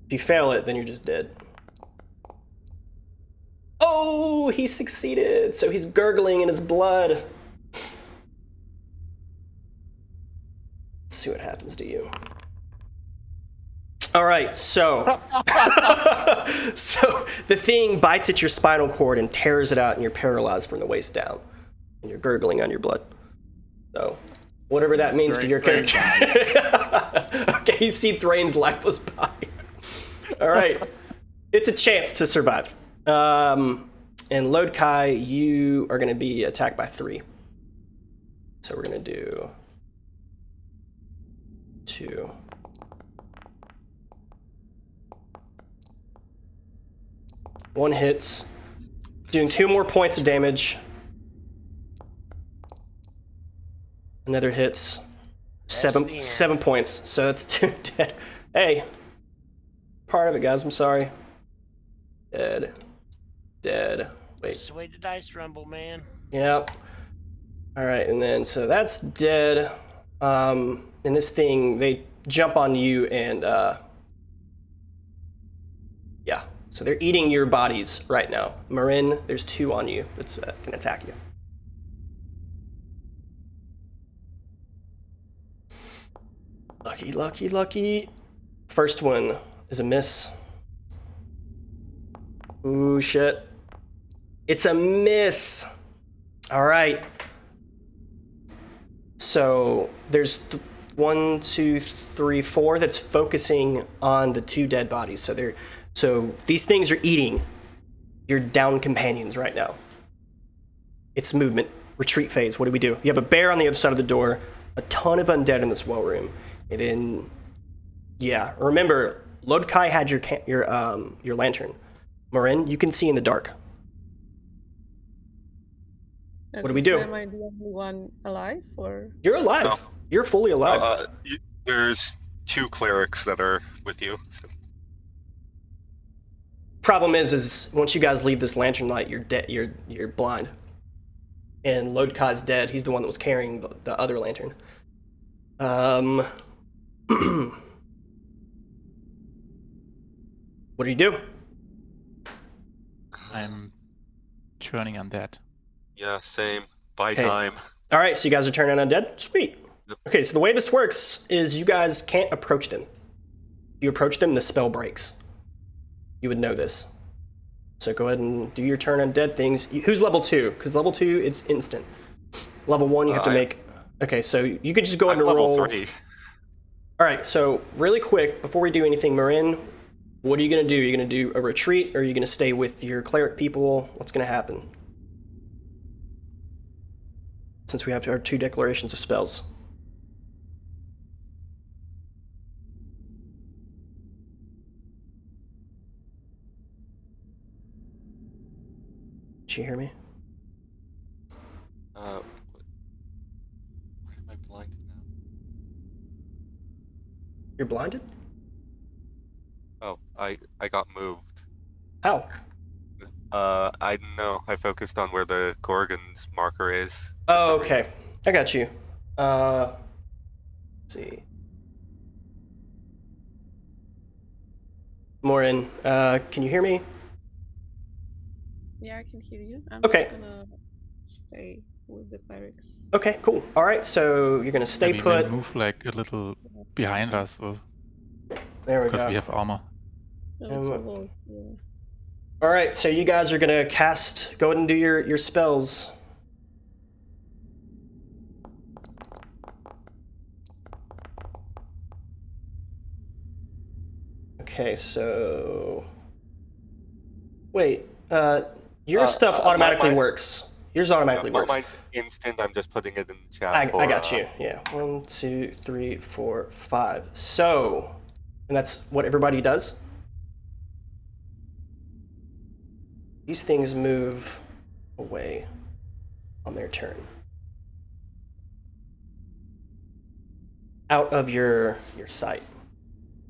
If you fail it, then you're just dead. Oh, he succeeded. So he's gurgling in his blood. Let's see what happens to you. All right, so so the thing bites at your spinal cord and tears it out, and you're paralyzed from the waist down, and you're gurgling on your blood. So whatever that means for your Thrain character. Okay, you see Thrain's lifeless body. All right, it's a chance to survive. And Lodkai, you are going to be attacked by 3. So we're going to do 2. One hits, doing 2 more points of damage. Another hits, the 7 points. So that's 2 dead. Hey, part of it, guys. I'm sorry. Dead. Wait. That's the way the dice rumble, man. Yep. All right, and then so that's dead. And this thing, they jump on you and yeah. So they're eating your bodies right now. Marin, there's 2 on you that's can attack you. Lucky. First one is a miss. Ooh, shit. It's a miss. All right. So there's 1, 2, 3, 4 that's focusing on the 2 dead bodies. So these things are eating your down companions right now. It's movement, retreat phase. What do we do? You have a bear on the other side of the door, a ton of undead in this well room, and then yeah. Remember, Lodkai had your lantern. Marin, you can see in the dark. Okay, What do we do? so am I the only one alive, or? You're alive. No. You're fully alive. There's 2 clerics that are with you. So. Problem is once you guys leave this lantern light, you're dead. You're blind. And Lodkai's dead. He's the one that was carrying the other lantern. What do you do? I'm turning undead. Yeah, same. Buy Okay. time. All right, so you guys are turning undead? Sweet. Yep. Okay, so the way this works is you guys can't approach them. You approach them, the spell breaks. You would know this. So go ahead and do your turn undead things. Who's level 2? Because level 2, it's instant. Level 1, you have to make... Okay, so you could just go ahead I'm and level roll... 3. All right, so really quick, before we do anything, Marin, what are you going to do? Are you going to do a retreat, or are you going to stay with your cleric people? What's going to happen? Since we have our 2 declarations of spells. Did you hear me? Why am I blinded now? You're blinded? Oh, I got moved. How? I don't know. I focused on where the Gorgon's marker is. for Oh, some okay. reason. I got you. Let's see. Morin, can you hear me? Yeah, I can hear you. I'm Okay. just gonna stay with the clerics. Okay, cool. All right, so you're gonna stay Maybe put. they move like a little behind us, or There we because we go. have armor. No, it's a wall. Yeah. All right, so you guys are gonna cast. Go ahead and do your spells. Okay, so wait. Your stuff automatically mine- works. Yours automatically works. Mine's instant. I'm just putting it in the chat. I for, got you. Yeah. 1, 2, 3, 4, 5. So, and that's what everybody does? these things move away on their turn. Out of your sight.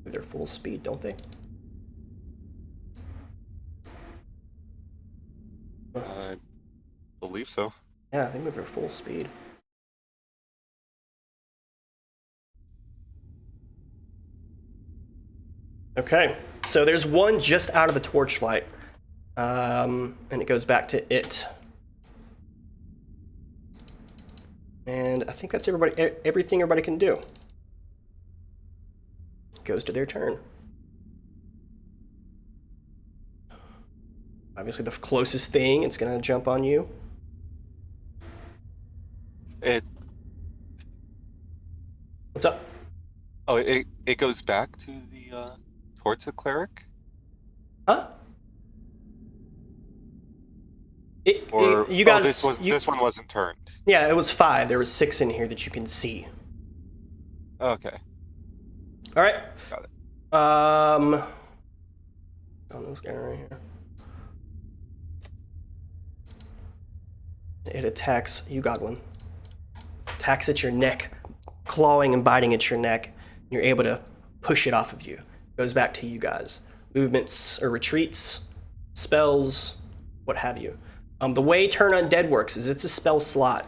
With their full speed, don't they? I believe so. Yeah, they move their full speed. Okay, so there's one just out of the torchlight, and it goes back to it. And I think that's everything everybody can do. Goes to their turn. Obviously, the closest thing, it's gonna jump on you. What's up? Oh, it goes back to the towards the cleric, Huh? or you guys, this one wasn't turned. Yeah, it was 5. There was 6 in here that you can see. Okay, All right. got it. On this guy right here. It attacks. You got one. Attacks at your neck, clawing and biting at your neck. You're able to push it off of you. Goes back to you guys. Movements or retreats, spells, what have you. The way Turn Undead works is it's a spell slot.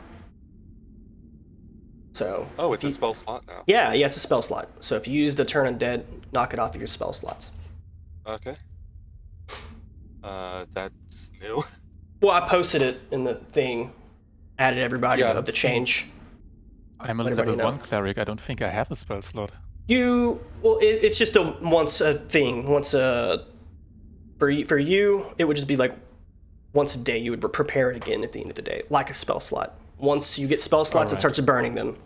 So. Oh, it's a spell slot now. Yeah, it's a spell slot. So if you use the Turn Undead, knock it off of your spell slots. Okay. That's new. Well, I posted it in the thing, added everybody of the change. I'm a Let level everybody know. 1 cleric. I don't think I have a spell slot. It's just once a thing. For you, it would just be like once a day you would prepare it again at the end of the day, like a spell slot. Once you get spell slots, it starts burning them.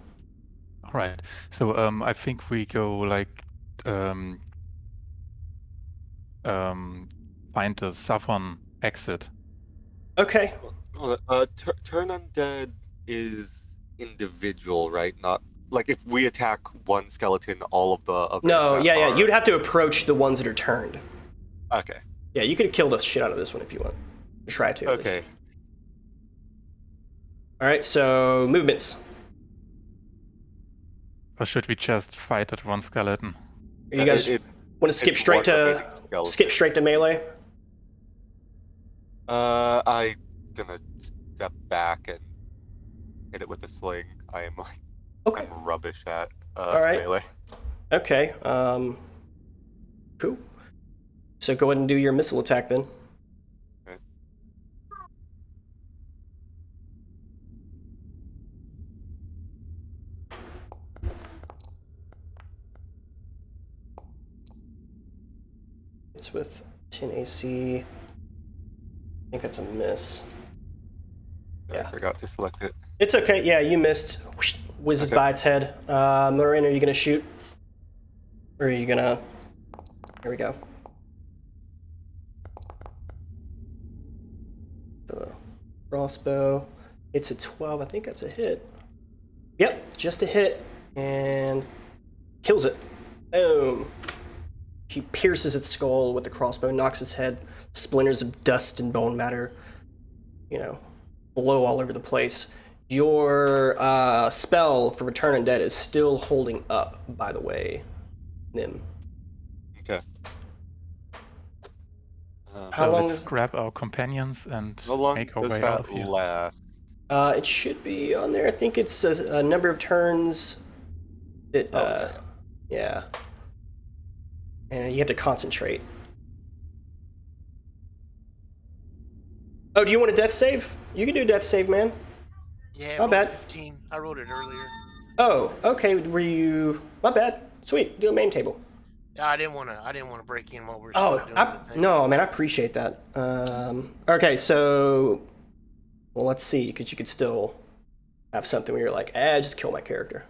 All right. So I think we go like find the southern exit. Okay. Well, turn undead is individual, right? Not like if we attack one skeleton, all of the others. No, that are... You'd have to approach the ones that are turned. Okay. Yeah, you could kill the shit out of this one if you want. Try to. Okay. All right. So movements. Or should we just fight at one skeleton? You guys want to skip straight to melee? I'm gonna step back and hit it with a sling. I am like, okay. I'm rubbish at melee. Okay. Cool. So go ahead and do your missile attack then. Okay. It's with 10 AC. I think that's a miss. I forgot to select it. It's okay. Yeah, you missed. Whizzes by its head. Lorraine, are you going to shoot? Or are you going to... Here we go. The crossbow. It's a 12. I think that's a hit. Yep, just a hit. And kills it. Boom. She pierces its skull with the crossbow, knocks its head, splinters of dust and bone matter, blow all over the place. Your spell for Return Undead is still holding up, by the way, Nim. Okay. So let's grab our companions and make our way out of here. Last? It should be on there. I think it's a number of turns that, yeah. And you have to concentrate. Oh, do you want a death save? You can do a death save, man. Yeah, my bad. 15. I rolled it earlier. Oh, okay. Were you? My bad. Sweet. Do a main table. Yeah, I didn't want to break in while we were. No, man. I appreciate that. Okay, so, well, let's see, because you could still have something where you're like, just kill my character.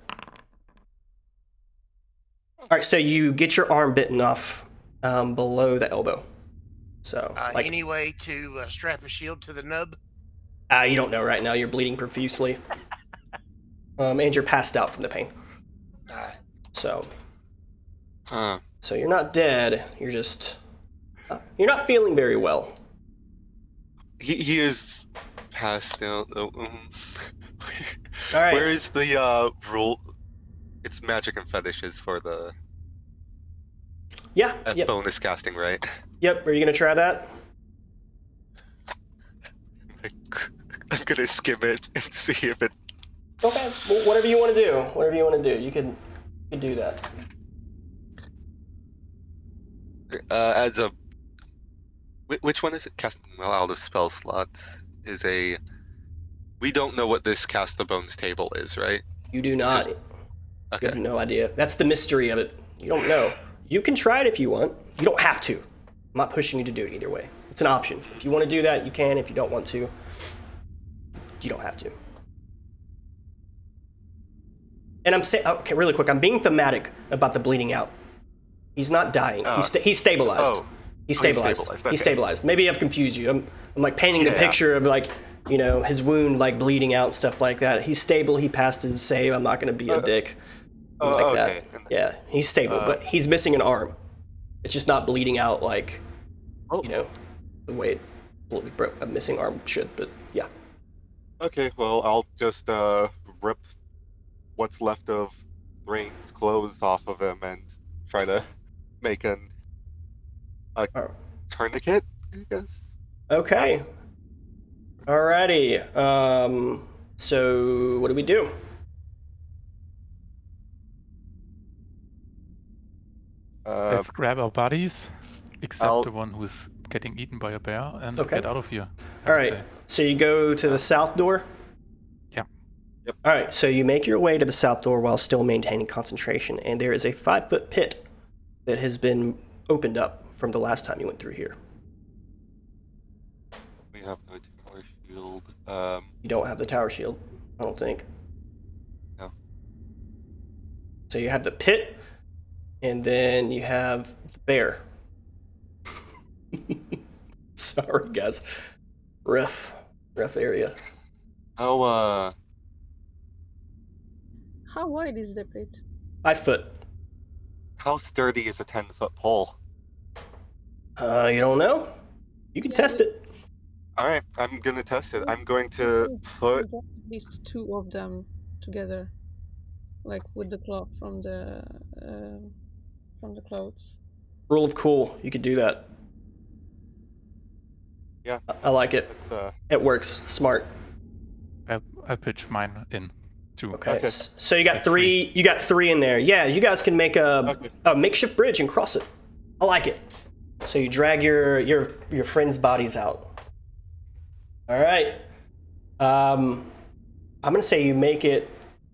All right, so you get your arm bitten off below the elbow. So, any way to strap a shield to the nub? You don't know right now. You're bleeding profusely, and you're passed out from the pain. All right. So, so you're not dead. You're just you're not feeling very well. He is passed out. Though. All right. Where is the rule? It's magic and fetishes for the Yeah. Yep. bonus casting, right? Yep. Are you gonna try that? I'm gonna skim it and see if it. Okay. Well, whatever you want to do. Whatever you want to do. You can do that. As a. Which one is it? Casting well out of spell slots is a. We don't know what this cast the bones table is, right? You do It's not. just- You Okay. have no idea. That's the mystery of it. You don't know. You can try it if you want. You don't have to. I'm not pushing you to do it either way. It's an option. If you want to do that, you can. If you don't want to, you don't have to. And I'm saying, okay, really quick, I'm being thematic about the bleeding out. He's not dying. He's stabilized. Oh. He's Oh, stabilized. he's He's stabilized. stabilized. Maybe I've confused you. I'm like painting the Yeah. picture of like, you know, his wound like bleeding out, stuff like that. He's stable. He passed his save. I'm not going to be a dick. Like okay. that. Yeah, he's stable, but he's missing an arm. It's just not bleeding out like, Oh. you know, the way a missing arm should. But yeah. Okay, well, I'll just rip what's left of Rain's clothes off of him and try to make a Oh. tourniquet, I guess. Okay. Alrighty. So what do we do? Let's grab our bodies, except I'll- the one who's getting eaten by a bear, and Okay. get out of here. I All would right. say. So you go to the south door? Yeah. Yep. All right. So you make your way to the south door while still maintaining concentration, and there is a 5-foot pit that has been opened up from the last time you went through here. We have no tower shield. You don't have the tower shield, I don't think. No. So you have the pit, and then you have the bear. Sorry, guys. Rough area. How How wide is the pit? 5 foot. how sturdy is a 10-foot pole? You don't know? You can Yeah, test but- it. All right, I'm gonna test it. I'm going to put. At least 2 of them together, like with the cloth from the clothes. Rule of cool. You could do that. Yeah. I like it. Let's, It works. Smart. I pitch mine in too. Okay. Okay. So you got Like three. You got 3 in there. Yeah. You guys can make Okay. a makeshift bridge and cross it. I like it. So you drag your friends' bodies out. All right. I'm gonna say you make it.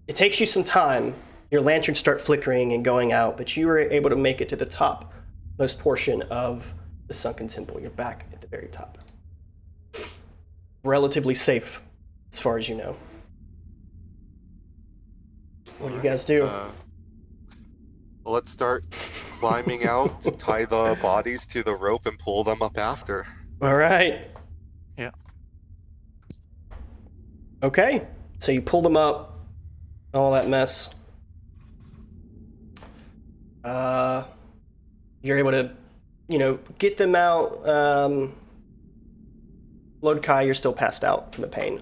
It takes you some time. Your lanterns start flickering and going out, but you were able to make it to the top most portion of the Sunken Temple. You're back at the very top. Relatively safe, as far as you know. What do you guys do? Well, let's start climbing out, tie the bodies to the rope, and pull them up after. All right. Yeah. Okay. So you pull them up, all that mess. You're able to, get them out. Lodkai, you're still passed out from the pain.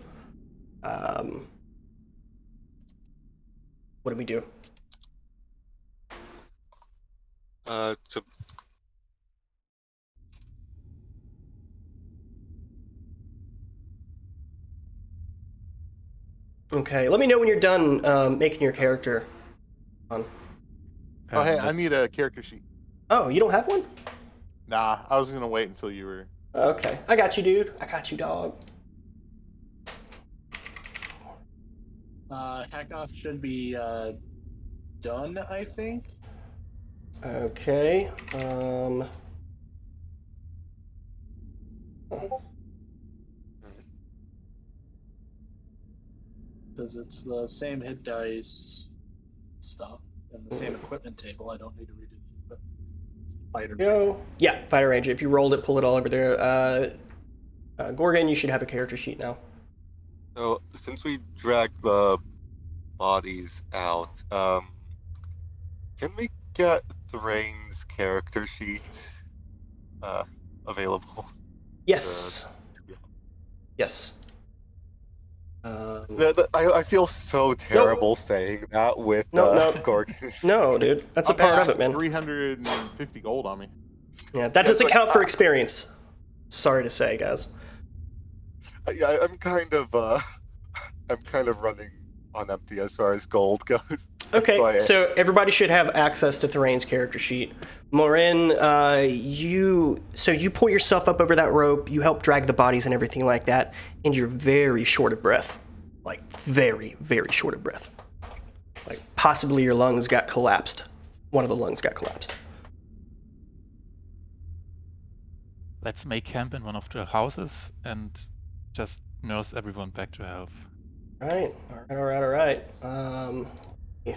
What do we do? So Okay. Let me know when you're done making your character. Oh, hey, I let's- need a character sheet. Oh, you don't have one? Nah, I was gonna wait until you were. Okay. I got you, dude. I got you, dog. Hackoff should be done, I think. Okay. Because it's the same hit dice stuff and the same equipment table. I don't need to redo the equipment. Fighter. Go. Yeah, Fighter Ranger. If you rolled it, pull it all over there. Gorgon, you should have a character sheet now. So since we dragged the bodies out, can we get Thrain's character sheet available? Yes. Yes. I feel so terrible saying that with No. Gorgon. No, dude. That's a I part got of it, man. 350 gold on me. Yeah, that Yeah, doesn't but count for experience. Sorry to say, guys. I'm kind of running on empty as far as gold goes. Okay, so everybody should have access to Thoraine's character sheet. Morin, you pull yourself up over that rope, you help drag the bodies and everything like that, and you're very short of breath. Like, very, very short of breath. Like, possibly your lungs got collapsed. One of the lungs got collapsed. Let's make camp in one of the houses and just nurse everyone back to health. All right. Yeah.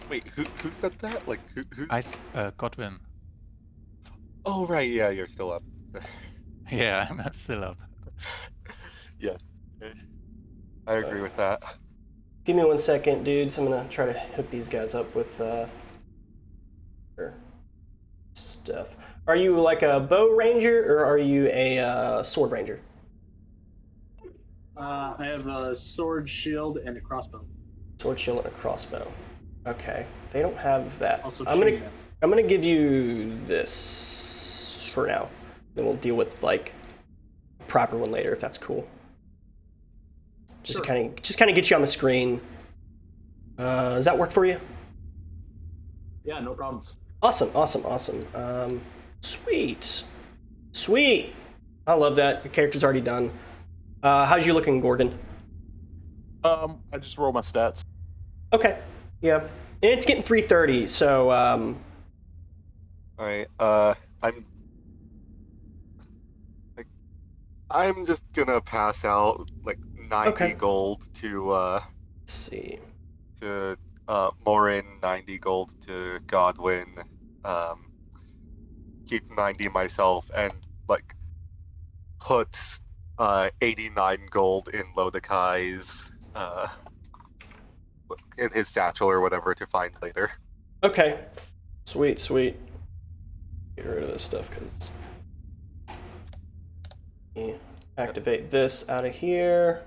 Wait, who said that? Like who? Godwin. Oh right, yeah, you're still up. Yeah, I'm still up. Yeah, I agree with that. Give me 1 second, dudes. I'm gonna try to hook these guys up with their stuff. Are you like a bow ranger or are you a sword ranger? I have a sword, shield, and a crossbow. Sword, shield, and a crossbow. Okay, they don't have that. Also, I'm gonna give you this for now. Then we'll deal with like a proper one later if that's cool. Just Sure. kind of get you on the screen. Does that work for you? Yeah, no problems. Awesome. Sweet. I love that. Your character's already done. How's you looking, Gorgon? I just roll my stats. Okay. Yeah. And it's getting 3:30, so All right. I'm just gonna pass out like 90 Okay. gold to let's see. to Morin, 90 gold to Godwin, keep 90 myself, and like put 89 gold in Lodakai's in his satchel or whatever to find later. Okay. Sweet. Get rid of this stuff because activate this out of here.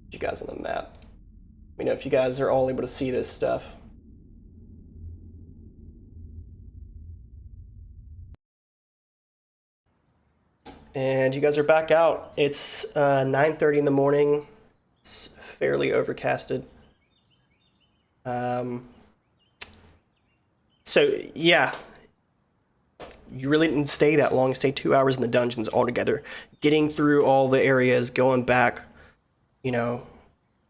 Put you guys on the map. Let me know if you guys are all able to see this stuff. And you guys are back out. It's 9:30 in the morning. It's fairly overcasted. So yeah, you really didn't stay that long. Stay 2 hours in the dungeons altogether, getting through all the areas, going back,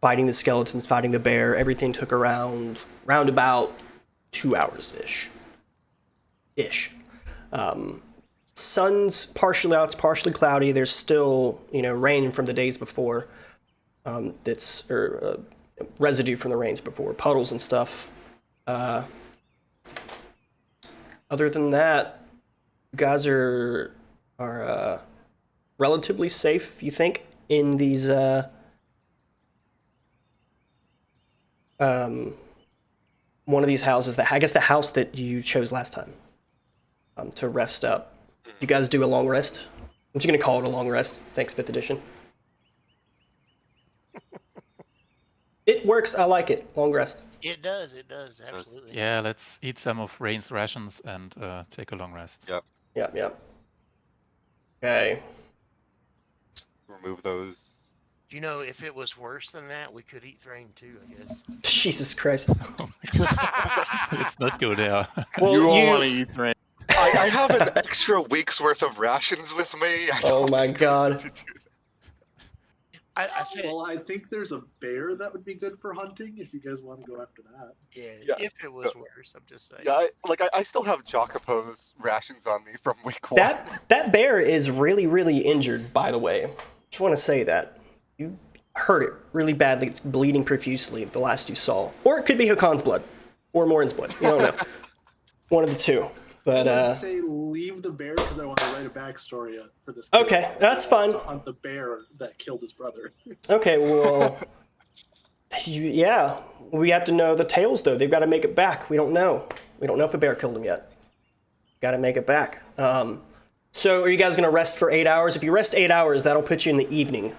fighting the skeletons, fighting the bear. Everything took around about 2 hours ish. Sun's partially out, it's partially cloudy. There's still rain from the days before. Residue from the rains before, puddles and stuff. Other than that, you guys are relatively safe, you think, in these one of these houses. I guess the house that you chose last time to rest up. You guys do a long rest. I'm just gonna call it a long rest. Thanks, 5th edition. It works. I like it. Long rest. It does, absolutely. Yeah, let's eat some of Rain's rations and take a long rest. Yep. Okay. Remove those. If it was worse than that, we could eat Thrain too, I guess. Jesus Christ. Oh my god. Let's not go there. Well, you won't want to eat Thrain. I have an extra week's worth of rations with me. Oh my god. I said, Well, I think there's a bear that would be good for hunting if you guys want to go after that. yeah, if it was worse, I'm just saying. Yeah, I still have Jacopo's rations on me from week 1. That bear is really, really injured, by the way. Just want to say that. You hurt it really badly. It's bleeding profusely, the last you saw. Or it could be Hakon's blood. Or Morin's blood. You don't know. One of the two. But I would say leave the bear because I want to write a backstory for this. Okay, that's fine. To hunt the bear that killed his brother. Okay, well, yeah, we have to know the tales though. They've got to make it back. We don't know. We don't know if a bear killed him yet. Got to make it back. So are you guys going to rest for 8 hours? If you rest 8 hours, that'll put you in the evening. Or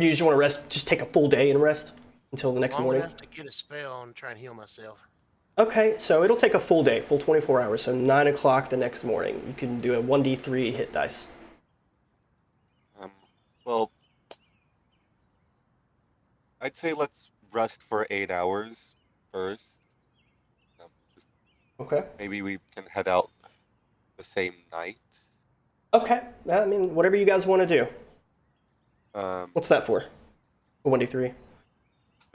do you just want to rest, just take a full day and rest until the next Long morning? enough to get a spell and try and heal myself. Okay, so it'll take a full day, full 24 hours. So 9 o'clock the next morning. You can do a 1d3 hit dice. Well, I'd say let's rest for 8 hours first. Just Okay. maybe we can head out the same night. Okay. I mean, whatever you guys want to do. Because What's that for? A 1d3.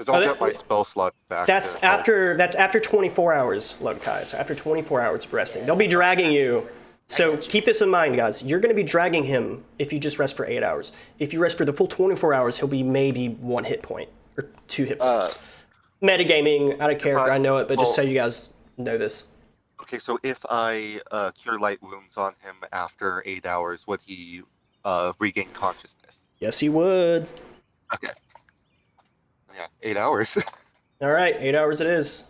I'll that- get my spell slot back. That's to help. after 24 hours, Lodkai. So after 24 hours of resting, they'll be dragging you. So keep this in mind, guys. You're going to be dragging him if you just rest for 8 hours. If you rest for the full 24 hours, he'll be maybe 1 hit point or 2 hit points. Metagaming, out of character, I know it, but just so you guys know this. Okay, so if I cure light wounds on him after 8 hours, would he regain consciousness? Yes, he would. Okay. Yeah, 8 hours. All right, 8 hours it is.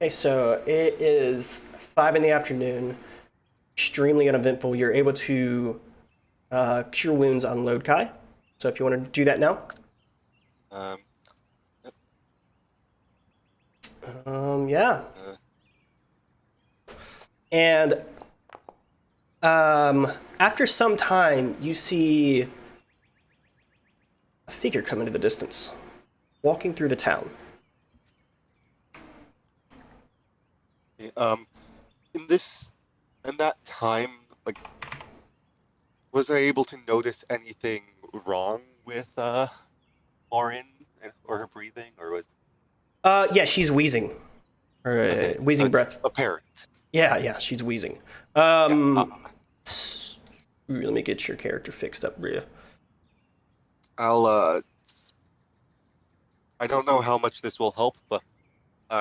Okay, so it is 5 in the afternoon. Extremely uneventful. You're able to cure wounds on Lodkai. So if you want to do that now. Yeah. And after some time, you see a figure come into the distance, walking through the town. In that time, like, was I able to notice anything wrong with Lauren or her breathing, or was? Yeah, she's wheezing. Or wheezing breath. Apparent. Yeah, she's wheezing. Let me get your character fixed up, Bria. I don't know how much this will help, but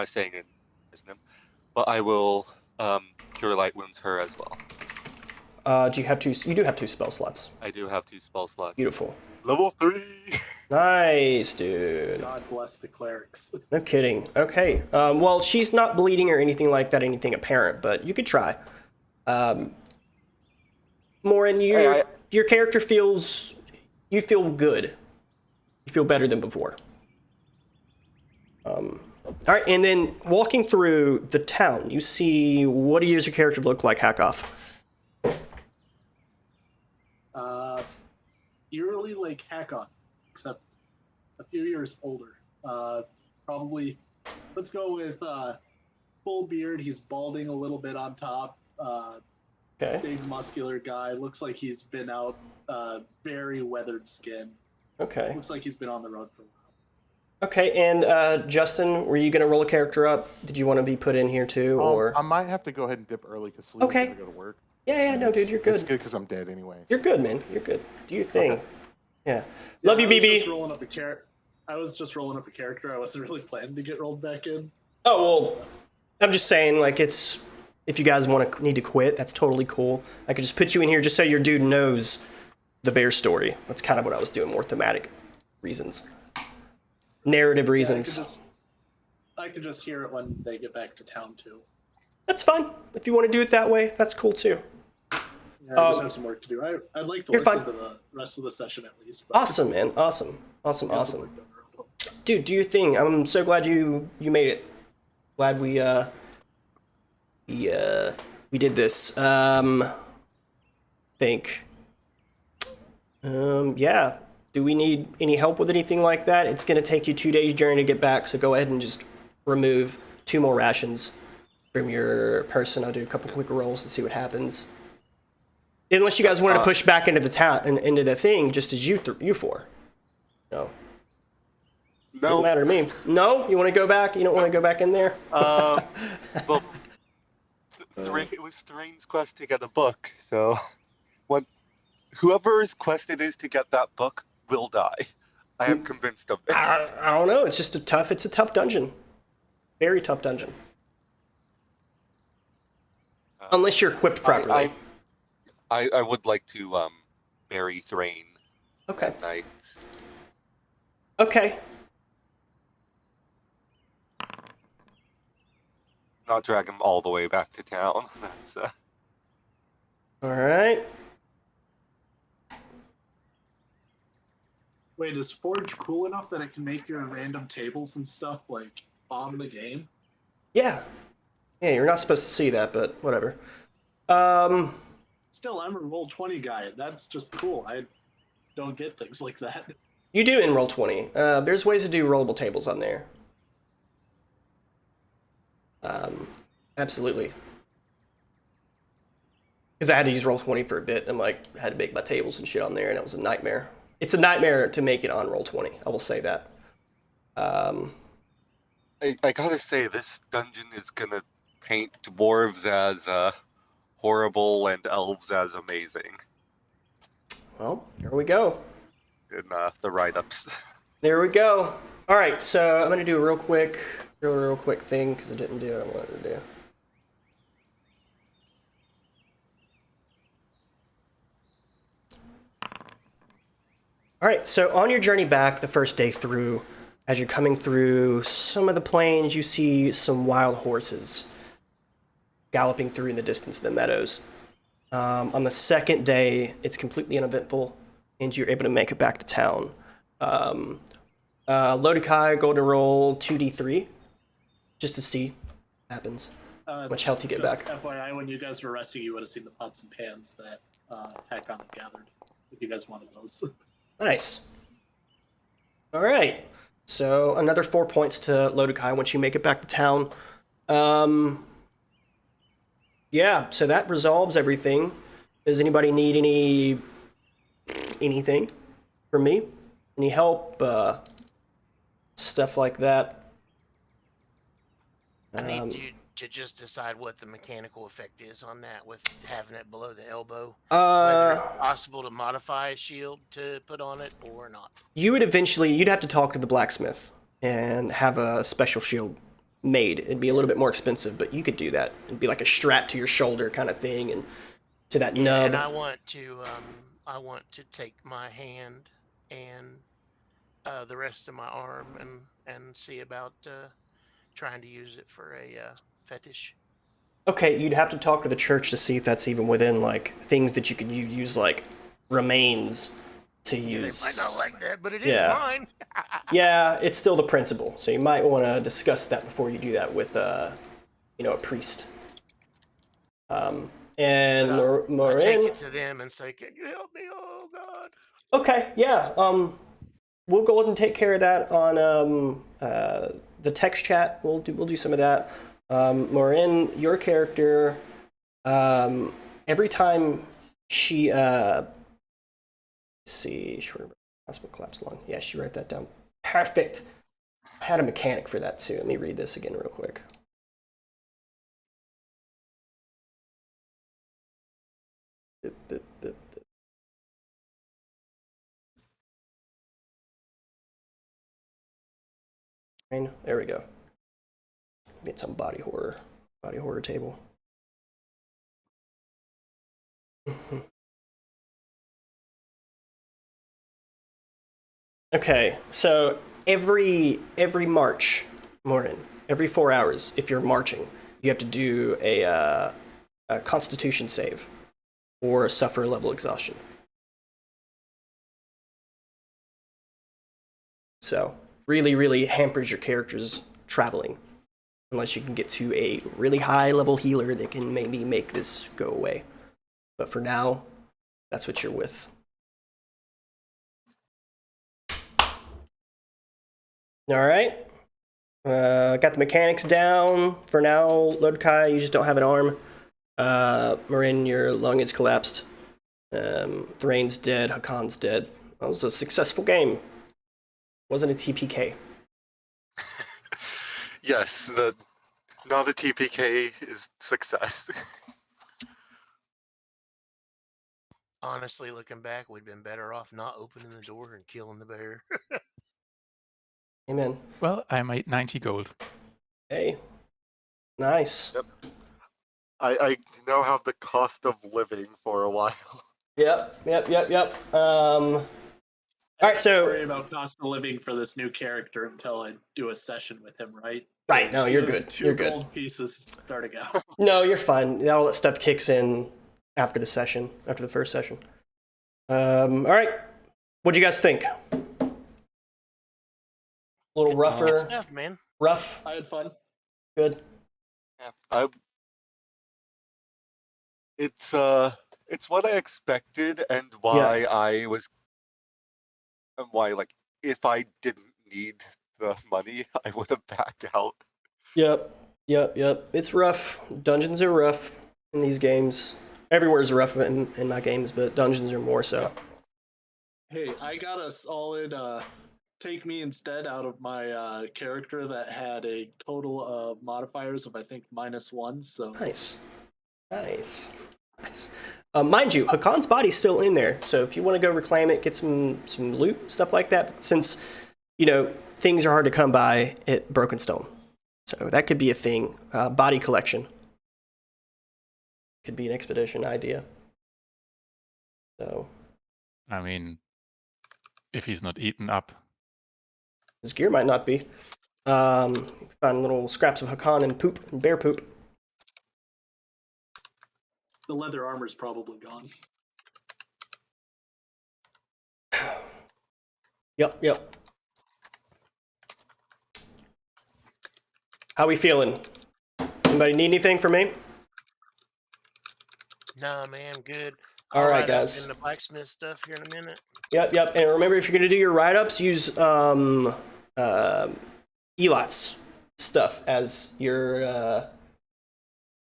saying it isn't him. But I will cure light wounds her as well. Do you have 2? You do have 2 spell slots. I do have 2 spell slots. Beautiful. Level 3. Nice, dude. God bless the clerics. No kidding. Okay. Well, she's not bleeding or anything like that, anything apparent, but you could try. Morin, your character feels... You feel good. You feel better than before. All right, and then walking through the town, you see... What do you as your character look like, Hackoff? Eerily like Hakon, except a few years older. Probably, let's go with full beard. He's balding a little bit on top. Okay. Big muscular guy. Looks like he's been out. Very weathered skin. Okay. Looks like he's been on the road for a while. Okay, and Justin, were you going to roll a character up? Did you want to be put in here too, or? I might have to go ahead and dip early because Selena's Okay. gonna go to work. Yeah, no, dude, you're good. It's good because I'm dead anyway. You're good, man. You're good. Do your thing. Okay. Yeah. Love you, I was BB. just rolling up I was just rolling up a character. I wasn't really planning to get rolled back in. Oh, well, I'm just saying, like, it's... If you guys need to quit, that's totally cool. I could just put you in here just so your dude knows the bear story. That's kind of what I was doing, more thematic reasons. Narrative reasons. I could just hear it when they get back to town, too. That's fine. If you want to do it that way, that's cool, too. Yeah, I just have some work to do. I'd like to You're listen fine. to the rest of the session at least. But Awesome, man. Awesome. Dude, do your thing. I'm so glad you made it. Glad we did this. Yeah. Do we need any help with anything like that? It's gonna take you 2 days journey to get back, so go ahead and just remove 2 more rations from your person. I'll do a couple quick rolls to see what happens. Unless you guys wanted to push back into the town and into the thing, just as you four. No. Doesn't matter to me. No, you want to go back? You don't want to go back in there? Well, it was Thrain's quest to get a book, so whoever's quest it is to get that book will die. I am convinced of this. I don't know. It's a tough dungeon. Very tough dungeon. Unless you're equipped properly. I would like to bury Thrain Okay. at night. Okay. not drag him all the way back to town. That's All right. Wait, is Forge cool enough that it can make your random tables and stuff like on the game? Yeah. Yeah, you're not supposed to see that, but whatever. Still, I'm a roll 20 guy. That's just cool. I don't get things like that. You do in Roll20. There's ways to do rollable tables on there. Absolutely. Because I had to use Roll20 for a bit, and like had to make my tables and shit on there, and it was a nightmare. It's a nightmare to make it on Roll20. I will say that. I gotta say, this dungeon is gonna paint dwarves as horrible and elves as amazing Well, here we go. in the write-ups. There we go. All right, so I'm gonna do a real quick thing because I didn't do what I wanted to do. All right, so on your journey back the first day through, as you're coming through some of the plains, you see some wild horses galloping through in the distance of the meadows. On the second day, it's completely uneventful, and you're able to make it back to town. Lodikai, golden roll 2d3, just to see what happens. How much health you get Just back. FYI, when you guys were resting, you would have seen the pots and pans that Hakon had gathered. If you guys wanted those. Nice. All right. So another 4 points to Lodikai once you make it back to town. Yeah, so that resolves everything. Does anybody need anything from me? Any help? Stuff like that? I need you to just decide what the mechanical effect is on that with having it below the elbow. Whether it's possible to modify a shield to put on it or not. You'd have to talk to the blacksmith and have a special shield made. It'd be a little bit more expensive, but you could do that. It'd be like a strap to your shoulder kind of thing, and to that nub. And I want to take my hand and the rest of my arm and see about trying to use it for a fetish. Okay, you'd have to talk to the church to see if that's even within like things that you could use like remains to use. They might not like that, but it is mine. Yeah, it's still the principle, so you might want to discuss that before you do that with a priest. And I take Morin. it to them and say, "Can you help me? Oh God." Okay, yeah. We'll go ahead and take care of that on the text chat. We'll do some of that. Morin, your character, every time she see, short possible collapse lung. Yeah, she wrote that down. Perfect. I had a mechanic for that too. Let me read this again real quick. There we go. Maybe it's on body horror table. Okay, so every march, Morin, every 4 hours, if you're marching, you have to do a Constitution save or suffer a level exhaustion. So really, really hampers your character's traveling, unless you can get to a really high level healer that can maybe make this go away. But for now, that's what you're with. All right. Got the mechanics down. For now, Lodkai, you just don't have an arm. Marin, your lung is collapsed. Thrain's dead. Hakon's dead. That was a successful game. Wasn't a TPK. Yes, not a TPK is success. Honestly, looking back, we'd been better off not opening the door and killing the bear. Amen. Well, I made 90 gold. Hey. Nice. Yep. I now have the cost of living for a while. Yep. All right, so worry about cost of living for this new character until I do a session with him, right? Right, no, He you're has good. 2 You're good. gold pieces starting out. No, you're fine. All that stuff kicks in after the session, after the first session. All right. What do you guys think? A little Good rougher, stuff, man. rough, I had fun. good. Yeah, it's what I expected, and why like if I didn't need the money, I would have backed out. Yep. It's rough. Dungeons are rough in these games. Everywhere's rough in my games, but dungeons are more so. Hey, I got a solid take me instead out of my character that had a total of modifiers of I think -1. So Nice. Mind you, Hakan's body's still in there, so if you want to go reclaim it, get some loot, stuff like that, since, things are hard to come by at Broken Stone. So that could be a thing. Body collection. Could be an expedition idea. So. I mean, if he's not eaten up. His gear might not be. Find little scraps of Hakan and poop, and bear poop. the leather armor's probably gone. Yep. How we feeling? Anybody need anything from me? Nah, man, good. All I'll right, write up guys. in the blacksmith stuff here in a minute. Yep. And remember, if you're going to do your write-ups, use Elot's stuff as your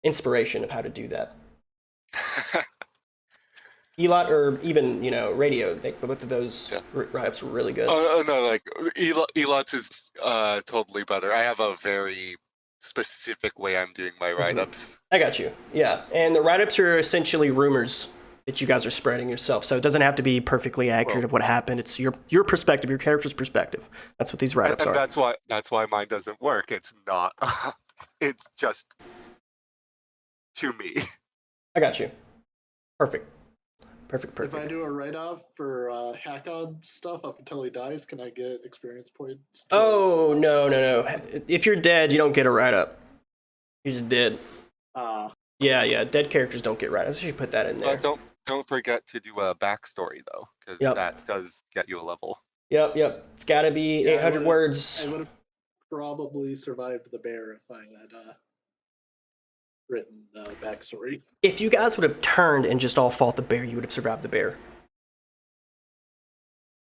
inspiration of how to do that. Elot or even, Radio, both of those write-ups were really good. No, like Elot's is totally better. I have a very specific way I'm doing my write-ups. I got you. Yeah, and the write-ups are essentially rumors that you guys are spreading yourself, so it doesn't have to be perfectly accurate of what happened. It's your perspective, your character's perspective. That's what these write-ups And are. that's why mine doesn't work. It's not. It's just to me. I got you. Perfect. If I do a write-off for Hakon stuff up until he dies, can I get experience points? Oh, no. If you're dead, you don't get a write-up. You're just dead. Yeah. Dead characters don't get write-ups. I should put that in there. Don't forget to do a backstory though, because that does get you a level. Yep. It's got to be 800 words. I would have probably survived the bear if I had written the backstory. If you guys would have turned and just all fought the bear, you would have survived the bear.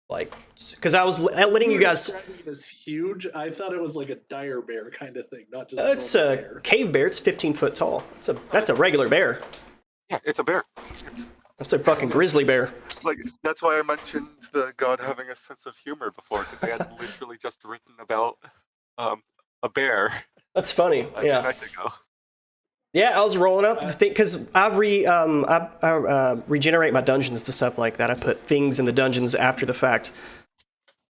Because I was letting you guys. It's huge. I thought it was like a dire bear kind of thing, not just. It's a bear. Cave bear. It's 15 foot tall. That's a regular bear. Yeah, it's a bear. That's a fucking grizzly bear. Like that's why I mentioned the god having a sense of humor before, because I had literally just written about a bear. That's funny. Yeah. 2 nights ago. Yeah, I was rolling up the thing because I regenerate my dungeons to stuff like that. I put things in the dungeons after the fact.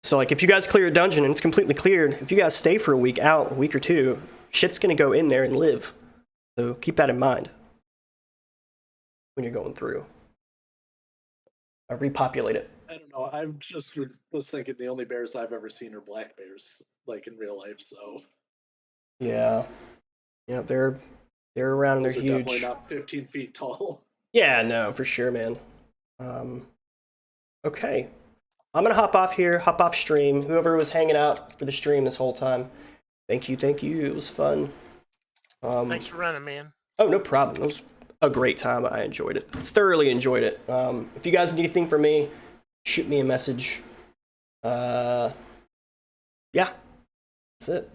So if you guys clear a dungeon and it's completely cleared, if you guys stay for a week or two, shit's gonna go in there and live. So keep that in mind when you're going through. I repopulate it. I don't know. I just was thinking the only bears I've ever seen are black bears, like in real life. So. Yeah, they're around and they're huge. Definitely not 15 feet tall. Yeah, no, for sure, man. Okay. I'm going to hop off stream. Whoever was hanging out for the stream this whole time, thank you. It was fun. Thanks for running, man. Oh, no problem. It was a great time. I enjoyed it. Thoroughly enjoyed it. If you guys need anything from me, shoot me a message. Yeah, that's it.